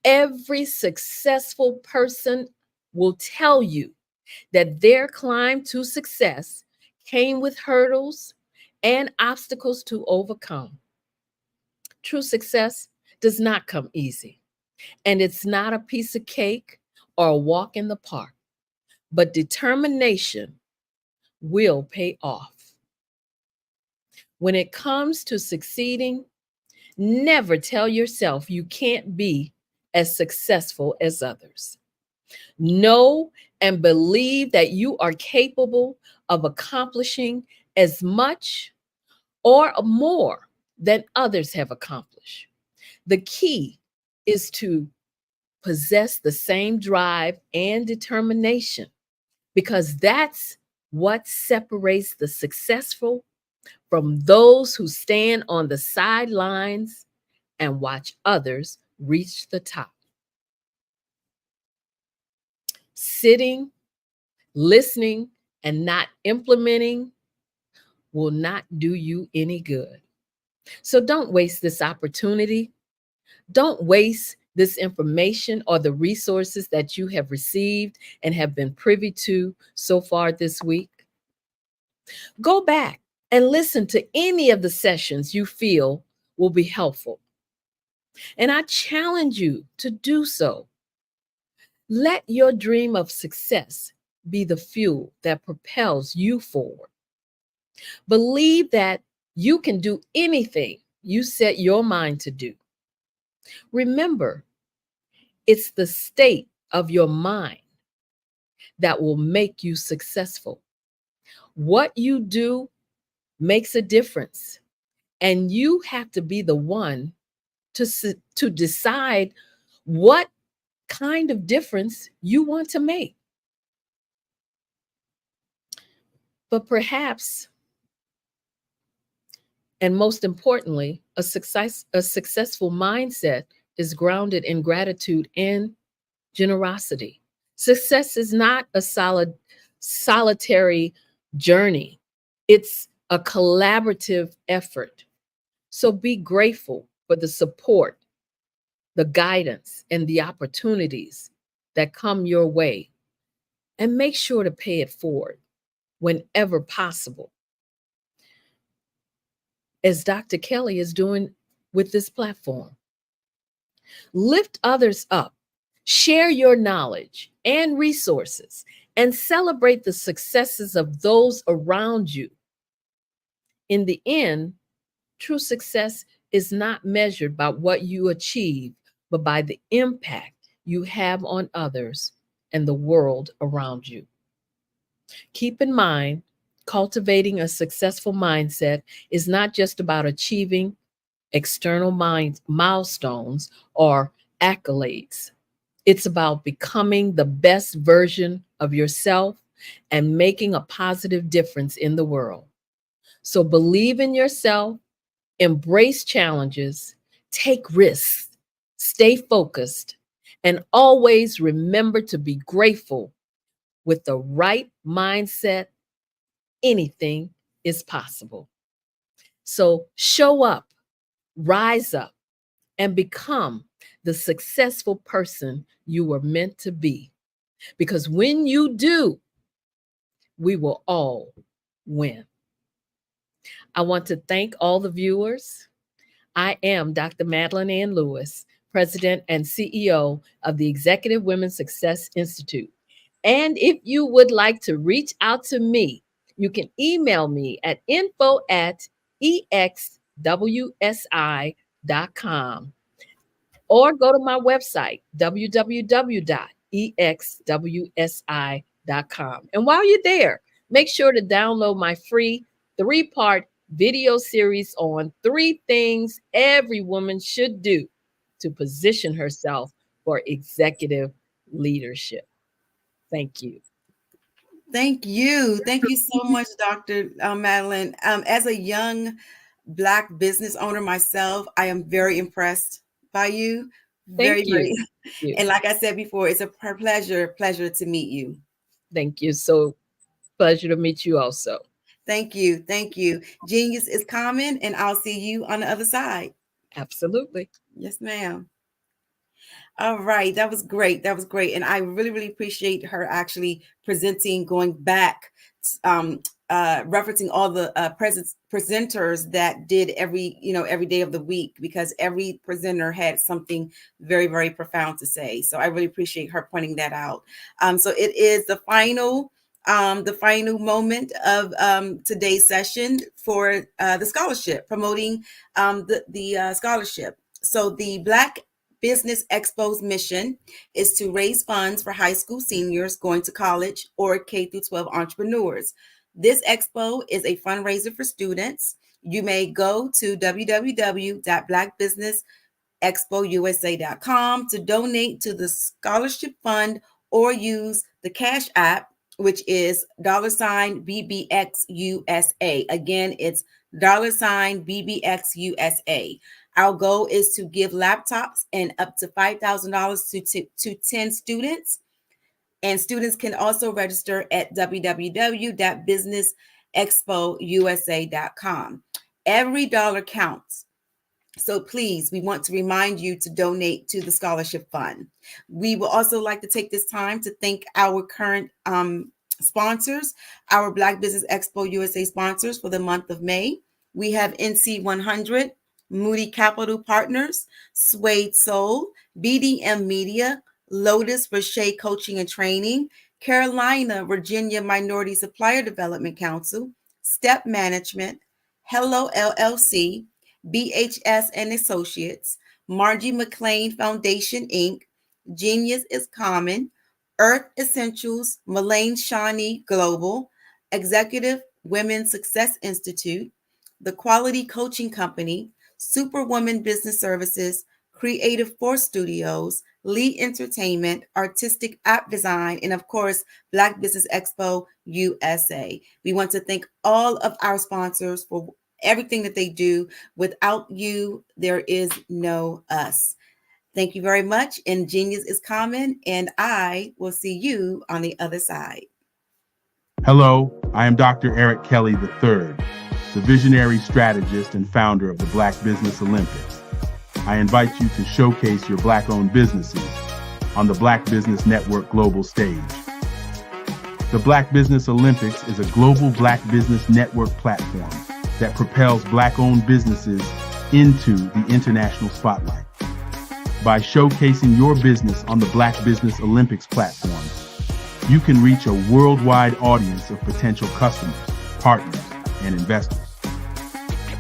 Every successful person will tell you that their climb to success came with hurdles and obstacles to overcome. True success does not come easy, and it's not a piece of cake or a walk in the park, but determination will pay off. When it comes to succeeding, never tell yourself you can't be as successful as others. Know and believe that you are capable of accomplishing as much or more than others have accomplished. The key is to possess the same drive and determination, because that's what separates the successful from those who stand on the sidelines and watch others reach the top. Sitting, listening, and not implementing will not do you any good. So don't waste this opportunity. Don't waste this information or the resources that you have received and have been privy to so far this week. Go back and listen to any of the sessions you feel will be helpful. And I challenge you to do so. Let your dream of success be the fuel that propels you forward. Believe that you can do anything you set your mind to do. Remember, it's the state of your mind that will make you successful. What you do makes a difference, and you have to be the one to decide what kind of difference you want to make. But perhaps, and most importantly, a successful mindset is grounded in gratitude and generosity. Success is not a solitary journey. It's a collaborative effort. So be grateful for the support, the guidance, and the opportunities that come your way. And make sure to pay it forward whenever possible, as Dr. Kelly is doing with this platform. Lift others up, share your knowledge and resources, and celebrate the successes of those around you. In the end, true success is not measured by what you achieve, but by the impact you have on others and the world around you. Keep in mind, cultivating a successful mindset is not just about achieving external milestones or accolades. It's about becoming the best version of yourself and making a positive difference in the world. So believe in yourself, embrace challenges, take risks, stay focused, and always remember to be grateful. With the right mindset, anything is possible. So show up, rise up, and become the successful person you were meant to be. Because when you do, we will all win. I want to thank all the viewers. I am Dr. Madeline Ann Lewis, President and CEO of the Executive Women's Success Institute. And if you would like to reach out to me, you can email me at info@exwsi.com or go to my website, www.exwsi.com. And while you're there, make sure to download my free 3-part video series on 3 things every woman should do to position herself for executive leadership. Thank you. Thank you. Thank you so much, Dr. Madeline. As a young Black business owner myself, I am very impressed by you. Thank you. Very. Thank you. And like I said before, it's a pleasure to meet you. Thank you. So pleasure to meet you also. Thank you. Thank you. Genius is common, and I'll see you on the other side. Absolutely. Yes, ma'am. All right, that was great. That was great, and I really, really appreciate her actually presenting, going back, referencing all the presenters that did every day of the week, because every presenter had something very, very profound to say. So I really appreciate her pointing that out. So it is the final moment of today's session for the scholarship, promoting the scholarship. So the Black Business Expo's mission is to raise funds for high school seniors going to college or K-12 entrepreneurs. This expo is a fundraiser for students. You may go to www.blackbusinessexpousa.com to donate to the scholarship fund, or use the Cash App, which is $BBXUSA. Again, it's $BBXUSA. Our goal is to give laptops and up to $5,000 to 10 students. And students can also register at www.businessexpousa.com. Every dollar counts. So please, we want to remind you to donate to the scholarship fund. We will also like to take this time to thank our current sponsors, our Black Business Expo USA sponsors for the month of May. We have NC 100, Moody Capital Partners, Suede Soul, BDM Media, Lotus Roche Coaching and Training, Carolina, Virginia Minority Supplier Development Council, Step Management, Hello LLC, BHS and Associates, Margie McLean Foundation, Inc., Genius is Common, Earth Essentials, Mullane Shawnee Global, Executive Women's Success Institute, The Quality Coaching Company, Superwoman Business Services, Creative Force Studios, Lee Entertainment, Artistic App Design, and of course, Black Business Expo USA. We want to thank all of our sponsors for everything that they do. Without you, there is no us. Thank you very much. And Genius is Common, and I will see you on the other side. Hello, I am Dr. Eric Kelly III, the visionary strategist and founder of the Black Business Olympics. I invite you to showcase your Black-owned businesses on the Black Business Network global stage. The Black Business Olympics is a global Black Business Network platform that propels Black-owned businesses into the international spotlight. By showcasing your business on the Black Business Olympics platform, you can reach a worldwide audience of potential customers, partners, and investors.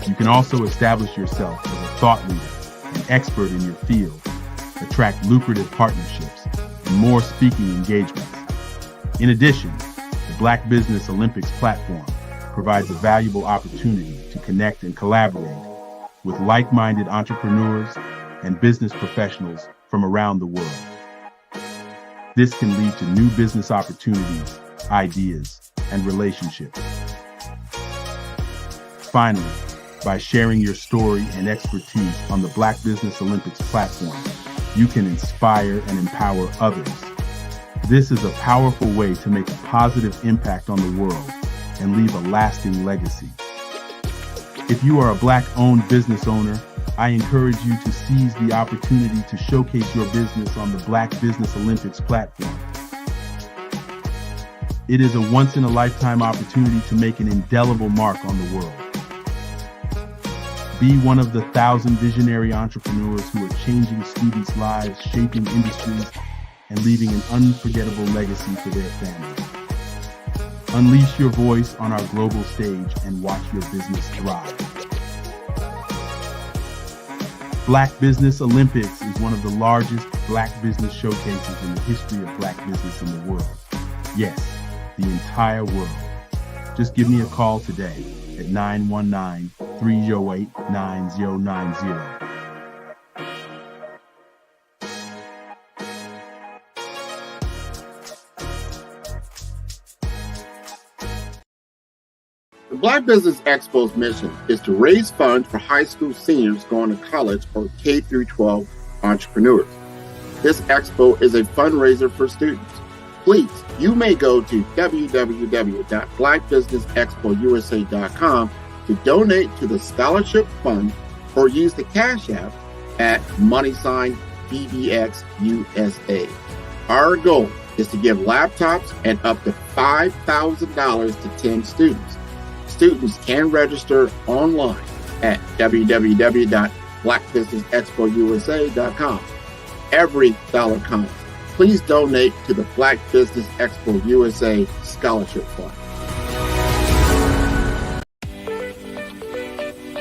You can also establish yourself as a thought leader, an expert in your field, attract lucrative partnerships, and more speaking engagements. In addition, the Black Business Olympics platform provides a valuable opportunity to connect and collaborate with like-minded entrepreneurs and business professionals from around the world. This can lead to new business opportunities, ideas, and relationships. Finally, by sharing your story and expertise on the Black Business Olympics platform, you can inspire and empower others. This is a powerful way to make a positive impact on the world and leave a lasting legacy. If you are a Black-owned business owner, I encourage you to seize the opportunity to showcase your business on the Black Business Olympics platform. It is a once-in-a-lifetime opportunity to make an indelible mark on the world. Be one of the 1,000 visionary entrepreneurs who are changing students' lives, shaping industries, and leaving an unforgettable legacy for their families. Unleash your voice on our global stage and watch your business thrive. Black Business Olympics is one of the largest Black business showcases in the history of Black business in the world. Yes, the entire world. Just give me a call today at 919-308-9090. The Black Business Expo's mission is to raise funds for high school seniors going to college or K-12 entrepreneurs. This expo is a fundraiser for students. Please, you may go to www.blackbusinessexpousa.com to donate to the scholarship fund or use the Cash App at PBX USA. Our goal is to give laptops and up to $5,000 to 10 students. Students can register online at www.blackbusinessexpousa.com. Every dollar counts. Please donate to the Black Business Expo USA Scholarship Fund.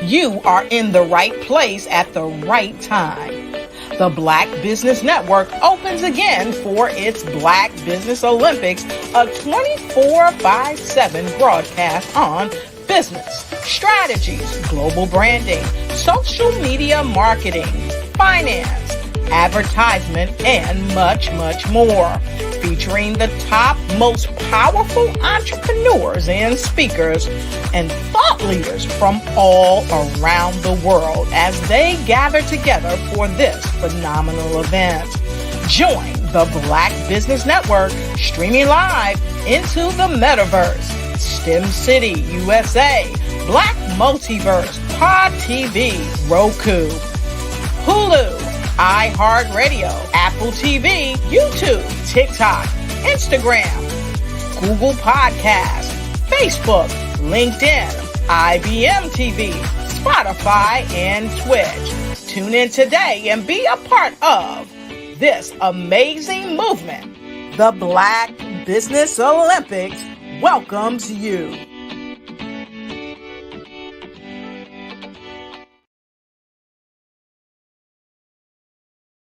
You are in the right place at the right time. The Black Business Network opens again for its Black Business Olympics, a 24/7 broadcast on business, strategies, global branding, social media marketing, finance, advertisement, and much, much more. Featuring the top, most powerful entrepreneurs and speakers and thought leaders from all around the world as they gather together for this phenomenal event. Join the Black Business Network streaming live into the metaverse, STEM City USA, Black Multiverse, Pod TV, Roku, Hulu, iHeartRadio, Apple TV, YouTube, TikTok, Instagram, Google Podcasts, Facebook, LinkedIn, IBM TV, Spotify, and Twitch. Tune in today and be a part of this amazing movement. The Black Business Olympics welcomes you.